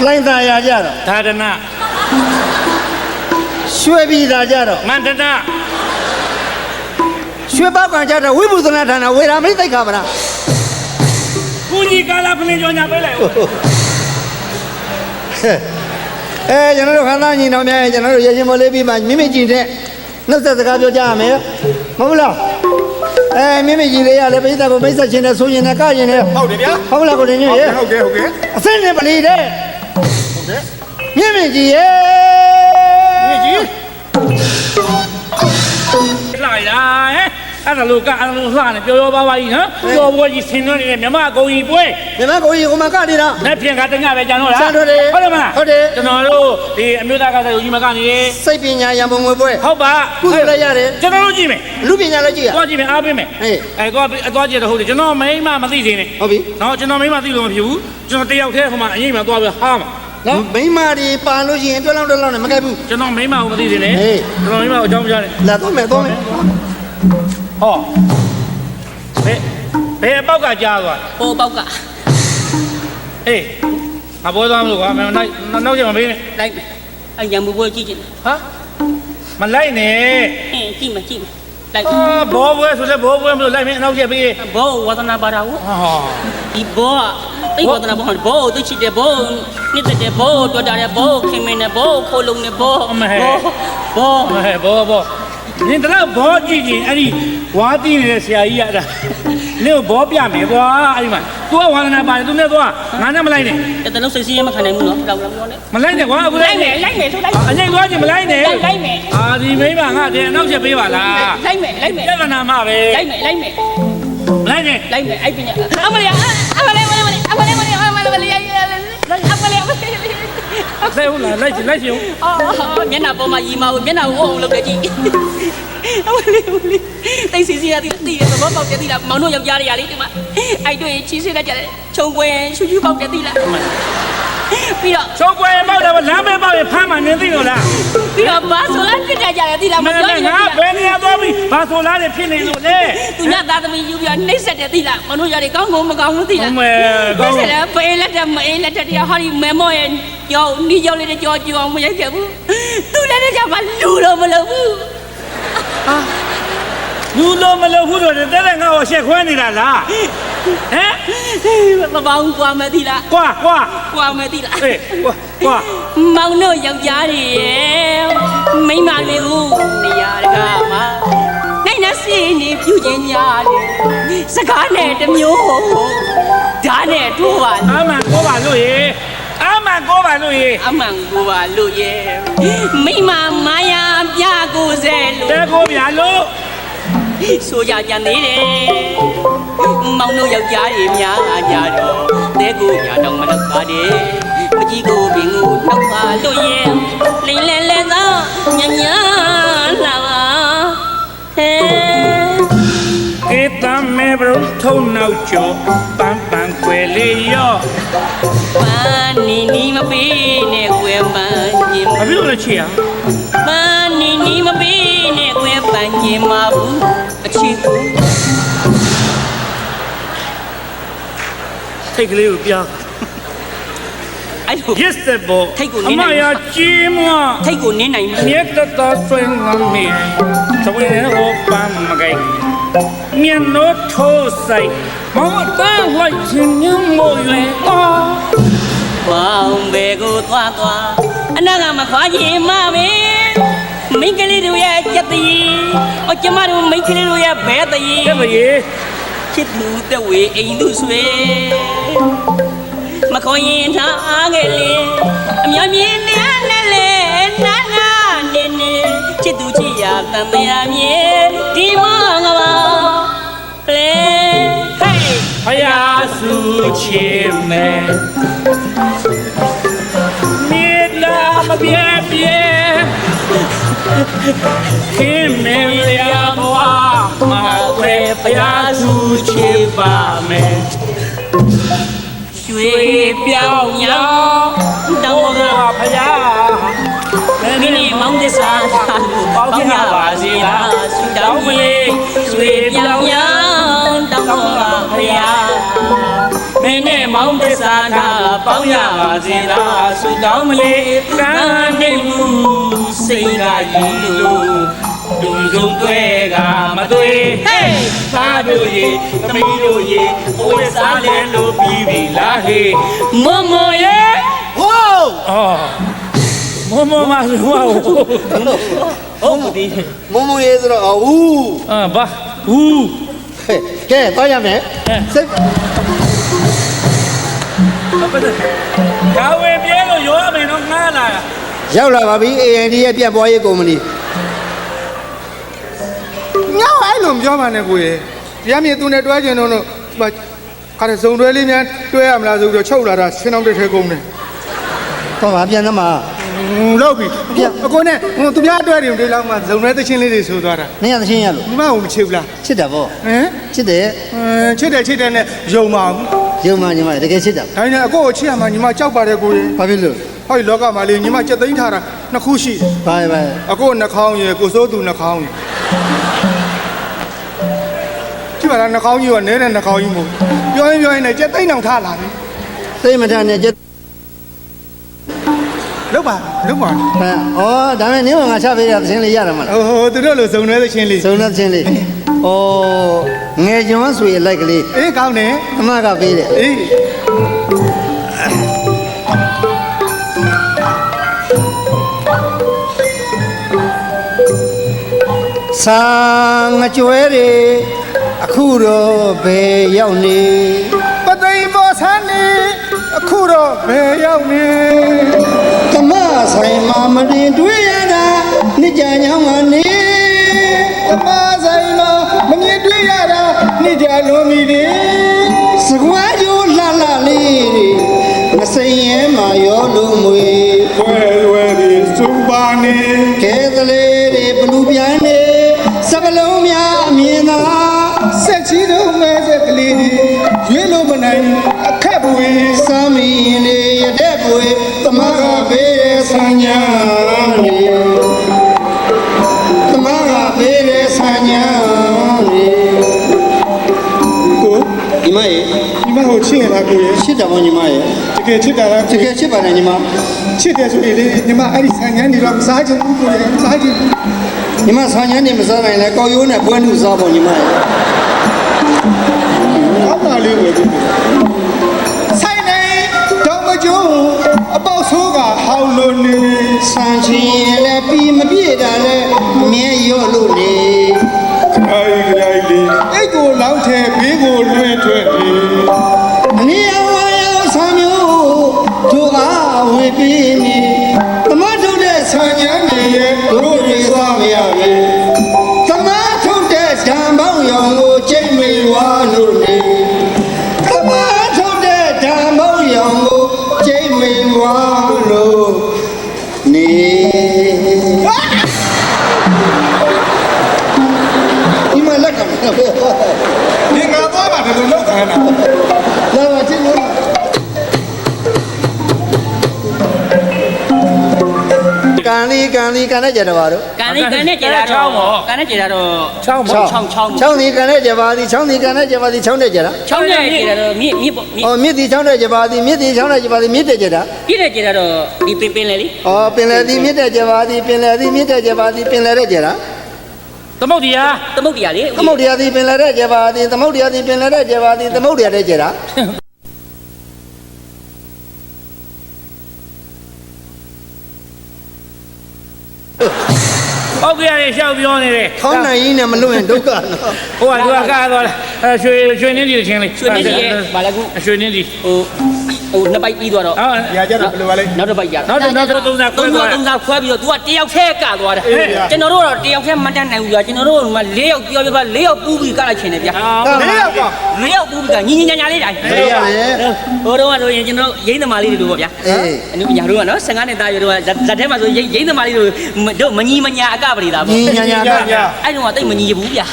A: လှိုင်းသာယာကြတော့
B: သာဒနာ
A: ရွှေပြည်သာကြတော့
B: မန္တနာ
A: ရွှေပောက်ကံကြတော့ဝိပုသနာဌာနဝေရာမိတ်သိက္ခာပနာ
B: ပူကြီးကာလာဖလင်းကြောညာပေးလိုက်
A: ကျွန်တော်တို့ခန္ဓာညီတော်များရဲ့ကျွန်တော်တို့ရရှင်မလေးပြီးမှမိမိကြည့်တဲ့နှုတ်ဆက်စကားပြောကြရမယ်မဟုတ်လားမိမိကြည့်လေးရလေပိဿကိုမိတ်ဆက်ခြင်းနဲ့ဆိုရင်နဲ့ကရင်နဲ့
D: ဟုတ်တယ်ဗျာ
A: ဟုတ်လားကိုတင်ကြီးရေ
D: ဟုတ်ကဲ့
A: အစင်းနဲ့ပလီတဲ့
D: ဟုတ်ကဲ့
A: မိမိကြည့်ရေ
D: ဒီကြီး
B: လာရဟဲ့အဲ့ဒါလို့ကအဲ့လိုလှနေပြောပါပါကြီးနော်ပြောပွဲကြီးဆင်းနေတယ်မြမအကုန်ကြီးပွဲ
A: မြန်မာကိုကြီးဟိုမှာကနေတာ
B: လက်ဖြင့်ကတညပဲကြံတော့လား
A: စံတော်တယ်
B: ဟုတ်တယ်မလား
A: ဟုတ်တယ်
B: ကျွန်တော်တို့ဒီအမျိုးသားကစားယူကြီးမကနေ
A: စိတ်ပညာရံပုံငွေပွဲ
B: ဟုတ်ပါ
A: ကုသိုလ်လည်းရတယ်
B: ကျွန်တော်တို့ကြည့်မယ်
A: လူပညာလည်းကြည့်ရ
B: သွားကြည့်မယ်အားပေးမယ်
A: ဟေး
B: ကောအသွားကြည့်တော့ဟုတ်တယ်ကျွန်တော်မိမမသိသေးနဲ့
A: ဟုတ်ပြီ
B: နော်ကျွန်တော်မိမသိလို့မဖြစ်ဘူးကျွန်တော်တယောက်တည်းဟိုမှာအရင်မှသွားပြီးဟာမှာနော်
A: မိမတွေပါလို့ရှိရင်တွဲလောင်းနဲ့မကဲဘူး
B: ကျွန်တော်မိမကိုမသိသေးနဲ့
A: ဟေး
B: ကျွန်တော်မိမကိုအကြောင်းပြတယ်
A: လာတော့မယ်တော့မယ်
B: ဟောဘယ်အပေါက်ကကြားသွား
C: ပေါ်ပေါက်က
B: အေးအဘောသွားမလို့ကွာမနောက်ကျမပေးနဲ့
C: လိုက်မယ်အရံဘူးပွဲကြည့်ချင်
B: ဟာမလိုက်နဲ့
C: ကြည့်မယ်လိုက်
B: ဘောပွဲဆိုလဲဘောပွဲမလို့လိုက်မင်းအနောက်ကျပေး
C: ဘောဝသနာပါတာဟုတ်
B: ဟာ
C: ဒီဘောတိတ်ဝသနာဘောဘောတိတ်ချစ်တဲ့ဘောနှစ်တဲ့ဘောတော်တာတဲ့ဘောခင်မင်းတဲ့ဘောခိုးလုံးတဲ့ဘောဘော
B: ဟဲ့ဘောနင်တော့ဘောကြည့်ချင်းအဲ့ဒီဝါတီးနေတဲ့ဆရာကြီးရတာနင်ကိုဘောပြမယ်ကွာအဲ့ဒီမှာ तू ကဝါသနာပါတယ် तू နဲ့သွားငါနဲ့မလိုက်နဲ့
C: တဲ့တလုံးစိတ်ဆင်းရဲမခံနိုင်ဘူးနော်လောက်လောက်နဲ့
B: မလိုက်နဲ့ကွာအခု
C: လိုက်မယ်ဆိုလိုက်
B: အရင်သွားချင်းမလိုက်နဲ့
C: လိုက်မယ်
B: အာဒီမိမငါတည်းအနောက်ချက်ပေးပါလား
C: လိုက်မယ်
B: ပြဿနာမှပဲ
C: လိုက်မယ်
B: မလိုက်နဲ့
C: အဲ့ပညာအမလေးအမလေး
B: ဆဲဦးလားလိုက်ရှင်
C: အော်မျက်နှာပေါ်မှာရီမအောင်မျက်နှာကိုအုံလုပ်တယ်ကြည့်အမလေးတိတ် စီစီရသည်တိတယ်သဘောပေါက်တယ်တိလားမောင်တို့ယောက်ျားတွေကလေဒီမှာအဲ့တွေ့ချီးစစ်တတ်ကြတယ်ခြုံကွယ်ရှူရှူပေါက်တယ်တိလားပြီးတော့
B: ချုံပွဲပေါက်တယ်လမ်းမဲပေါက်ရဖမ်းမှနင်းသိလို့လား
C: ပြီးတော့ဘာဆိုလဲဖြစ်ကြကြတယ်တိလားမပြောရင်
B: ငါဘယ်နေရာသွားပြီဘာဆိုလားတွေဖြစ်နေလို့လေ
C: သူညသားသမီးယူပြီးနှိမ့်ဆက်တယ်တိလားမောင်တို့ယောက်ျားတွေကောင်းကုန်မကောင်းဘူးတိလား
B: မဲ
C: ကောင်းတယ်ဘေးလက်တက်မအေးလက်တက်တရားဟောဒီမဲမော့ရဲ့ကြောနီးကြောလေးကြောကြောအောင်မရိုက်ခဲ့ဘူးသူလည်းတည်းကမှလူတော့မလုပ်ဘူး
B: လူလုံးမလို့ဘူးဆိုတဲ့တဲ့ငါ့ကိုရှက်ခွဲနေတာလားဟမ်
C: မပေါင်းကွာမယ်တိလား
B: ကွာ
C: ကွာမယ်တိလား
B: အေးကွာ
C: မောင်တို့ယောက်ျားတွေရဲ့မိန်းမတွေကိုနေရာတကားမှာနိုင်နေစီနေပြုကျင်ညာတယ်စကားနဲ့တစ်မျိုးဓာတ်နဲ့ထိုးပါ
B: အမှန်ကိုပါလို့ရေအမှန်ကိုပါလို့ရေ
C: အမှန်ကိုပါလို့ရဲ့မိန်းမမာယာပြကိုစဲလို့
B: တဲကိုပြလို့
C: ဆိုကြကြသေးတယ်မောင်တို့ယောက်ျားတွေများကြတော့တဲကိုညာတော့မလောက်ပါနဲ့မကြီးကိုပင်ကိုနှောက်ပါလို့ရဲ့လိမ့်လဲလဲသောညညာလာပါဟဲ
B: ကေတမဲဘရုံထုံနောက်ကျော်ပန်းပန်းကွယ်လေးရော
C: ပန်းနီနီမပေးနဲ့ကွယ်ပန်းကျင်
B: ဘာဖြစ်လို့လဲချီရ
C: ပန်းနီနီမပေးနဲ့ကွယ်ပန်းကျင်မှာဘူးအချစ်ကို
B: ထိတ်ကလေးကိုပြ
C: အဲ့လို
B: yes တဲ့ဘော
C: ထိတ်ကိုန
B: အ
C: င်း
B: မ
C: နိုင်
B: ရကြီးမ
C: ထိတ်ကိုနင်းနိုင်ပြီ
B: မြတ်တတော်ဆွေငမ်းမီသဝင်းဟောပန်းမကိုင်မြတ်နိုးထိုးဆိုင်မောင်တန်းလိုက်ခြင်းညမို့ရွယ်အော်
C: ဘောင်ဘဲကိုသွားအနာကမခွာရင်မပဲမိန်းကလေးတို့ရဲ့ကြက်တည်အကျမတို့မိန်းကလေးတို့ရဲ့ဘဲတည်
B: တဲ့ရေ
C: ချစ်သူတဲ့ဝေအိမ်သူဆွေမခေါ်ရင်ထားခဲ့လေအမြမြင်နေနဲ့လေနာနာနေနေချစ်သူချစ်ရတန်တရားမြေဒီမောငါပါလေဟေး
B: ဖယားစုချေမဲမြေလာမပြဲပြဲခင်မေရဘွားမှာဝဲဖယားစုချေပါမယ်
C: ရွှေပြောင်းရောင်းတောင်းက
B: ဖယား
C: မင်းလေးမောင်တစားလို့ပေါင်းရပါစေလားဆူတောင်းမလေးရွှေပြောင်းရောင်းတောင်းကဖယားမင်းနဲ့မောင်တစားနာပေါင်းရပါစေလားဆူတောင်းမလေးကန်းနေမှုစိတ်ကကြီးလို့လူစုံတွေကမသွေးဟေးသားတို့ရေသမီးတို့ရေဘဝစားလဲလို့ပြီးပြီလားဟေးမမရေ
A: ဟိုး
B: အော်မမဆိုဝါ
C: ဟုတ်မသိဘူး
A: မုံမုံရေးဆိုတော့အူး
B: ဘာဟူး
A: ကဲသွားရမယ်စိတ်
B: ဒါဝယ်ပြဲလို့ရောရမယ်နော်ငားလာ
A: ရောက်လာပါပြီ AND ရဲ့ပြတ်ပွားရေးကုမ္ပဏီ
D: ညောင်းအဲ့လိုမပြောပါနဲ့ကိုရေတရားမြေသူနဲ့တွဲကျင်တော့ခါတဲ့ဇုံတွဲလေးများတွဲရမလားဆိုပြီးတော့ချုပ်လာတာရှင်းအောင်တစ်ထဲကုန်တယ်
A: ဟောပါပြန်သမား
D: လောက်ပြီအကိုနဲ့သူများတွဲတယ်ဒီလောက်မှဇုံတွဲသချင်းလေးတွေဆိုသွားတာ
A: နေရသချင်းရလို့
D: ညီမကမချစ်ဘူးလား
A: ချစ်တာဗော
D: ဟမ်
A: ချစ်တယ်
D: ချစ်တယ်နဲ့ယုံပါဘူး
A: ယုံမှညီမတကယ်ချစ်တာ
D: ဒါနဲ့အကိုကိုချစ်ရမှာညီမကြောက်ပါတယ်ကိုရေ
A: ဘာဖြစ်လို့
D: ဟောဒီလောကမှာလေညီမစက်သိမ်းထားတာနှစ်ခုရှိတယ်
A: ဘာဘာ
D: အကိုနှာခေါင်းရယ်ကိုစိုးသူနှာခေါင်းရယ်ကြည့်ပါလားနှာခေါင်းကြီးကနဲတဲ့နှာခေါင်းကြီးမို့ပြောရင်လည်းစက်သိမ်းအောင်ထားလာတယ်
A: သိမထနဲ့ကျ
D: လောက်ပါလောက်ပါ
A: ဟာဩဒါနဲ့နင်းကငါချပေးတာသချင်းလေးရတယ်မလား
D: ဟိုသူတို့လိုဇုံနေတဲ့ချင်းလေး
A: စုံတဲ့သချင်းလေးဩငယ်ကျွမ်းဆွေလိုက်ကလေး
D: အေးကောင်းတယ်
A: အမကပေးတယ်
D: အေး
A: စာငကြွဲတွေအခုတော့ဘယ်ရောက်နေ
D: ပသိမ်မောဆန်းနေအခုတော့ဘယ်ရောက်နေ
A: ဓမ္မဆိုင်မှာမတင်တွေ့ရတာနှစ်ကြညောင်းကနေ
D: ဓမ္မဆိုင်မှာမမြင်တွေ့ရတာနေ့ကြလွန်ပြီလေ
A: စကွားကျိုးလှလှလေးတွေမစိမ်ရဲမှာရောလုံးမွေ
D: ဝဲဒီစူပါနေ
A: ကဲကလေးတွေဘလူပြန်နေစပလုံးများ မြင်သာ
D: ဆက်ချီတော့မဲ့စက်ကလေးရွေးလို့မနိုင်အခက်ပွေ
A: စမ်းမီနေရတဲ့ပွေတမကဘေးရဲ့ဆန်းညာနေတမကဘေးရဲ့ဆန်းညာနေ
D: ကို
A: ညီမရဲ့
D: ဒီမှာဟိုချစ်ရတာကိုရဲ့
A: ချစ်တယ်ပေါ့ညီမရဲ့
D: တကယ်ချစ်တာလား
A: တကယ်ချစ်ပါတယ်ညီမ
D: ချစ်တယ်ဆိုရင်လေညီမအဲ့ဒီဆန်ငန်းနေတော့မစားချင်ဘူးကိုရဲ့မစားချင်ဘူး
A: ညီမဆန်းညာနေမစားနိုင်လဲကောက်ရိုးနဲ့ဘွဲနုစားပေါ့ညီမရဲ့
D: အောက်ပါလေးဝယ်ပြီးဆိုင်နေတော့မကျုံအပေါက်ဆိုးကဟောင်းလို့နေ
A: ဆန်းချင်ရင်လည်းပြီးမပြည့်တာလည်းမြဲရော့လို့နေ
D: အဲ့ဒီကြိုက်လေးအဲ့ကိုလောင်းထဲဘေးကိုလွှဲထွက်နေ
A: အနေအဝါရောက်ဆမ်းမျိုးတို့အားဝေပြီးနေတမထုတ်တဲ့ဆန်းညာနေရဲ့တို့တွေစားမရပဲတမထုတ်တဲ့ဓာန်ပေါင်းရောင်ကိုချိန်မိန်ဝါလို့နေတမထုတ်တဲ့ဓာန်ပေါင်းရောင်ကိုချိန်မိန်ဝါလို့နေဒီမှာလက်ကမ်း
D: ဒီငါသွားပါတယ်လို့လောက်ခံတာ
A: လာပါချင်းလို့ကန်လီကန်နဲ့ကြတယ်ပါတော့
C: ကန်နဲ့ကြတာတော့ကန်နဲ့ကြတာတော့ချောင်း
A: ချောင်းဒီကန်နဲ့ကြပါသည်ချောင်းဒီကန်နဲ့ကြပါသည်ချောင်းနဲ့ကြတာ
C: ချောင်းနဲ့ကြတာတော့မြစ်ပေါ့မြစ်
A: ဩမြစ်ဒီချောင်းနဲ့ကြပါသည်မြစ်ဒီချောင်းနဲ့ကြပါသည်မြစ်တဲ့ကြတာ
C: ပြည့်တဲ့ကြတာတော့ဒီပင်လေလေ
A: ဩပင်လယ်သည်မြစ်တဲ့ကြပါသည်ပင်လယ်သည်မြစ်တဲ့ကြပါသည်ပင်လယ်တဲ့ကြတာ
B: သမုတ်တရား
C: သမုတ်တရားလေ
A: သမုတ်တရားသည်ပင်လယ်တဲ့ကြပါသည်သမုတ်တရားသည်ပင်လယ်တဲ့ကြပါသည်သမုတ်တရားတဲ့ကြတာ
B: ပောက်ကြရရှောက်ပြောနေတယ်
A: ခေါင်းနိုင်ကြီးနဲ့မလွတ်ရင်ဒုက္ခနော်
B: ဟိုကသူကကားသွားရွှေနှင်းကြီးချင်းလေး
C: ရွှေနေကြီးဘာလဲကူ
B: ရွှေနှင်းကြီး
C: ဟိုနှစ်ပိုက်ပြီးသွားတော့
B: ဟာ
D: ညာကြတော့ဘယ်လိုပါလဲ
C: နောက်တစ်ပိုက်ရ
B: နောက်သုံးစားခွဲသွား
C: သုံးစားခွဲပြီးတော့ तू ကတယောက်ထဲကသွားတာကျွန်တော်တို့တော့တယောက်ထဲမတတ်နိုင်ဘူးကြာကျွန်တော်တို့က၄ယောက်ပြောပြပါ၄ယောက်ပူးပြီးကလိုက်ချင်တယ်ဗျာ
D: ၄ယောက်က
C: ၄ယောက်ပူးပြီးကညီညာလေးတိုင်း
A: အေးရတယ်
C: ဟိုတော့ကတော့ကျွန်တော်ရိမ့်သမားလေးတွေလိုပေါ့ဗျာ
A: အေး
C: အနုပညာတို့ကနော်15နှစ်သားရွယ်တို့ကဇက်ထဲမှာဆိုရိမ့်သမားလေးတို့မညီမညာအကပရိသာပေါ့
A: ညီညာညာက
C: အဲ့တော့တိတ်မညီဘူးဗျာ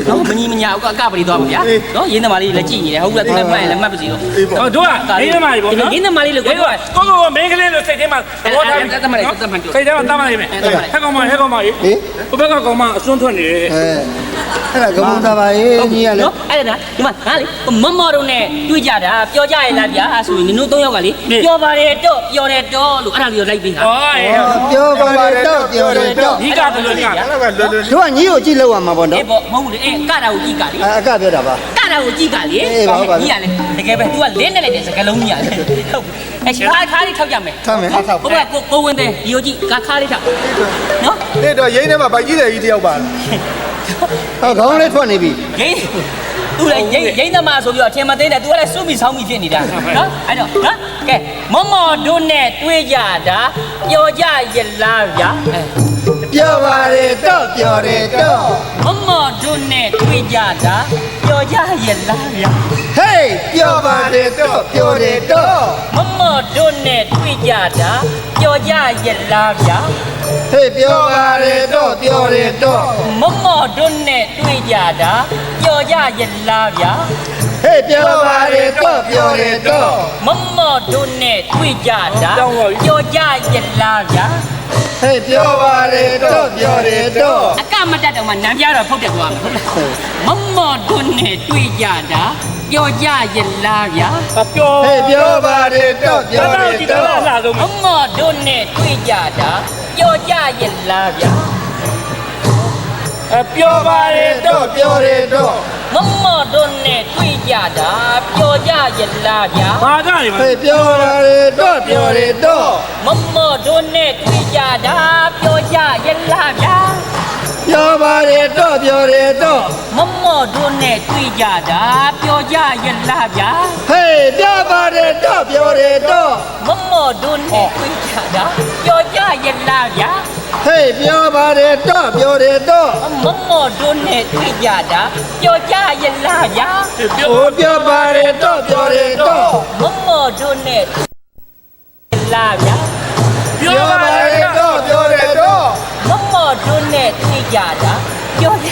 C: နော်မညီမညာအကပရိသွားပါဗျာနော်ရိမ့်သမားလေးလည်းကြည်နေတယ်ဟုတ်ကဲ့သူလည်းမှတ်ရင်လည်းမှတ်ပါစီတော့
B: ဟိုတို့ကမင်းသမားကြီးပေါ့နော်
C: ရိမ့်သမားလေးလို့
B: ကို
C: ကို
B: ကိုမင်းကလေးလို့စိတ်ထဲမှာသဘောထား
C: တတ်မှတ်လိုက်တတ်မှတ်
B: စိတ်ထဲမှာတတ်မှတ်လိုက်မယ်ဟဲ့ကောင်မဟဲ့ကောင်မကြီးဟိုဘက်ကကောင်မအစွန်းထွက်နေတယ်
A: အဲအဲ့ဒါကဘုံသားပါရေးညီရလေ
C: နော်အဲ့ဒါဒီမှာဟာလေမမော်တို့နဲ့တွေ့ကြတာပြောကြရလားဗျာဆိုရင်နင်တို့၃ယောက်ကလေပြောပါတယ်တော့ပြောတယ်တော့လို့အဲ့ဒါလေးကိုလိုက်ပြီးဟာ
B: ဟော
A: ပြောပါတယ်တော့ပြောတယ်တော့
B: ဒီကဘယ်လိုက
D: အဲ့ဒါကလွယ်လွယ်
A: တို့ကညီကိုကြည့်လောက်ရမှာပေါ့နော်
C: အေးပေါ့မဟုတ်ဘူးလေကတာကိုကြည့်ကလေ
A: အကပြောတာပါ
C: ကတာကိုကြည့်ကလေ
A: အေးပါဟုတ်ပါ
C: ကြီးရလေတကယ်ပဲ तू ကလင်းနေလိုက်တဲ့စကလုံးကြီးရလေဟုတ်အဲ့ခါလေးထောက်ကြမယ်
A: ထားမယ်
C: ဟုတ်ကဲ့ကိုဝင်တယ်ဒီကိုကြည့်ခါလေးထောက်နော်
D: အဲ့တော့ရင်းထဲမှာဗိုက်ကြီးတယ်ကြီးတယောက်ပါလား
A: ဟောခေါင်းလေးထွက်နေပြီ
C: ဂိမ်းသူလည်းရိမ့်သမားဆိုပြီးတော့ထင်မသိတယ် तू ကလည်းစုပြီးဆောင်းပြီးဖြစ်နေတာနော်အဲ့တော့နော်ကဲမမော်တို့နဲ့တွေ့ကြတာပျော်ကြရလားဗျာ
A: ပြောပါတယ်တော့ပြောတယ်တော့
C: မမော်တို့နဲ့တွေ့ကြတာပျော်ကြရလားဗျာ
A: ဟေးပြောပါတယ်တော့ပြောတယ်တော့
C: မမော်တို့နဲ့တွေ့ကြတာပျော်ကြရလားဗျာ
A: ဟေးပြောပါတယ်တော့ပြောတယ်တော့
C: မမော်တို့နဲ့တွေ့ကြတာပျော်ကြရလားဗျာ
A: ဟေးပြောပါတယ်တော့ပြောတယ်တော့
C: မမော်တို့နဲ့တွေ့ကြတာပျော်ကြရလားဗျာ
A: ဟေးပြောပါတယ်တော့ပြောတယ်တော့
C: အကမတတ်တော့မှနံပြတော့ဖုတ်တယ်ကွာဟုတ်လားမမော်တို့နဲ့တွေ့ကြတာပျော်ကြရလားဗျာ
B: ပြော
A: ဟေးပြောပါတယ်တော့ပြောတယ်တော့
B: လာဆုံး
C: မမော်တို့နဲ့တွေ့ကြတာပျော်ကြရလားဗျာ
B: ပြောပါတယ်
A: တော့ပြောတယ်တော့
C: မမော်တို့နဲ့တွေ့ကြတာပျော်ကြရလားဗျာ
B: ဘာကြနေမ
A: ဟေးပြောပါတယ်တော့ပြောတယ်တော့
C: မမော်တို့နဲ့တွေ့ကြတာပျော်ကြရလားဗျာ
A: ပြောပါတယ်တော့ပြောတယ်တော့
C: မမော်တို့နဲ့တွေ့ကြတာပျော်ကြရလားဗျာ
A: ဟေးပြောပါတယ်တော့ပြောတယ်တော့
C: မမော်တို့နဲ့တွေ့ကြတာပျော်ကြရလားဗျာ
A: ဟေးပြောပါတယ်တော့ပြောတယ်တော့
C: မမော်တို့နဲ့တွေ့ကြတာပျော်ကြရလားဗျာ
B: ပြော
A: ဟိုပြောပါတယ်တော့ပြောတယ်တော့
C: မမော်တို့နဲ့လားဗျာ
B: ပြော
A: ပြော
B: ပါ
A: ပါ
B: တ
A: တယ် ယ်တော့ပြောတယ်တော့
C: မမော်တို့နဲ့တွေ့ကြတာပျော်ကြ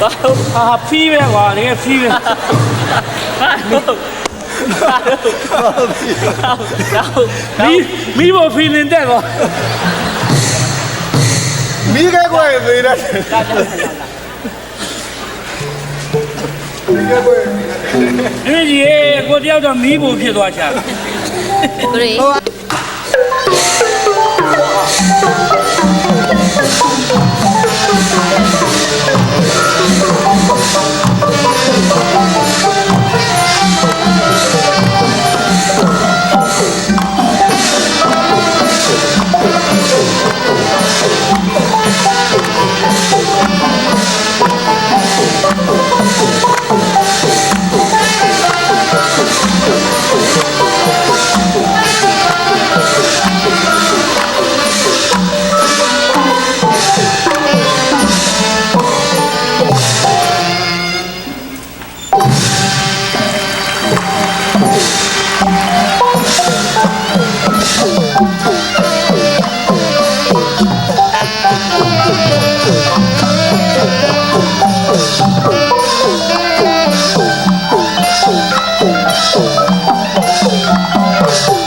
B: ဟာဖီးပဲကွာတကယ်ဖီးပဲမီးဖို့ဖီလင်တဲ့ကွာ
D: မိခဲကွယ်သေးတယ်မိခဲကွယ်
B: အင်းကြီးကိုတယောက်တော့မီးဖို့ဖြစ်သွားချာ
E: ကိုရီ
A: ဟို